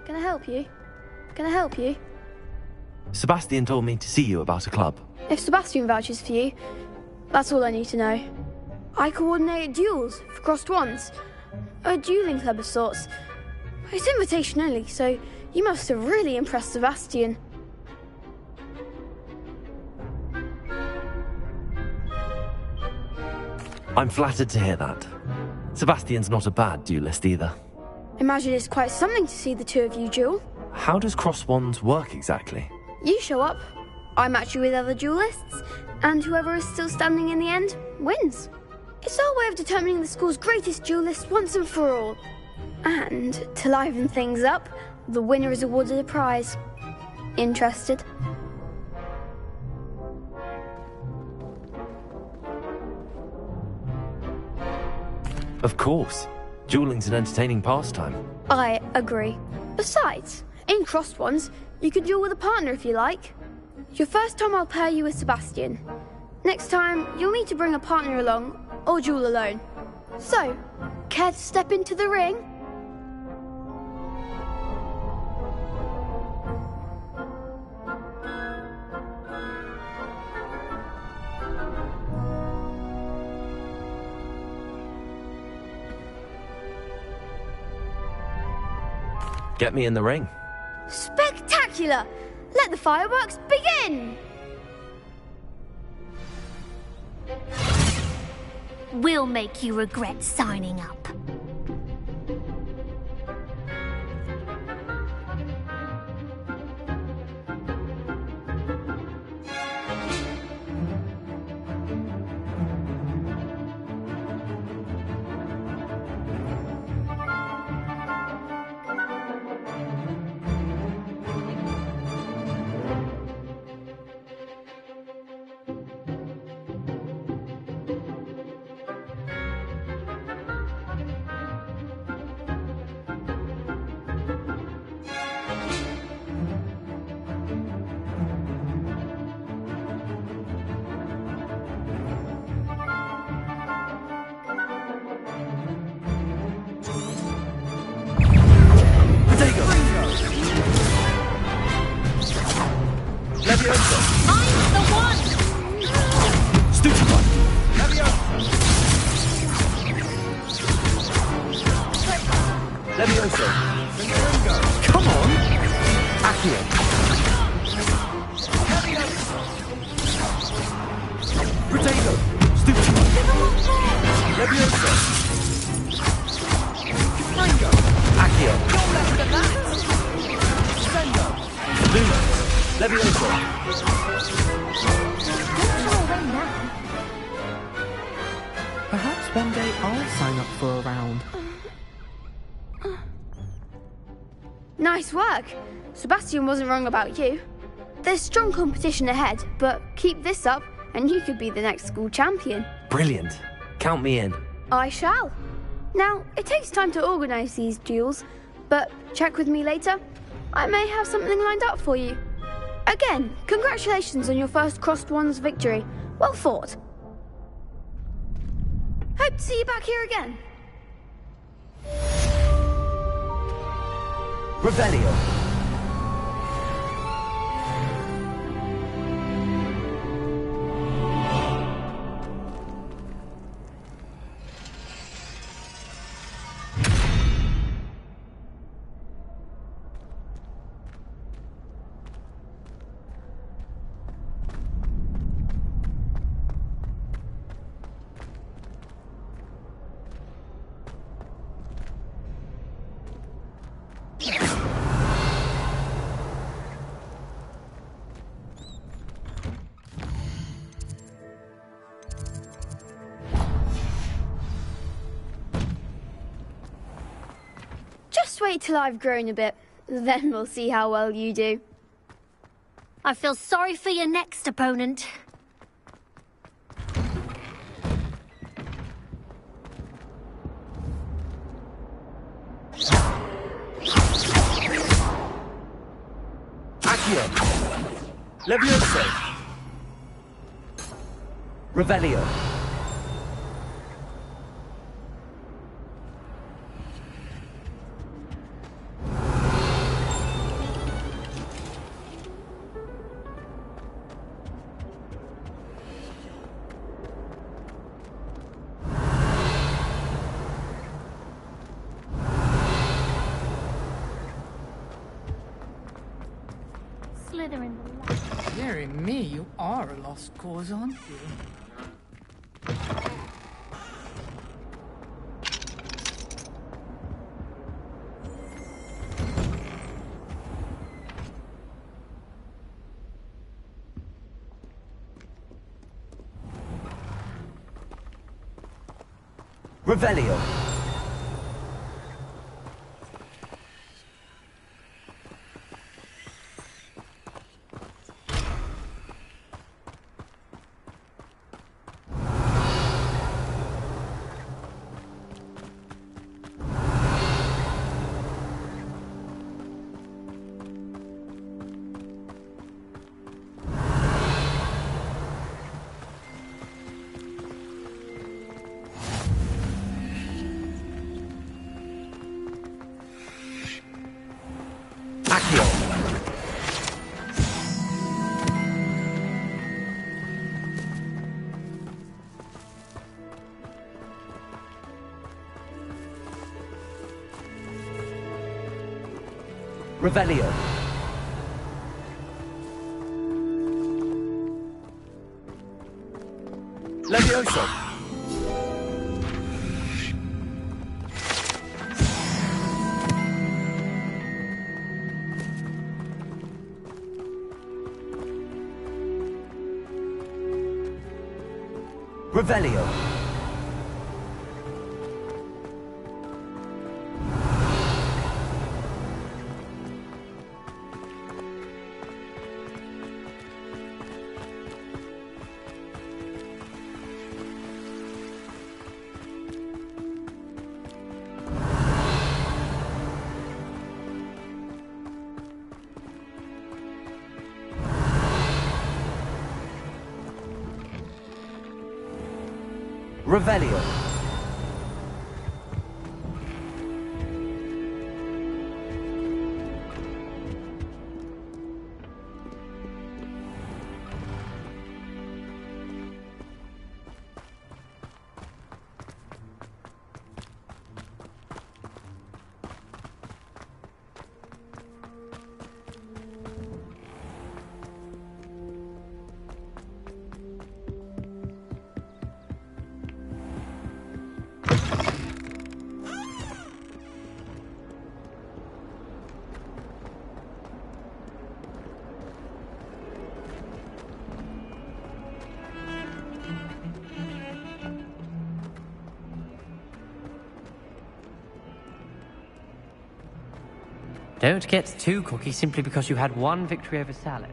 Can I help you? Can I help you? Sebastian told me to see you about a club. If Sebastian vouches for you, that's all I need to know. I coordinate duels for crossed wands. A dueling club of sorts. It's invitation only, so you must have really impressed Sebastian. I'm flattered to hear that. Sebastian's not a bad duelist either. Imagine it's quite something to see the two of you duel. How does cross wands work exactly? You show up, I match you with other duelists, and whoever is still standing in the end wins. It's our way of determining the school's greatest duelist once and for all. And to liven things up, the winner is awarded a prize. Interested? Of course. Dueling's an entertaining pastime. I agree. Besides, in crossed ones, you can duel with a partner if you like. Your first time I'll pair you with Sebastian. Next time, you'll need to bring a partner along, or duel alone. So, care to step into the ring? Get me in the ring. Spectacular! Let the fireworks begin! We'll make you regret signing up. Perhaps one day I'll sign up for a round. Nice work. Sebastian wasn't wrong about you. There's strong competition ahead, but keep this up and you could be the next school champion. Brilliant. Count me in. I shall. Now, it takes time to organise these duels, but check with me later. I may have something lined up for you. Again, congratulations on your first Crossed Wands victory. Well fought. Hope to see you back here again. Revelio. Just wait till I've grown a bit, then we'll see how well you do. I feel sorry for your next opponent. Accio. Levioso. Revelio. Dearie me, you are a lost cause, aren't you? Revelio. Revelio. Levioso. Revelio. Revelio. Don't get too cocky simply because you had one victory over Sallow.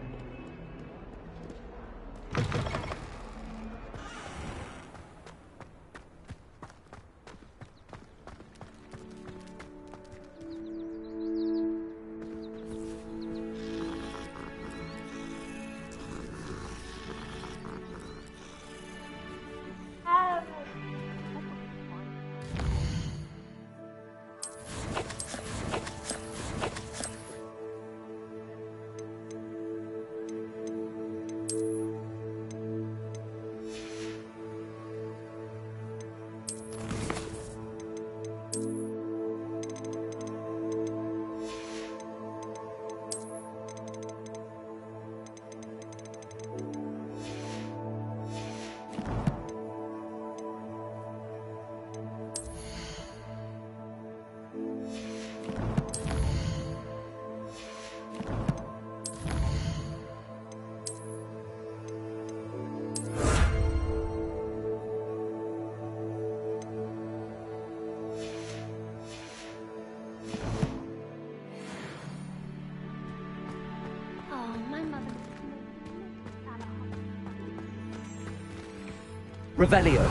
Revelio.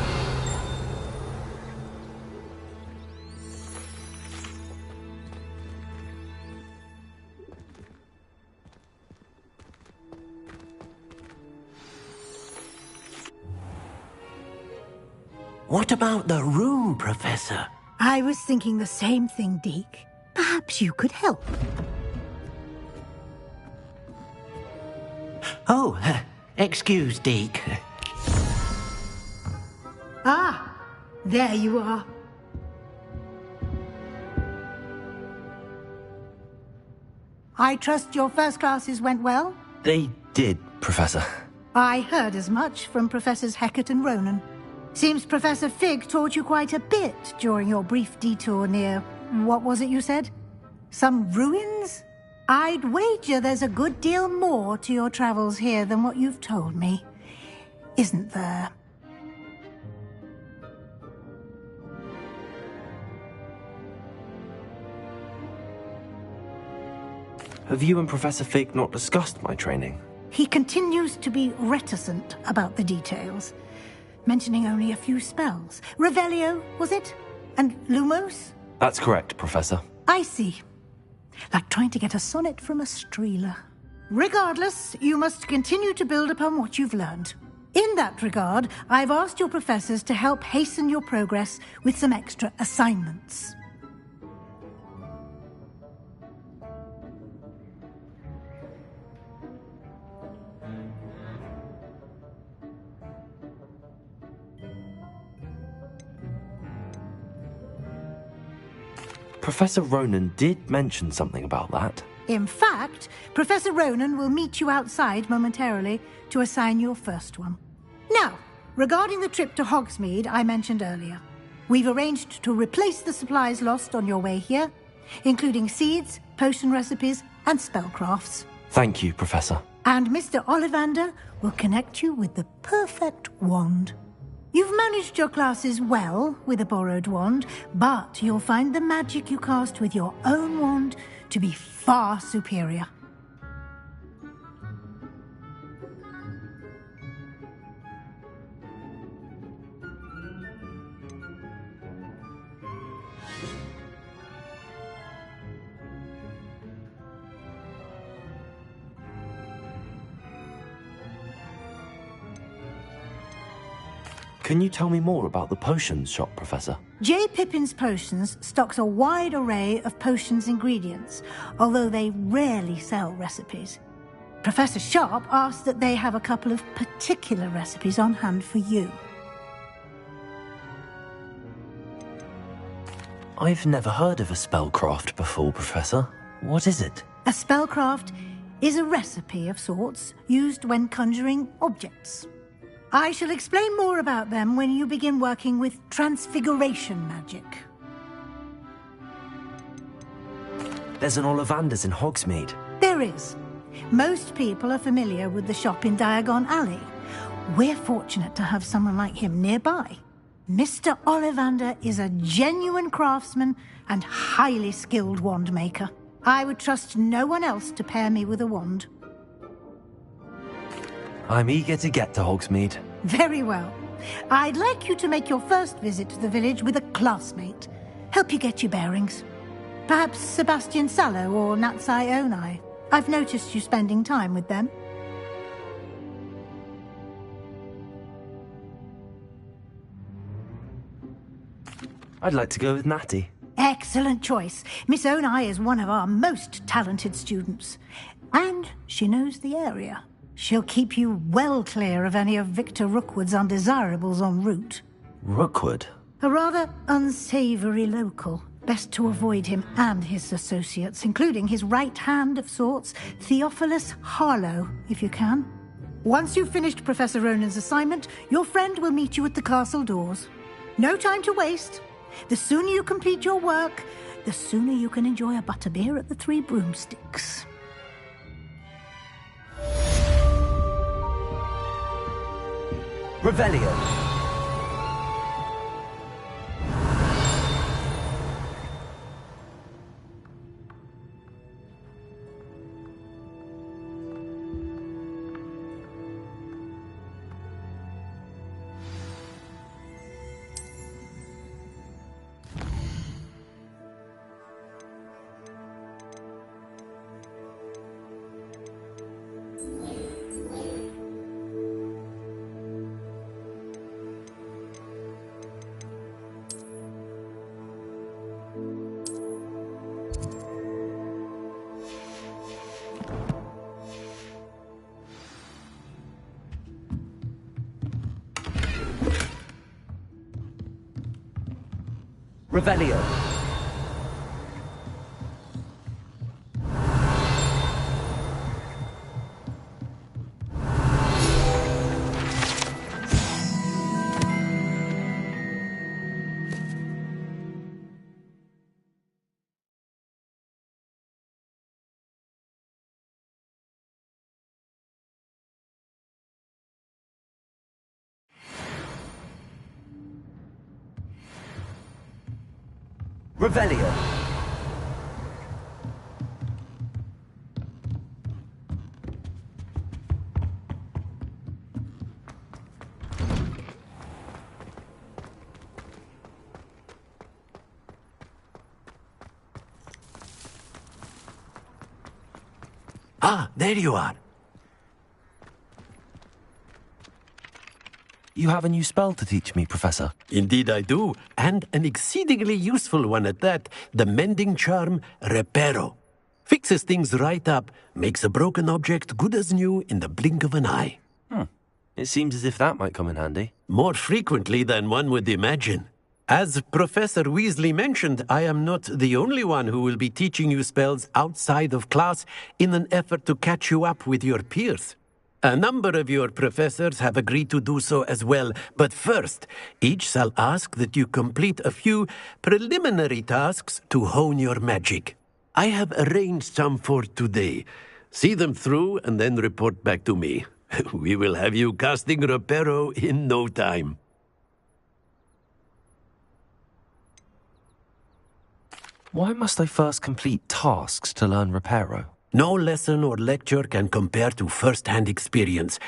What about the room, Professor? I was thinking the same thing, Deke. Perhaps you could help. Oh, excuse, Deke. Ah, there you are. I trust your first classes went well? They did, Professor. I heard as much from Professors Hecat and Ronan. Seems Professor Fig taught you quite a bit during your brief detour near... what was it you said? Some ruins? I'd wager there's a good deal more to your travels here than what you've told me. Isn't there? Have you and Professor Fig not discussed my training? He continues to be reticent about the details, mentioning only a few spells. Revelio, was it? And Lumos? That's correct, Professor. I see. Like trying to get a sonnet from a streeler. Regardless, you must continue to build upon what you've learned. In that regard, I've asked your professors to help hasten your progress with some extra assignments. Professor Ronan did mention something about that. In fact, Professor Ronan will meet you outside momentarily to assign your first one. Now, regarding the trip to Hogsmeade I mentioned earlier, we've arranged to replace the supplies lost on your way here, including seeds, potion recipes, and spellcrafts. Thank you, Professor. And Mr. Ollivander will connect you with the perfect wand. You've managed your classes well with a borrowed wand, but you'll find the magic you cast with your own wand to be far superior. Can you tell me more about the potions shop, Professor? J. Pippin's Potions stocks a wide array of potions ingredients, although they rarely sell recipes. Professor Sharp asked that they have a couple of particular recipes on hand for you. I've never heard of a spellcraft before, Professor. What is it? A spellcraft is a recipe of sorts used when conjuring objects. I shall explain more about them when you begin working with transfiguration magic. There's an Ollivander's in Hogsmeade. There is. Most people are familiar with the shop in Diagon Alley. We're fortunate to have someone like him nearby. Mr. Ollivander is a genuine craftsman and highly skilled wand maker. I would trust no one else to pair me with a wand. I'm eager to get to Hogsmeade. Very well. I'd like you to make your first visit to the village with a classmate. Help you get your bearings. Perhaps Sebastian Sallow or Natsai Onai. I've noticed you spending time with them. I'd like to go with Natty. Excellent choice. Miss Onai is one of our most talented students. And she knows the area. She'll keep you well clear of any of Victor Rookwood's undesirables en route. Rookwood? A rather unsavoury local. Best to avoid him and his associates, including his right hand of sorts, Theophilus Harlow, if you can. Once you've finished Professor Ronan's assignment, your friend will meet you at the castle doors. No time to waste. The sooner you complete your work, the sooner you can enjoy a butterbeer at the Three Broomsticks. Revelio. Revelio. Revelio. Ah, there you are. You have a new spell to teach me, Professor. Indeed I do, and an exceedingly useful one at that. The mending charm, Reparo. Fixes things right up, makes a broken object good as new in the blink of an eye. It seems as if that might come in handy. More frequently than one would imagine. As Professor Weasley mentioned, I am not the only one who will be teaching you spells outside of class in an effort to catch you up with your peers. A number of your professors have agreed to do so as well, but first, each shall ask that you complete a few preliminary tasks to hone your magic. I have arranged some for today. See them through and then report back to me. We will have you casting Reparo in no time. Why must I first complete tasks to learn Reparo? No lesson or lecture can compare to first-hand experience,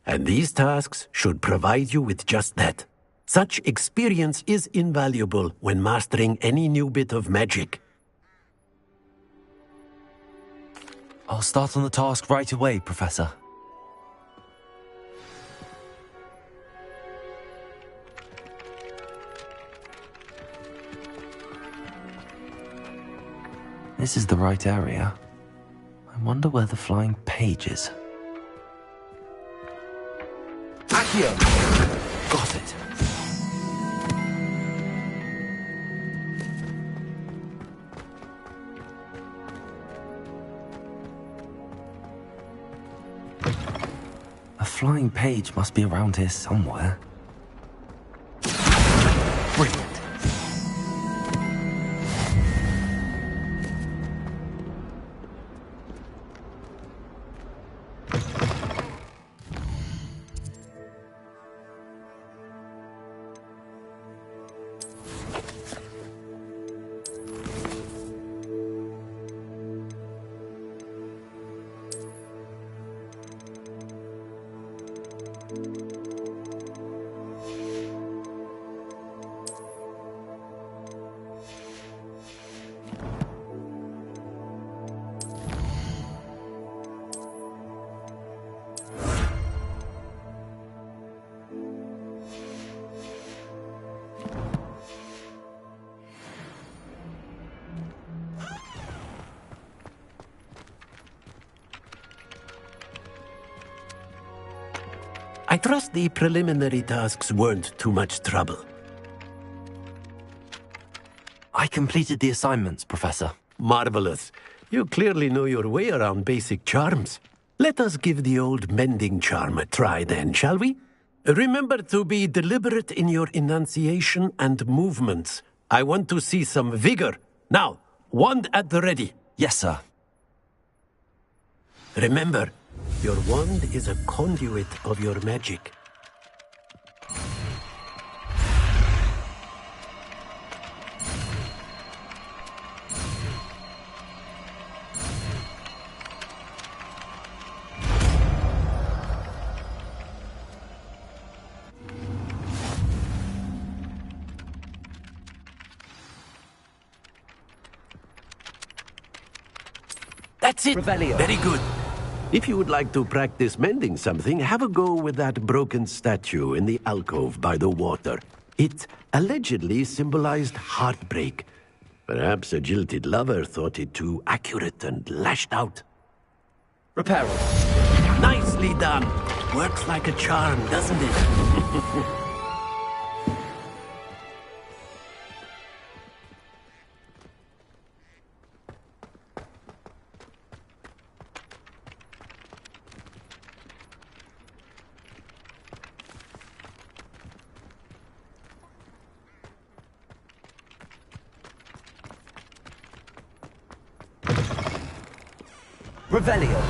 and these tasks should provide you with just that. Such experience is invaluable when mastering any new bit of magic. I'll start on the task right away, Professor. This is the right area. I wonder where the flying page is. Accio! Got it. A flying page must be around here somewhere. Brilliant. I trust the preliminary tasks weren't too much trouble. I completed the assignments, Professor. Marvelous. You clearly know your way around basic charms. Let us give the old mending charm a try then, shall we? Remember to be deliberate in your enunciation and movements. I want to see some vigor. Now, wand at the ready. Yes, sir. Remember, your wand is a conduit of your magic. That's it. Revelio. Very good. If you would like to practice mending something, have a go with that broken statue in the alcove by the water. It allegedly symbolized heartbreak. Perhaps a jilted lover thought it too accurate and lashed out. Reparo. Nicely done. Works like a charm, doesn't it? Revelio.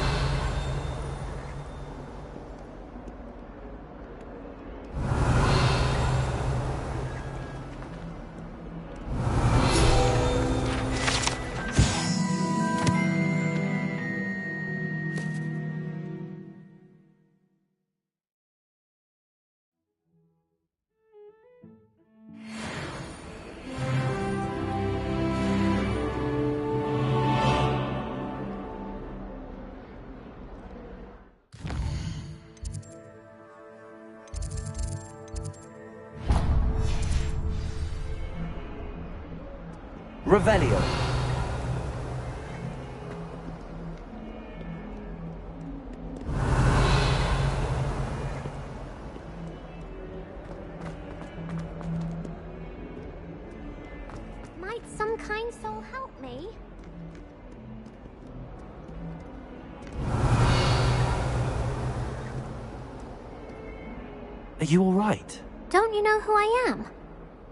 Revelio. Might some kind soul help me? Are you alright? Don't you know who I am?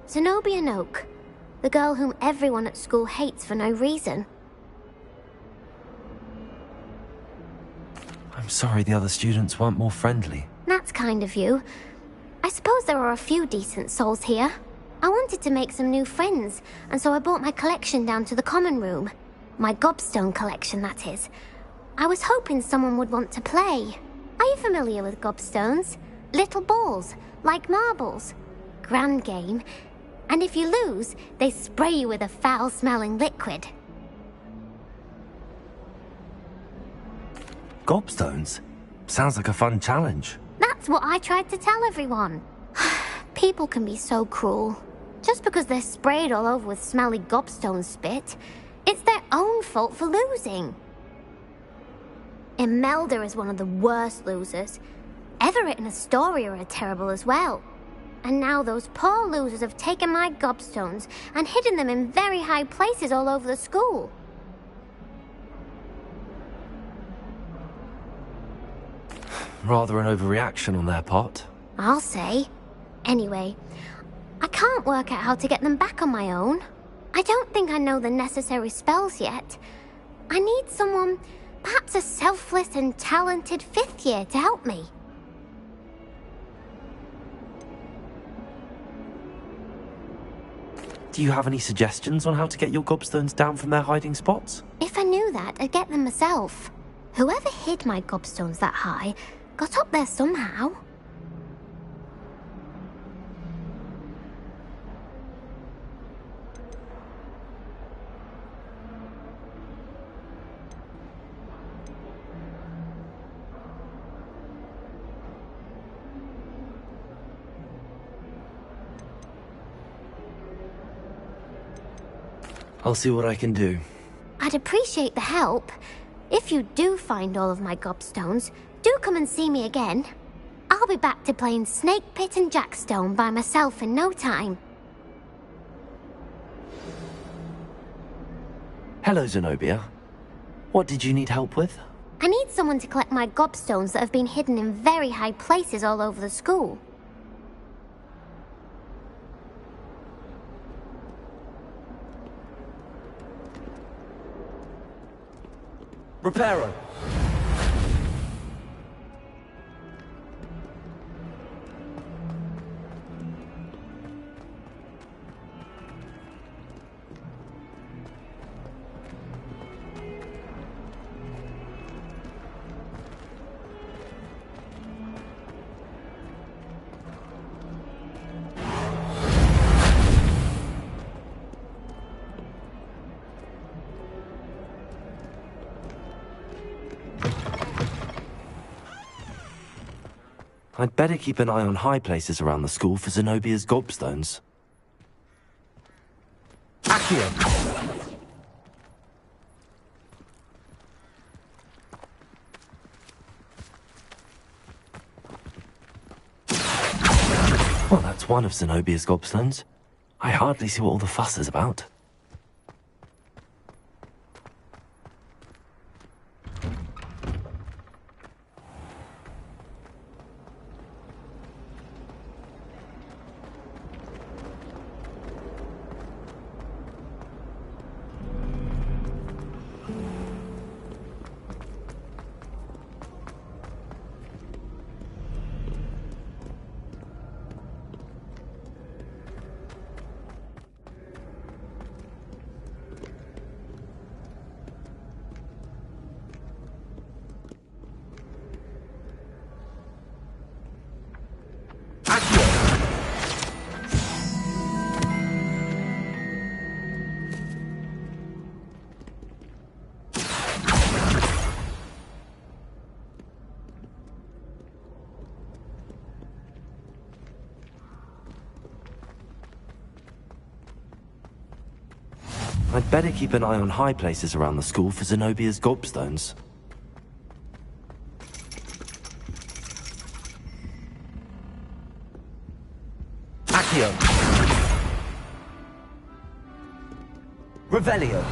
Zenobia Noak, the girl whom everyone at school hates for no reason. I'm sorry the other students weren't more friendly. That's kind of you. I suppose there are a few decent souls here. I wanted to make some new friends, and so I brought my collection down to the common room. My gobstone collection, that is. I was hoping someone would want to play. Are you familiar with gobstones? Little balls, like marbles. Grand game. And if you lose, they spray you with a foul-smelling liquid. Gobstones? Sounds like a fun challenge. That's what I tried to tell everyone. People can be so cruel. Just because they're sprayed all over with smelly gobstone spit, it's their own fault for losing. Imelda is one of the worst losers. Everett and Astoria are terrible as well. And now those poor losers have taken my gobstones and hidden them in very high places all over the school. Rather an overreaction on their part. I'll say. Anyway, I can't work out how to get them back on my own. I don't think I know the necessary spells yet. I need someone, perhaps a selfless and talented 5th year to help me. Do you have any suggestions on how to get your gobstones down from their hiding spots? If I knew that, I'd get them myself. Whoever hid my gobstones that high got up there somehow. I'll see what I can do. I'd appreciate the help. If you do find all of my gobstones, do come and see me again. I'll be back to playing Snake Pit and Jackstone by myself in no time. Hello, Zenobia. What did you need help with? I need someone to collect my gobstones that have been hidden in very high places all over the school. Reparo. I'd better keep an eye on high places around the school for Zenobia's gobstones. Accio. Well, that's one of Zenobia's gobstones. I hardly see what all the fuss is about. I'd better keep an eye on high places around the school for Zenobia's gobstones. Accio. Revelio.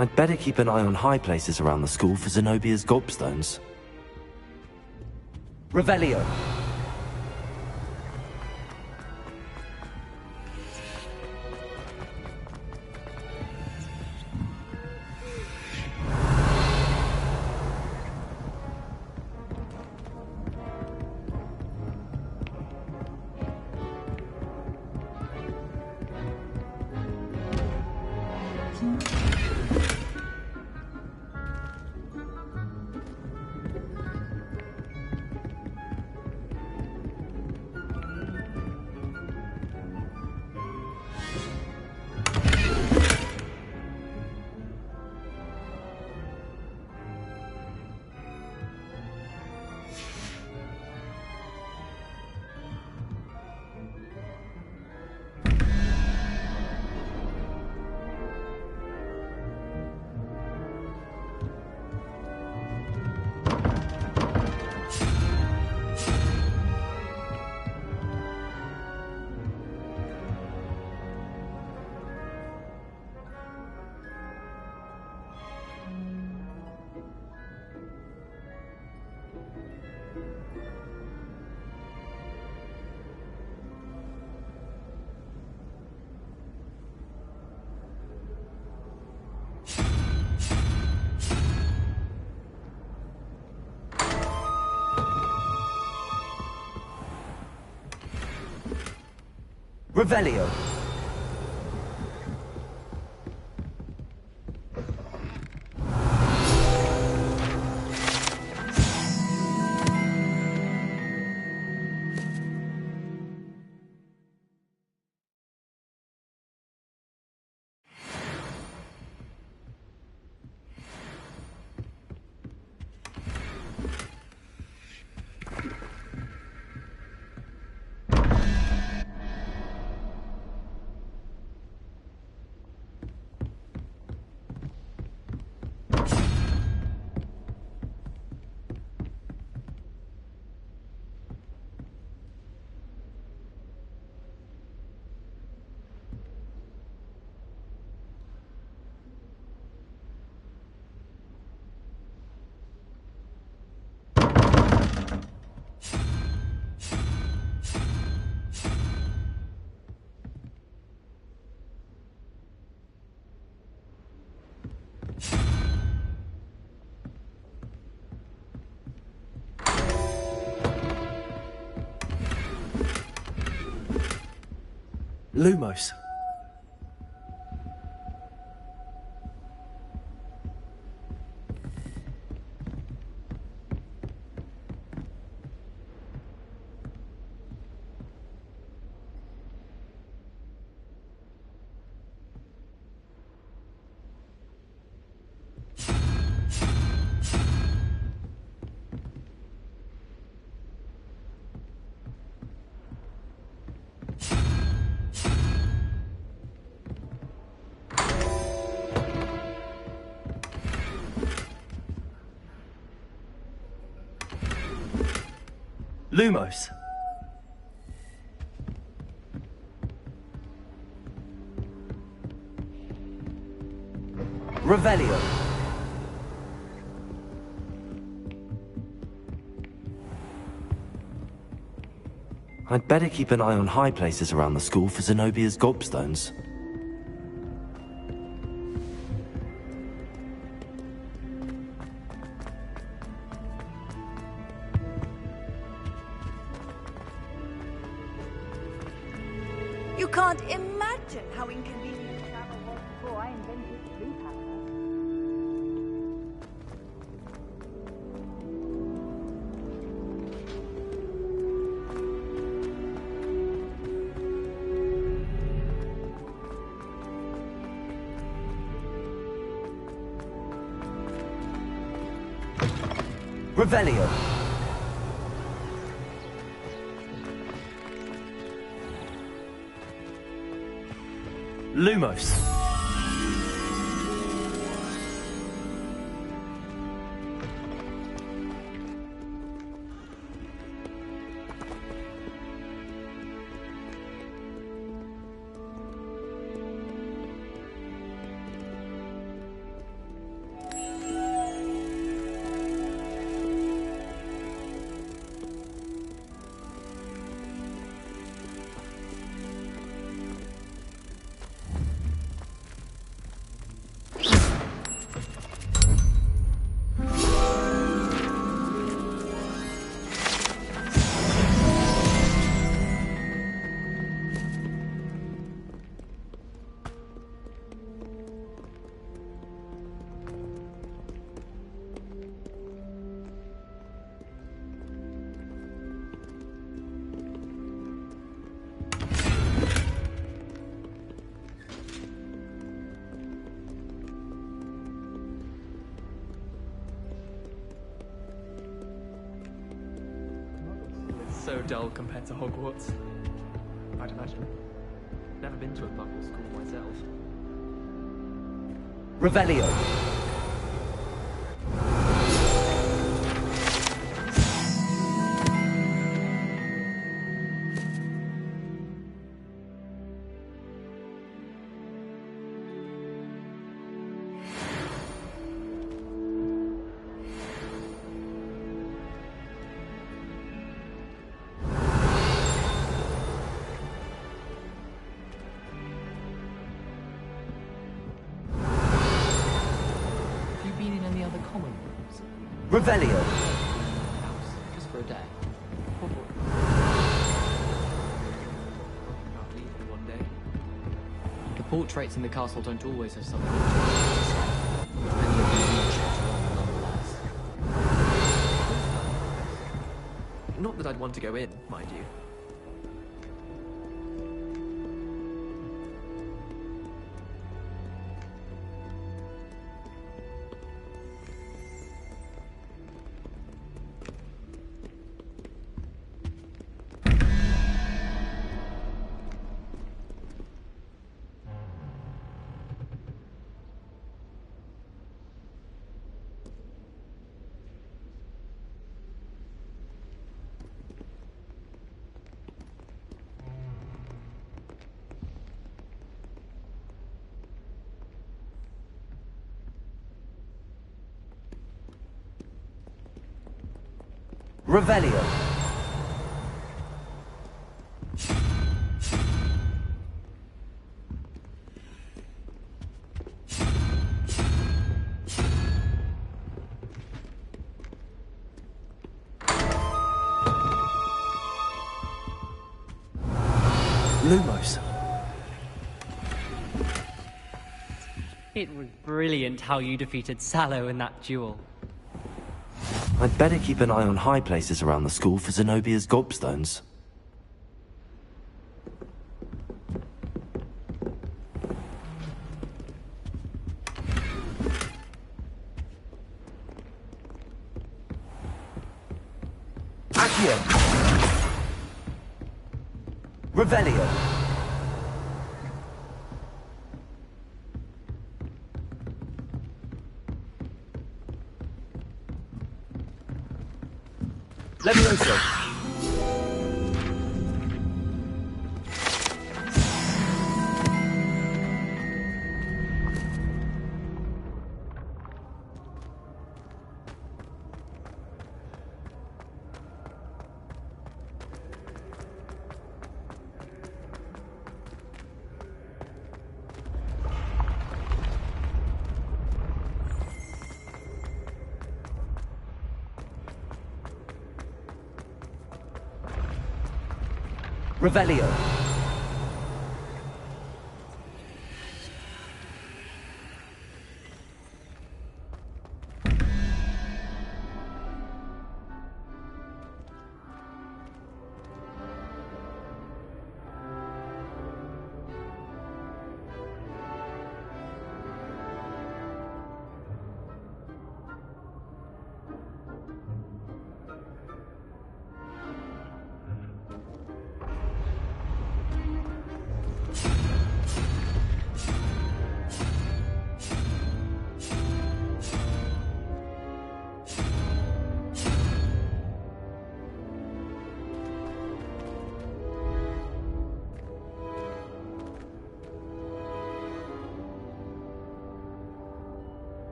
I'd better keep an eye on high places around the school for Zenobia's gobstones. Revelio. Revelio. Lumos. Lumos. Revelio. I'd better keep an eye on high places around the school for Zenobia's gobstones. You can't imagine how inconvenient travel was before I invented sleep apparatus. Revelio. Lumos. So dull compared to Hogwarts. I'd imagine. Never been to a Muggle school myself. Revelio. Revelio. Just for a day. I'll leave for one day. The portraits in the castle don't always have something to say. Many of them each nonetheless. Not that I'd want to go in, mind you. Revelio. Lumos. It was brilliant how you defeated Sallow in that duel. I'd better keep an eye on high places around the school for Zenobia's gobstones. Accio! Revelio! Levioso! Revelio.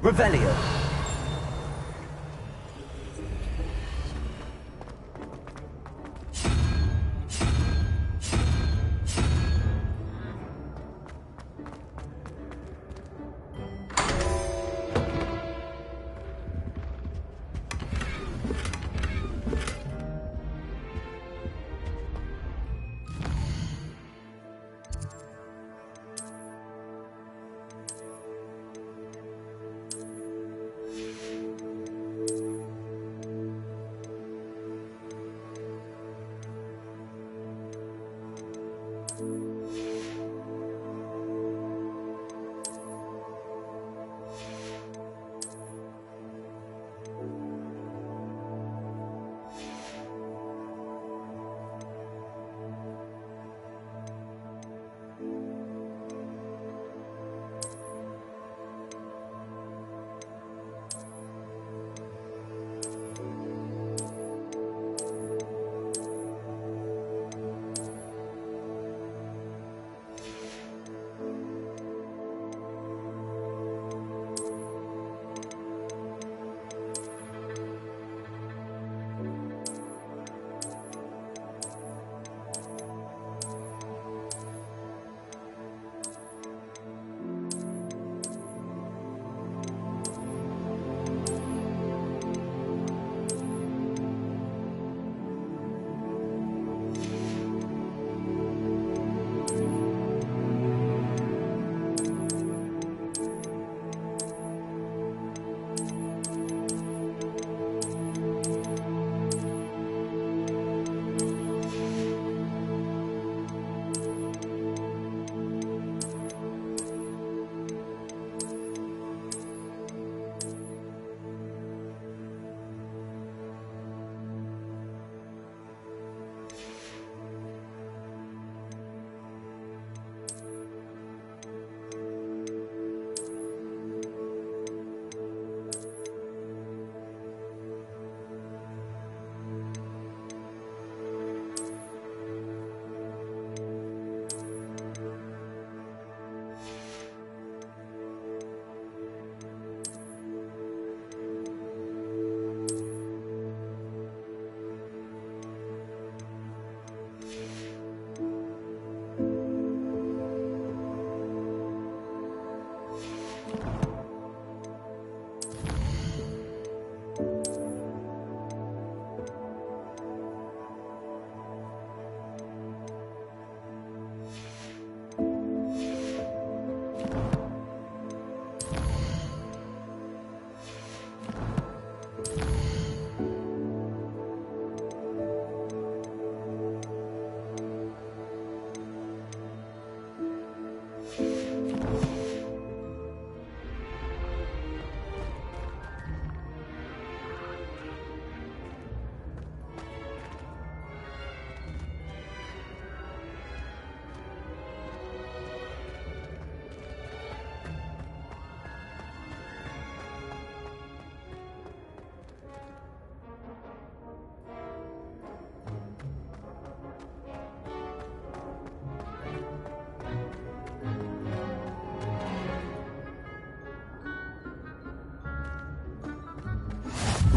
Revelio.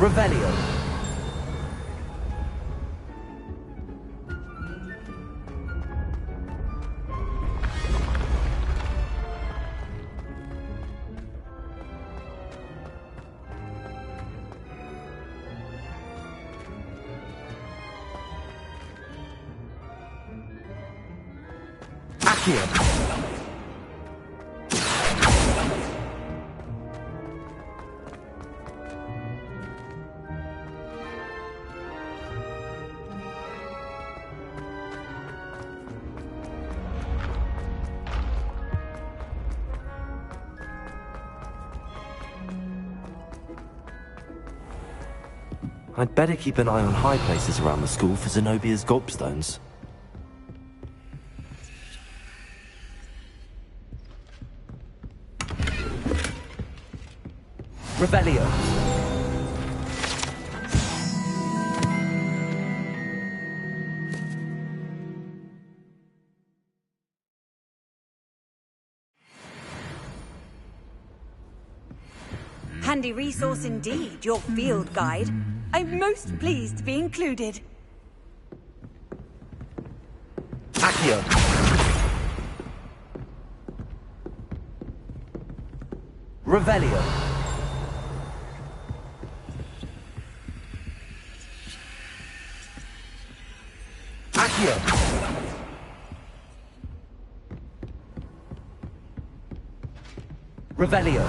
Revelio. Accio. I'd better keep an eye on high places around the school for Zenobia's gobstones. Revelio. Handy resource indeed, your field guide. I'm most pleased to be included. Accio. Revelio. Accio. Revelio.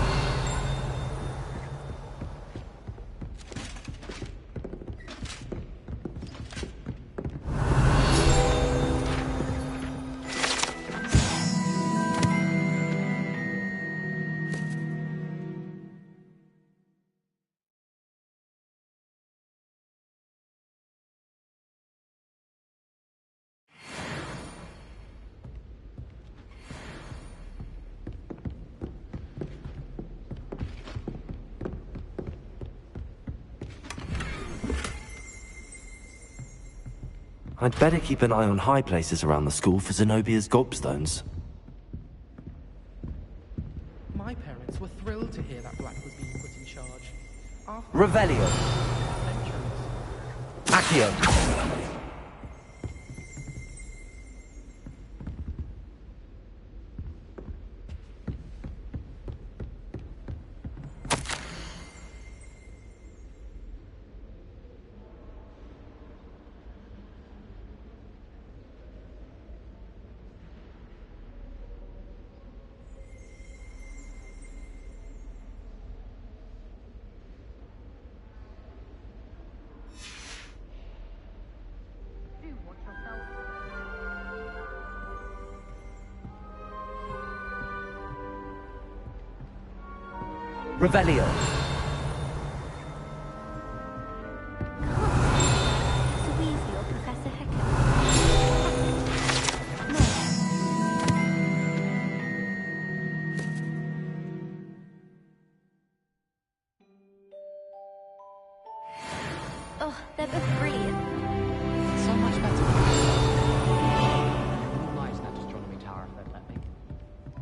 I'd better keep an eye on high places around the school for Zenobia's gobstones. My parents were thrilled to hear that Black was being put in charge. After Revelio. Accio. Revelio. Professor Weasley or Professor Hecat? Oh, they're both brilliant. So much better. All night in that astronomy tower if they'd let me.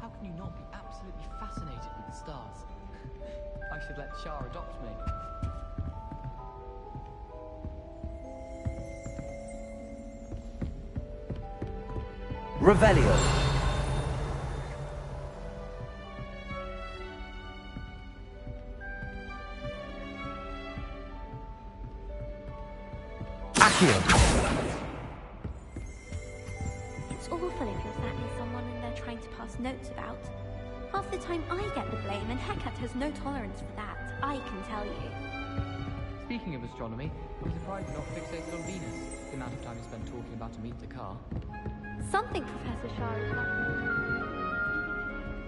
How can you not be absolutely fascinated with the stars? I should let Shah adopt me. Revelio. Accio. It's awful if you're sat near someone and they're trying to pass notes about. Half the time I get the blame, and Hecat has no tolerance for that, I can tell you. Speaking of astronomy, I'm surprised you're not fixated on Venus. The amount of time you spend talking about a meter car. Something Professor Shah is not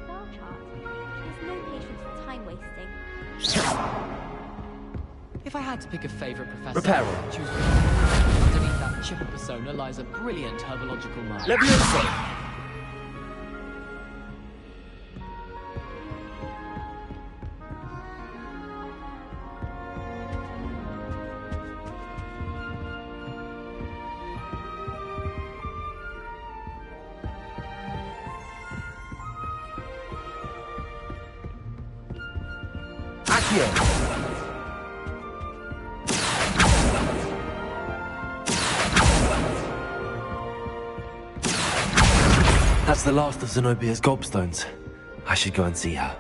star chart. She has no patience for time wasting. If I had to pick a favourite professor, Reparo. I'd choose underneath that chipper persona lies a brilliant herbological mind. Levioso. Accio. That's the last of Zenobia's gobstones. I should go and see her.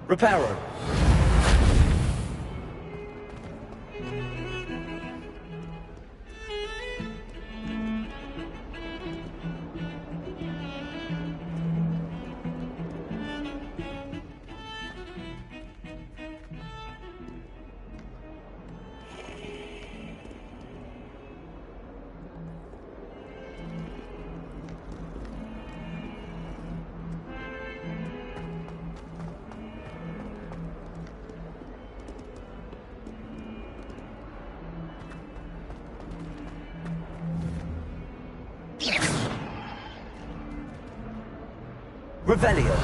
Reparo! Revelio.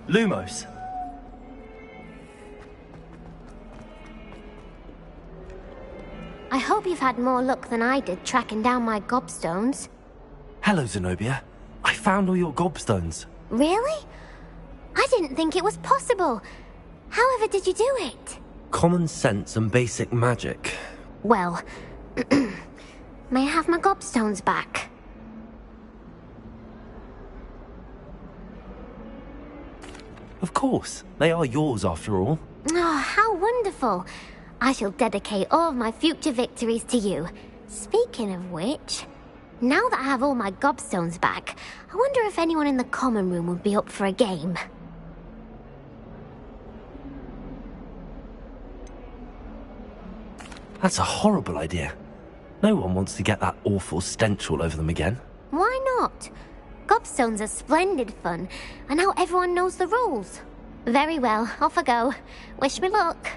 Lumos. I hope you've had more luck than I did tracking down my gobstones. Hello, Zenobia. I found all your gobstones. Really? I didn't think it was possible. However did you do it? Common sense and basic magic. Well, may I have my gobstones back? Of course. They are yours after all. Oh, how wonderful. I shall dedicate all of my future victories to you. Speaking of which, now that I have all my gobstones back, I wonder if anyone in the common room would be up for a game. That's a horrible idea. No one wants to get that awful stench all over them again. Why not? Gobstones are splendid fun, and now everyone knows the rules. Very well, off I go. Wish me luck.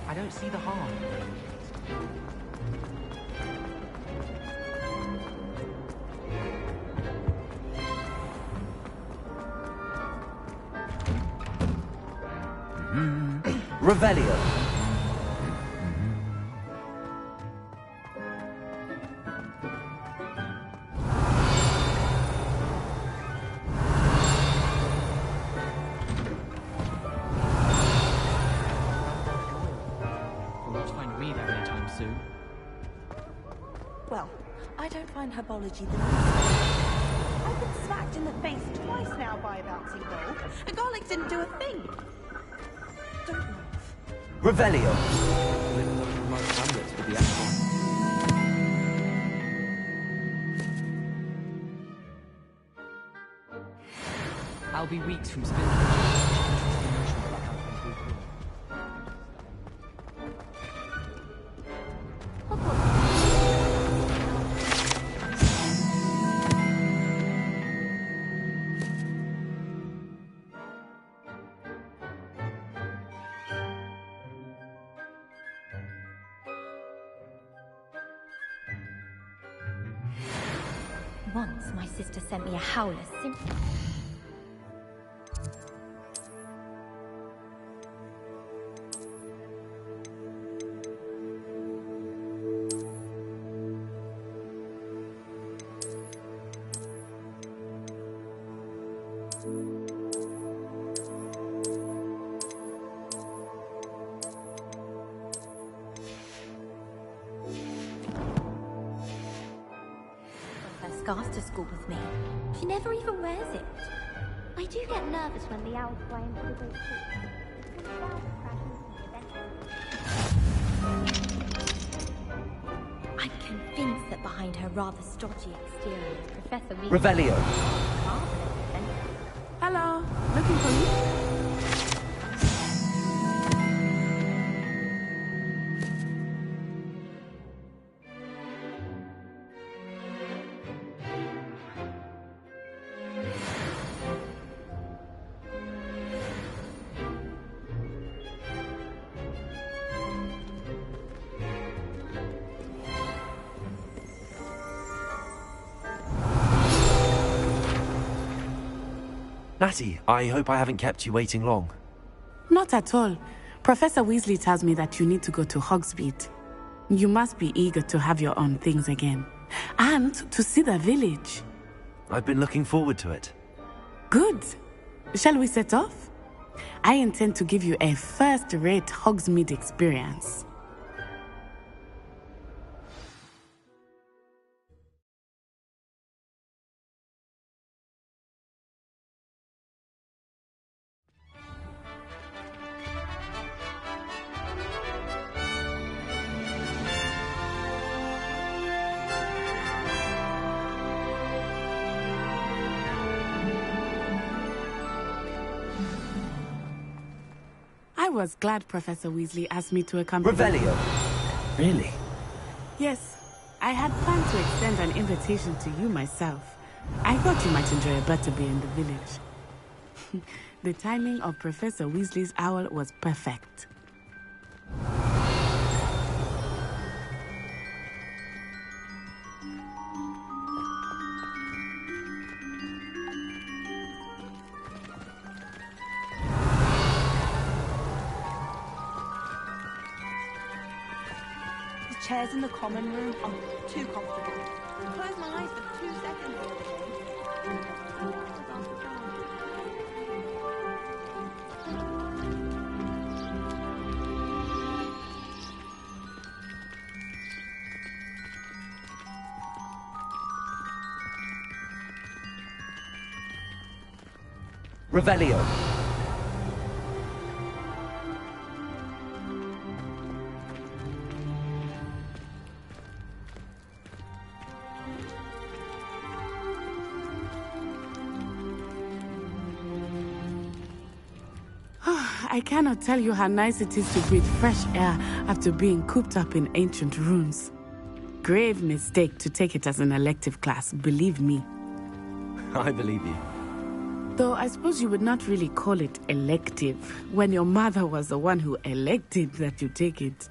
I don't see the harm. Revelio. You'll not find me there anytime soon. Well, I don't find herbology the least. I've been smacked in the face twice now by a bouncing ball, and garlic didn't do a thing. Don't laugh. Revelio. Live in those remote hamlets with the action. I'll be weeks from spinning interesting notions about how things will be. Once my sister sent me a howler simply... scarf to school with me. She never even wears it. I do get nervous when the owls fly into the great hall. I'm convinced that behind her rather stodgy exterior is Professor Weasley. Revelio. Hello. Looking for me? Natty, I hope I haven't kept you waiting long. Not at all. Professor Weasley tells me that you need to go to Hogsmeade. You must be eager to have your own things again. And to see the village. I've been looking forward to it. Good. Shall we set off? I intend to give you a first-rate Hogsmeade experience. I was glad Professor Weasley asked me to accompany... Revelio! Really? Yes. I had planned to extend an invitation to you myself. I thought you might enjoy a butterbeer in the village. The timing of Professor Weasley's owl was perfect. Chairs in the common room are too comfortable. I closed my eyes for 2 seconds the other day. Revelio! I cannot tell you how nice it is to breathe fresh air after being cooped up in ancient ruins. Grave mistake to take it as an elective class, believe me. I believe you. Though I suppose you would not really call it elective, when your mother was the one who elected that you take it.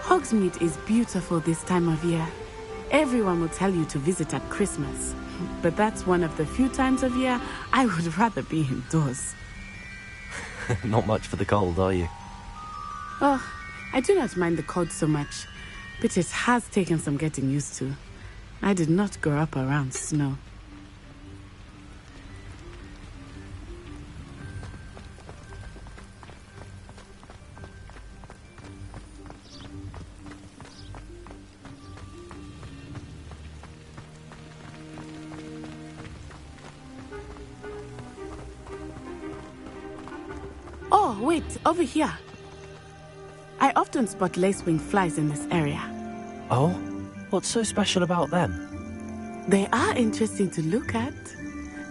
Hogsmeade is beautiful this time of year. Everyone will tell you to visit at Christmas, but that's one of the few times of year I would rather be indoors. Not much for the cold, are you? Oh, I do not mind the cold so much, but it has taken some getting used to. I did not grow up around snow. Oh, wait, over here. I often spot lacewing flies in this area. Oh? What's so special about them? They are interesting to look at.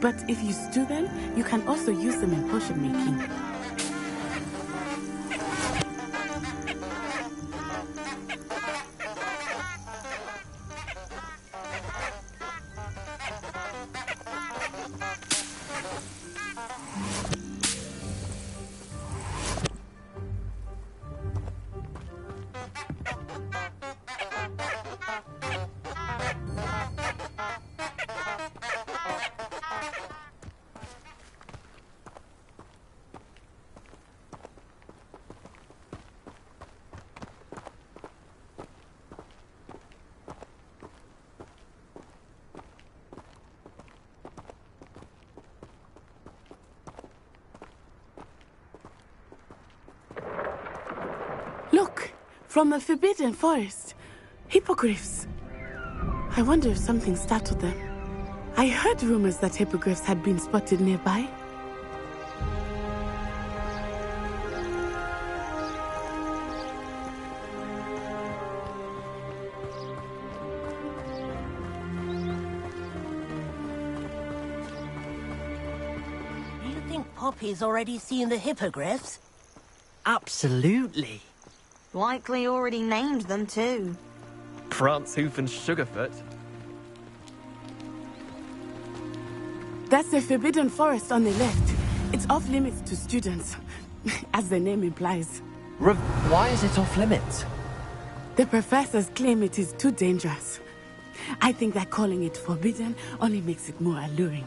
But if you stew them, you can also use them in potion making. Look, from the Forbidden Forest. Hippogriffs. I wonder if something startled them. I heard rumors that hippogriffs had been spotted nearby. You think Poppy's already seen the hippogriffs? Absolutely. Likely already named them too. Prance, Hoof and Sugarfoot. That's the Forbidden Forest on the left. It's off limits to students, as the name implies. Why is it off limits? The professors claim it is too dangerous. I think that calling it forbidden only makes it more alluring.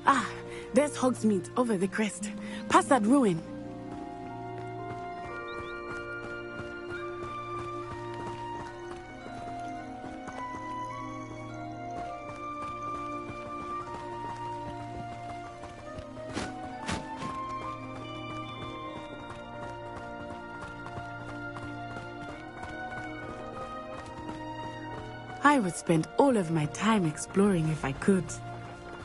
Ah, there's Hogsmeade over the crest. Past that ruin. I would spend all of my time exploring if I could.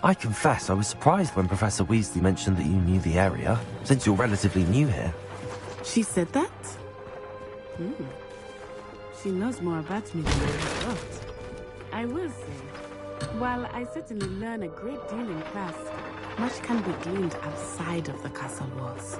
I confess I was surprised when Professor Weasley mentioned that you knew the area, since you're relatively new here. She said that? She knows more about me than I thought. I will say, while I certainly learn a great deal in class, much can be gleaned outside of the castle walls.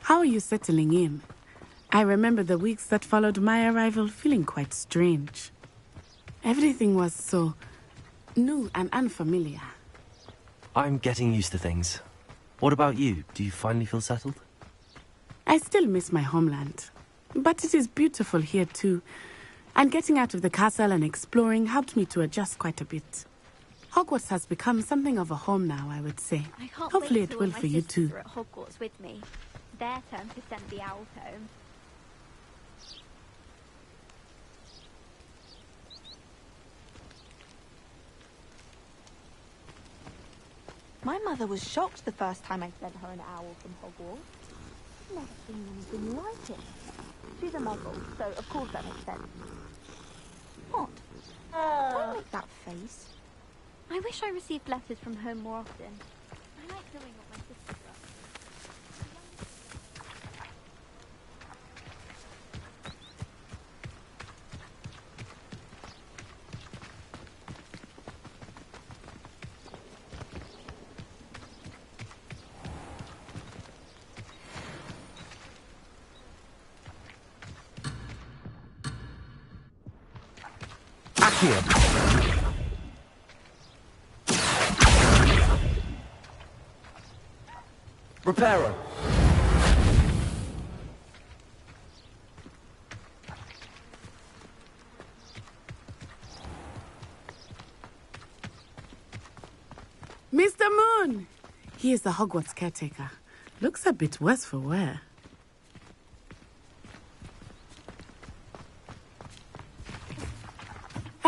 How are you settling in? I remember the weeks that followed my arrival feeling quite strange. Everything was so new and unfamiliar. I'm getting used to things. What about you? Do you finally feel settled? I still miss my homeland, but it is beautiful here too. And getting out of the castle and exploring helped me to adjust quite a bit. Hogwarts has become something of a home now, I would say. I can't Hopefully wait it till will my for you sisters too. are at Hogwarts with me. Their turn to send the owls home. My mother was shocked the first time I sent her an owl from Hogwarts. Never seen anything like it. She's a muggle, so of course that makes sense. What? Don't make that face. I wish I received letters from home more often. I like knowing what my sisters are. Reparo. Mr. Moon! He is the Hogwarts caretaker. Looks a bit worse for wear.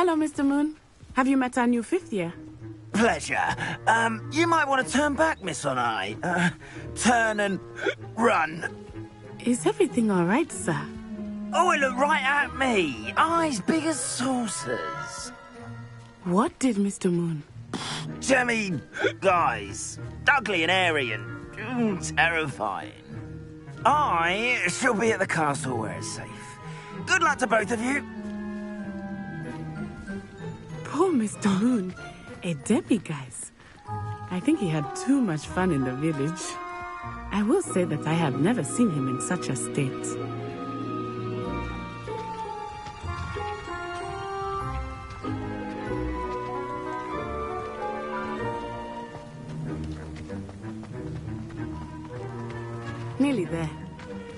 Hello, Mr. Moon. Have you met our new fifth year? Pleasure. You might want to turn back, Miss Onai. Turn and run. Is everything all right, sir? Oh, it looked right at me. Eyes big as saucers. What did Mr. Moon? Jemmy, guys. Ugly and airy and terrifying. I shall be at the castle where it's safe. Good luck to both of you. Poor Mr. Moon. A demiguise. I think he had too much fun in the village. I will say that I have never seen him in such a state. Nearly there.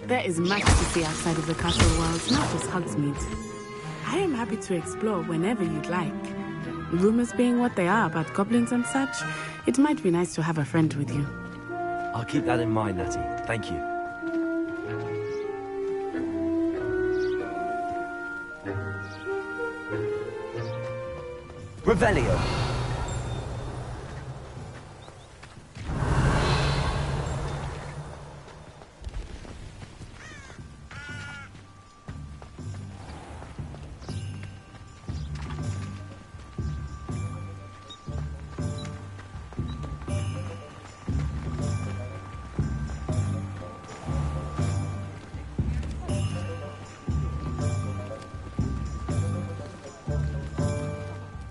There is much to see outside of the castle walls, not just Hogsmeade. I am happy to explore whenever you'd like. Rumors being what they are about goblins and such, it might be nice to have a friend with you. I'll keep that in mind, Natty. Thank you. Revelio.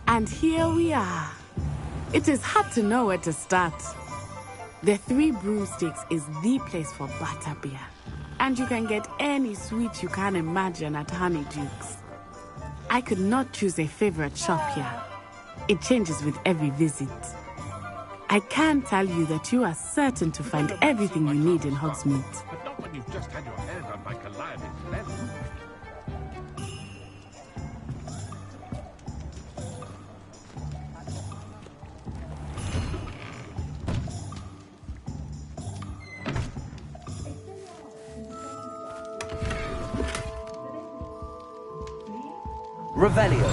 And here we are. It is hard to know where to start. The Three Broomsticks is the place for butterbeer. And you can get any sweet you can imagine at Honeyduke's. I could not choose a favorite shop here. It changes with every visit. I can tell you that you are certain to find everything you need in Hogsmeade. But not when you've just had your hair done by Calliope's level. Revelio.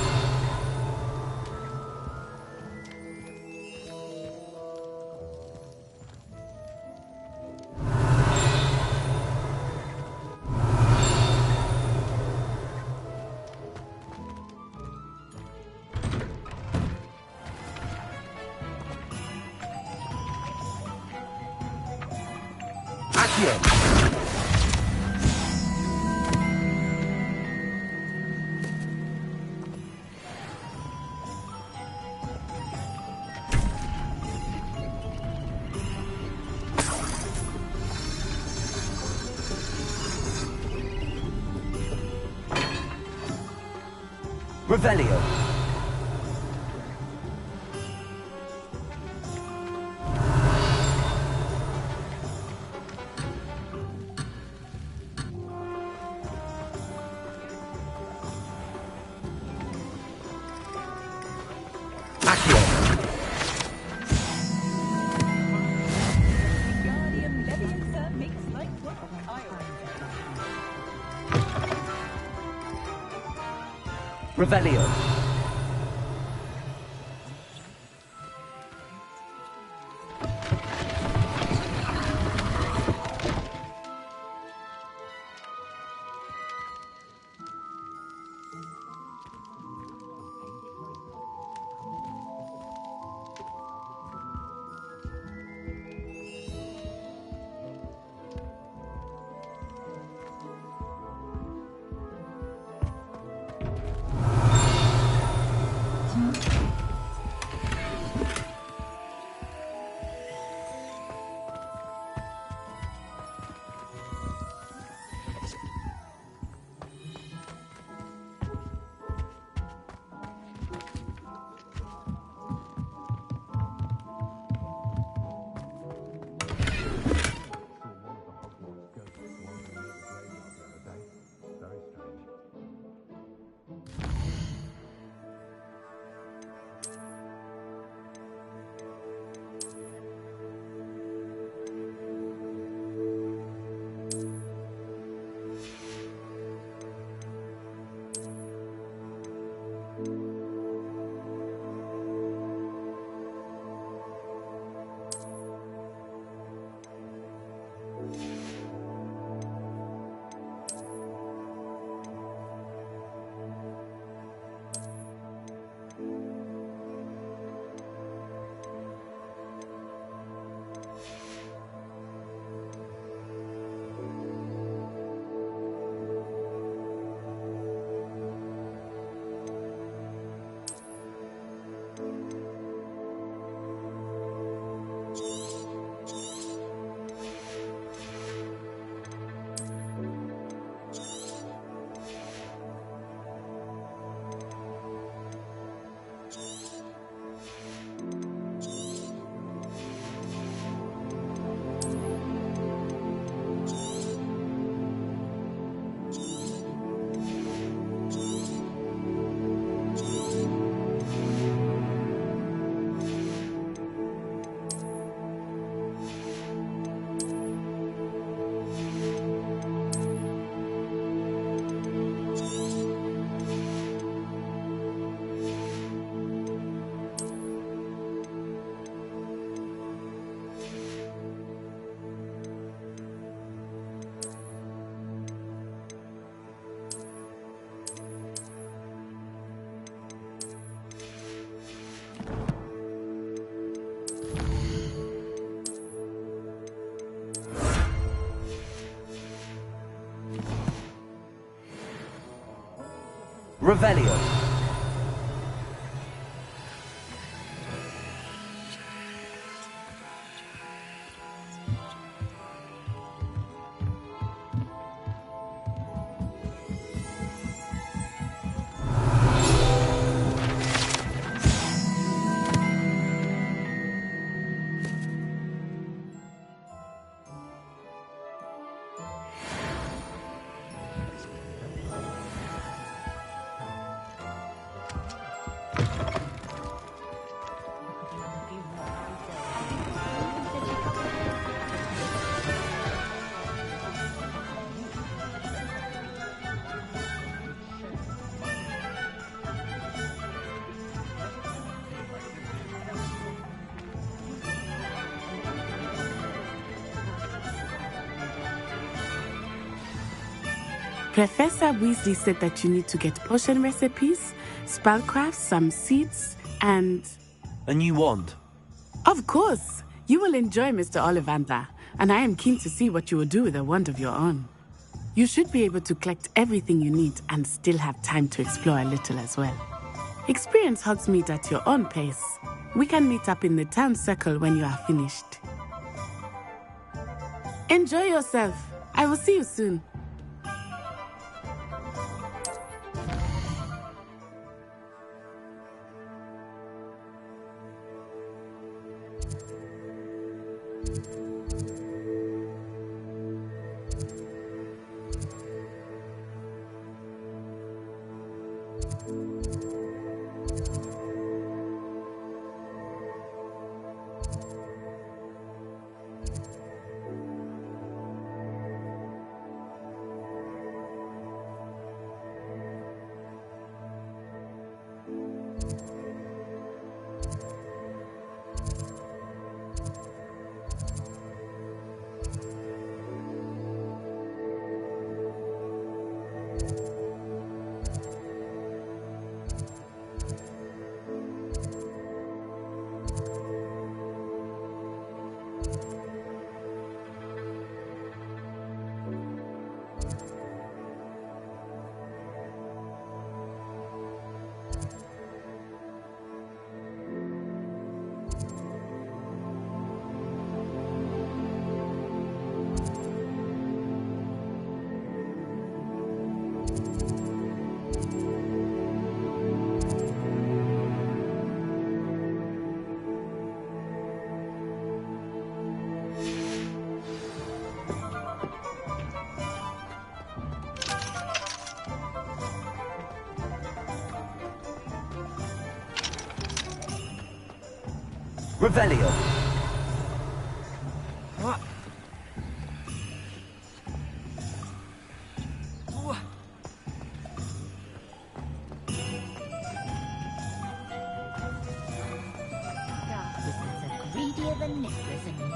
Accio. Revelio. Accio. Revelio. Revelio. Professor Weasley said that you need to get potion recipes, spellcraft, some seeds, and... A new wand. Of course! You will enjoy Mr. Ollivander, and I am keen to see what you will do with a wand of your own. You should be able to collect everything you need and still have time to explore a little as well. Experience Hogsmeade at your own pace. We can meet up in the town circle when you are finished. Enjoy yourself. I will see you soon. Revelio. What? Greedier than Nicholas and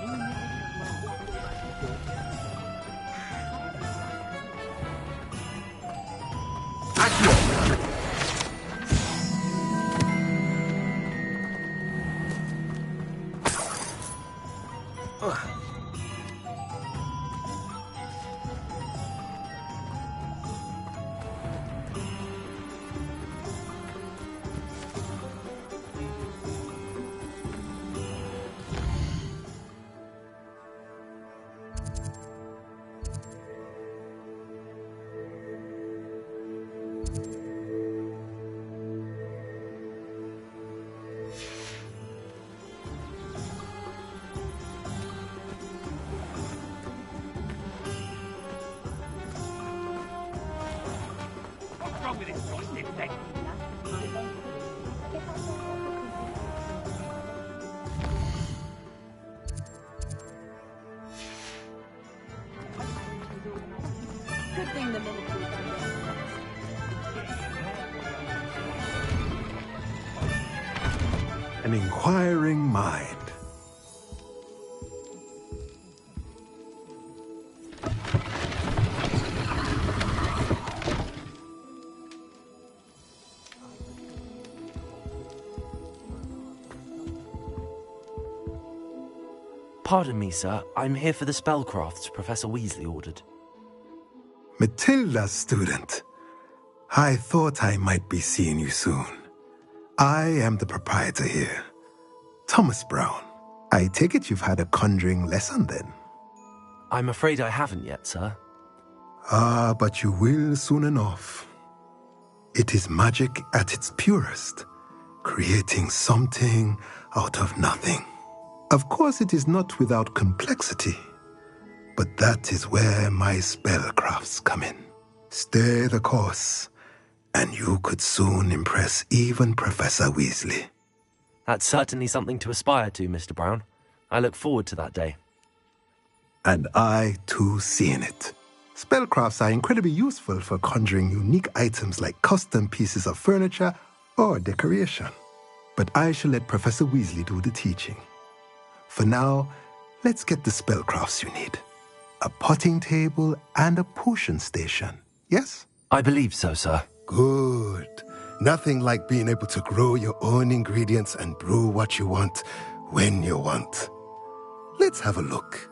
Good thing the military An inquiring mind. Pardon me, sir. I'm here for the spellcrafts Professor Weasley ordered. Matilda's student. I thought I might be seeing you soon. I am the proprietor here, Thomas Brown. I take it you've had a conjuring lesson then? I'm afraid I haven't yet, sir. Ah, but you will soon enough. It is magic at its purest, creating something out of nothing. Of course, it is not without complexity, but that is where my spellcrafts come in. Stay the course, and you could soon impress even Professor Weasley. That's certainly something to aspire to, Mr. Brown. I look forward to that day. And I, too, seeing it. Spellcrafts are incredibly useful for conjuring unique items like custom pieces of furniture or decoration. But I shall let Professor Weasley do the teaching. For now, let's get the spellcrafts you need. A potting table and a potion station, yes? I believe so, sir. Good. Nothing like being able to grow your own ingredients and brew what you want when you want. Let's have a look.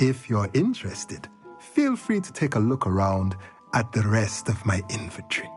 If you're interested, feel free to take a look around at the rest of my inventory.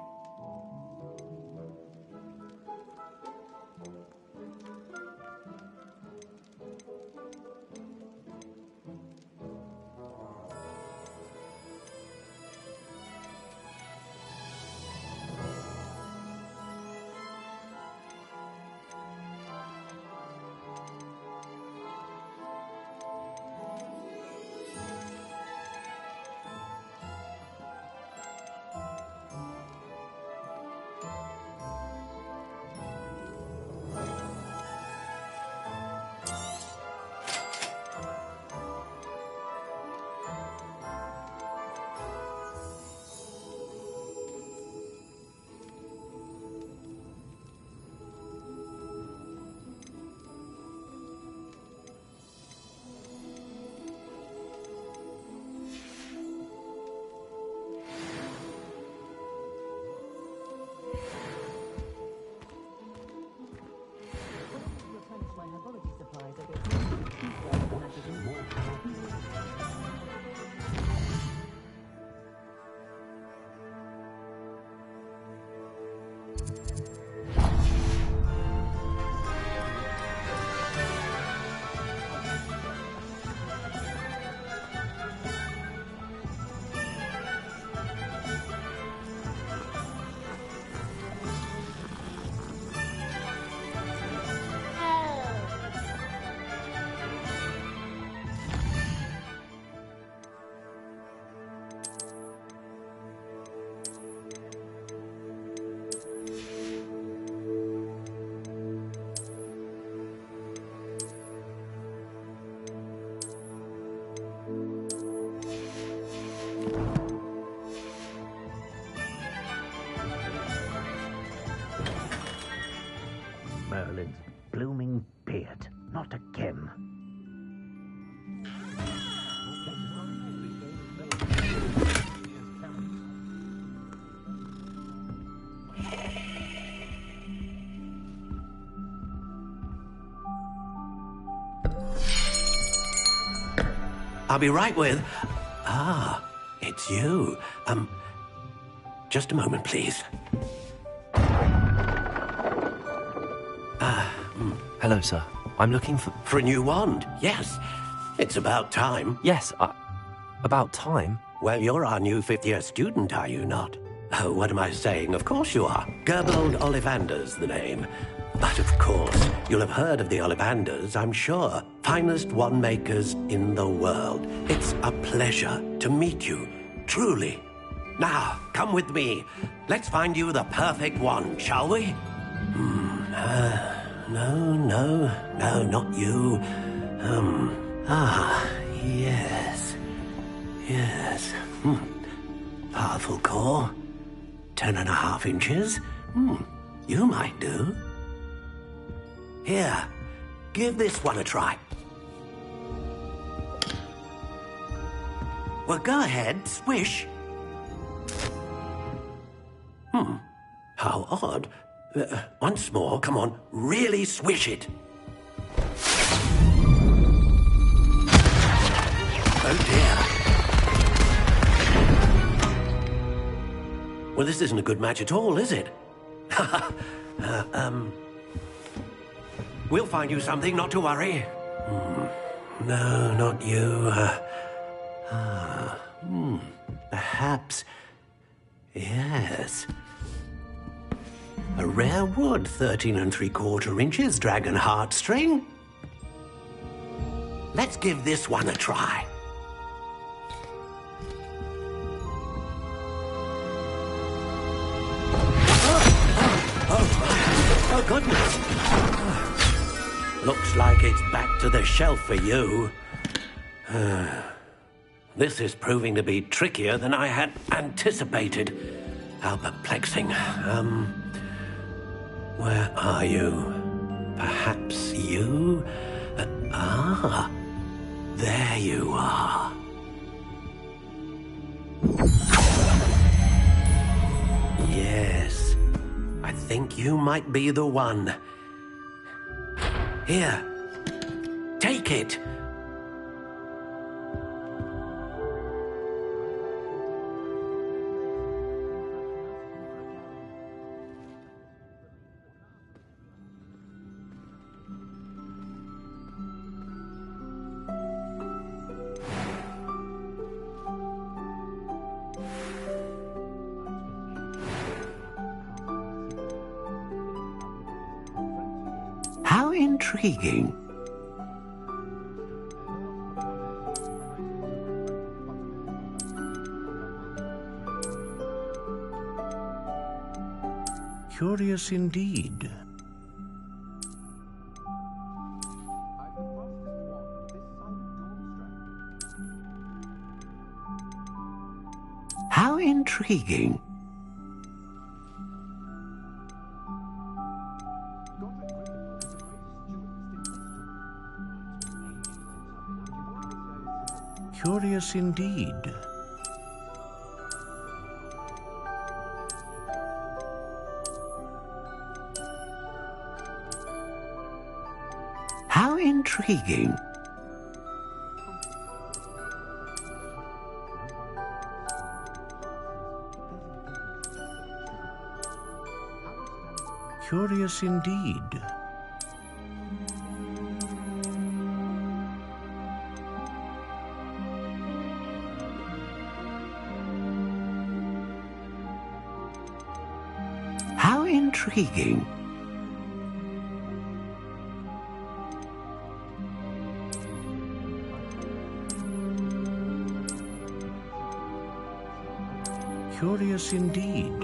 Merlin's blooming beard. Not again. I'll be right with... Ah, it's you. Just a moment, please. Hello, sir. I'm looking for a new wand. Yes. It's about time. Yes, about time? Well, you're our new fifth-year student, are you not? Oh, what am I saying? Of course you are. Gerbold Ollivander's the name. But of course, you'll have heard of the Ollivanders, I'm sure. Finest wand makers in the world. It's a pleasure to meet you, truly. Now, come with me. Let's find you the perfect wand, shall we? No, not you. Yes. Powerful core. 10.5 inches. You might do. Here, give this one a try. Well, go ahead, swish. How odd. Once more, come on, really swish it. Oh dear. Well, this isn't a good match at all, is it? We'll find you something, not to worry. No, not you. Perhaps. Yes. A rare wood, 13 3/4 inches, dragon heartstring. Let's give this one a try. Oh, goodness. Looks like it's back to the shelf for you. This is proving to be trickier than I had anticipated. How perplexing. Where are you? Perhaps you? There you are. Yes, I think you might be the one. Here, take it. How intriguing. Curious indeed. How intriguing. Curious indeed. How intriguing. Curious indeed. How intriguing. Curious indeed.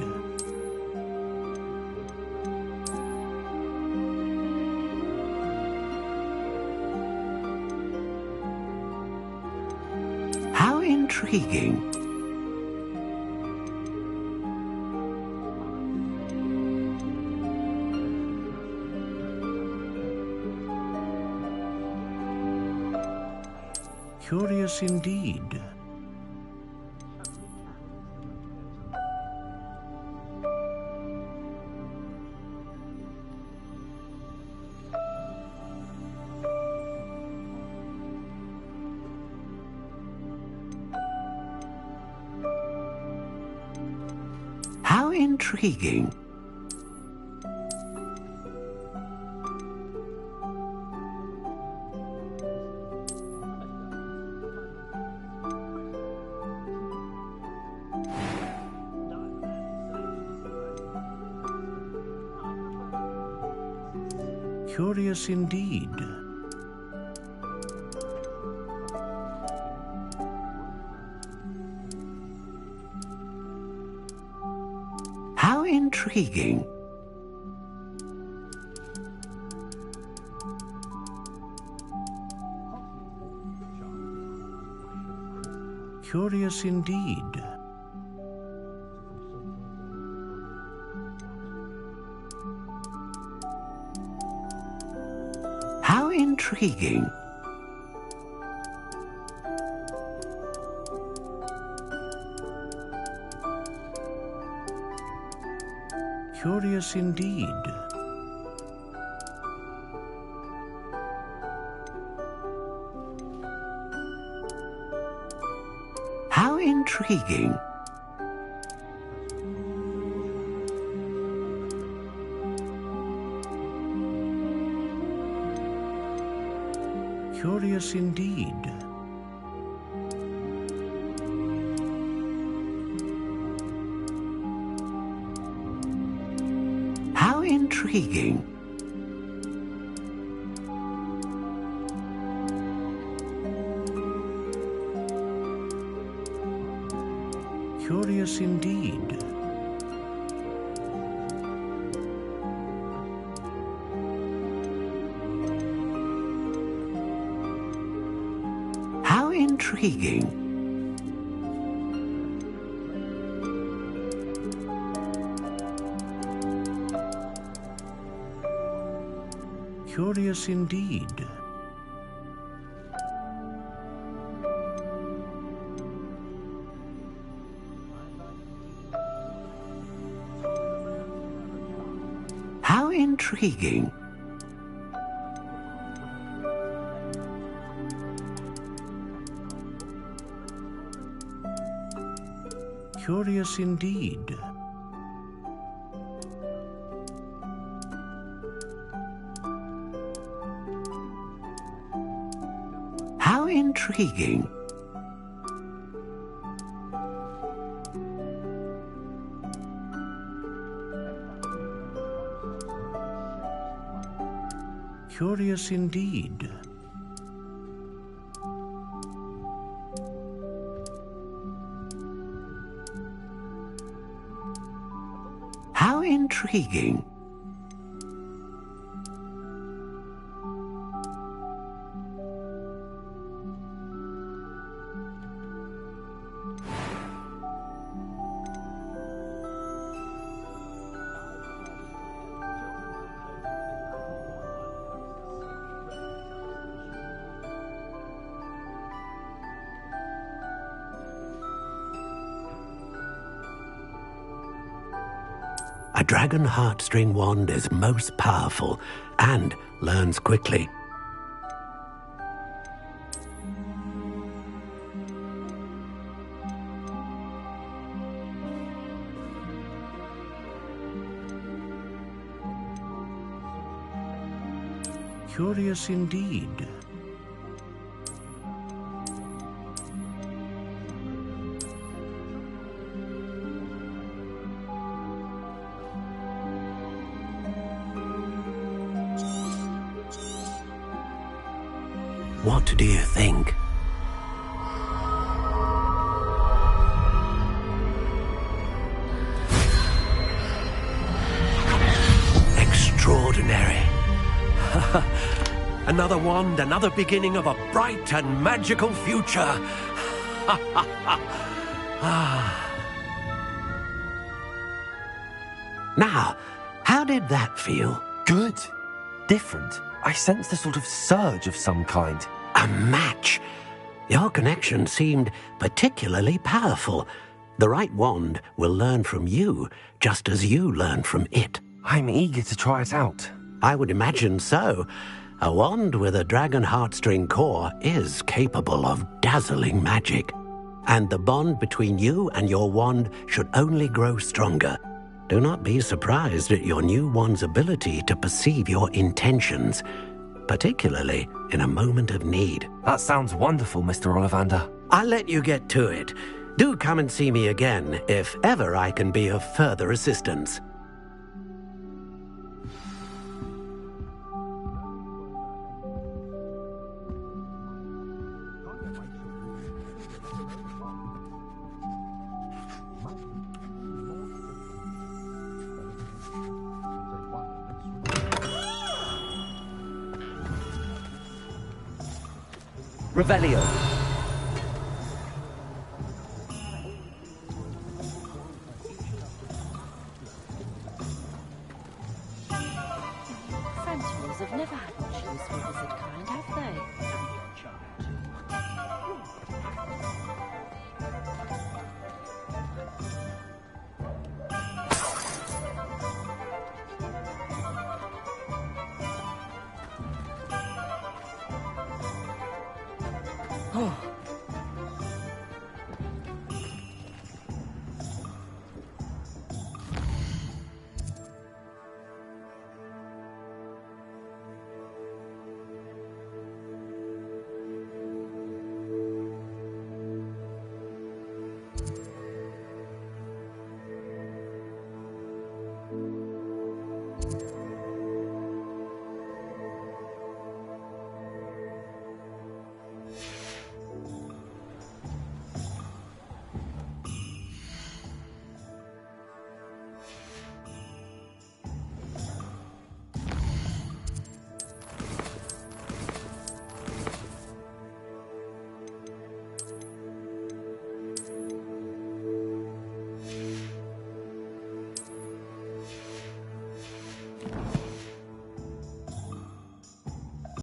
How intriguing. Curious indeed. How intriguing. Curious indeed. How intriguing. Curious indeed. How intriguing. Curious indeed. How intriguing. Curious indeed. How intriguing. Curious indeed. How intriguing. Curious indeed. How intriguing. Curious indeed. How intriguing. Curious indeed. How intriguing. A dragon heartstring wand is most powerful and learns quickly. Curious indeed. What do you think? Extraordinary. Another wand, another beginning of a bright and magical future. Now, how did that feel? Good. Different. I sensed a sort of surge of some kind. A match. Your connection seemed particularly powerful. The right wand will learn from you, just as you learn from it. I'm eager to try it out. I would imagine so. A wand with a dragon heartstring core is capable of dazzling magic. And the bond between you and your wand should only grow stronger. Do not be surprised at your new wand's ability to perceive your intentions, particularly in a moment of need. That sounds wonderful, Mr. Ollivander. I'll let you get to it. Do come and see me again if ever I can be of further assistance. Revelio. Sentinels have never had much use for wizard kind, have they? Oh.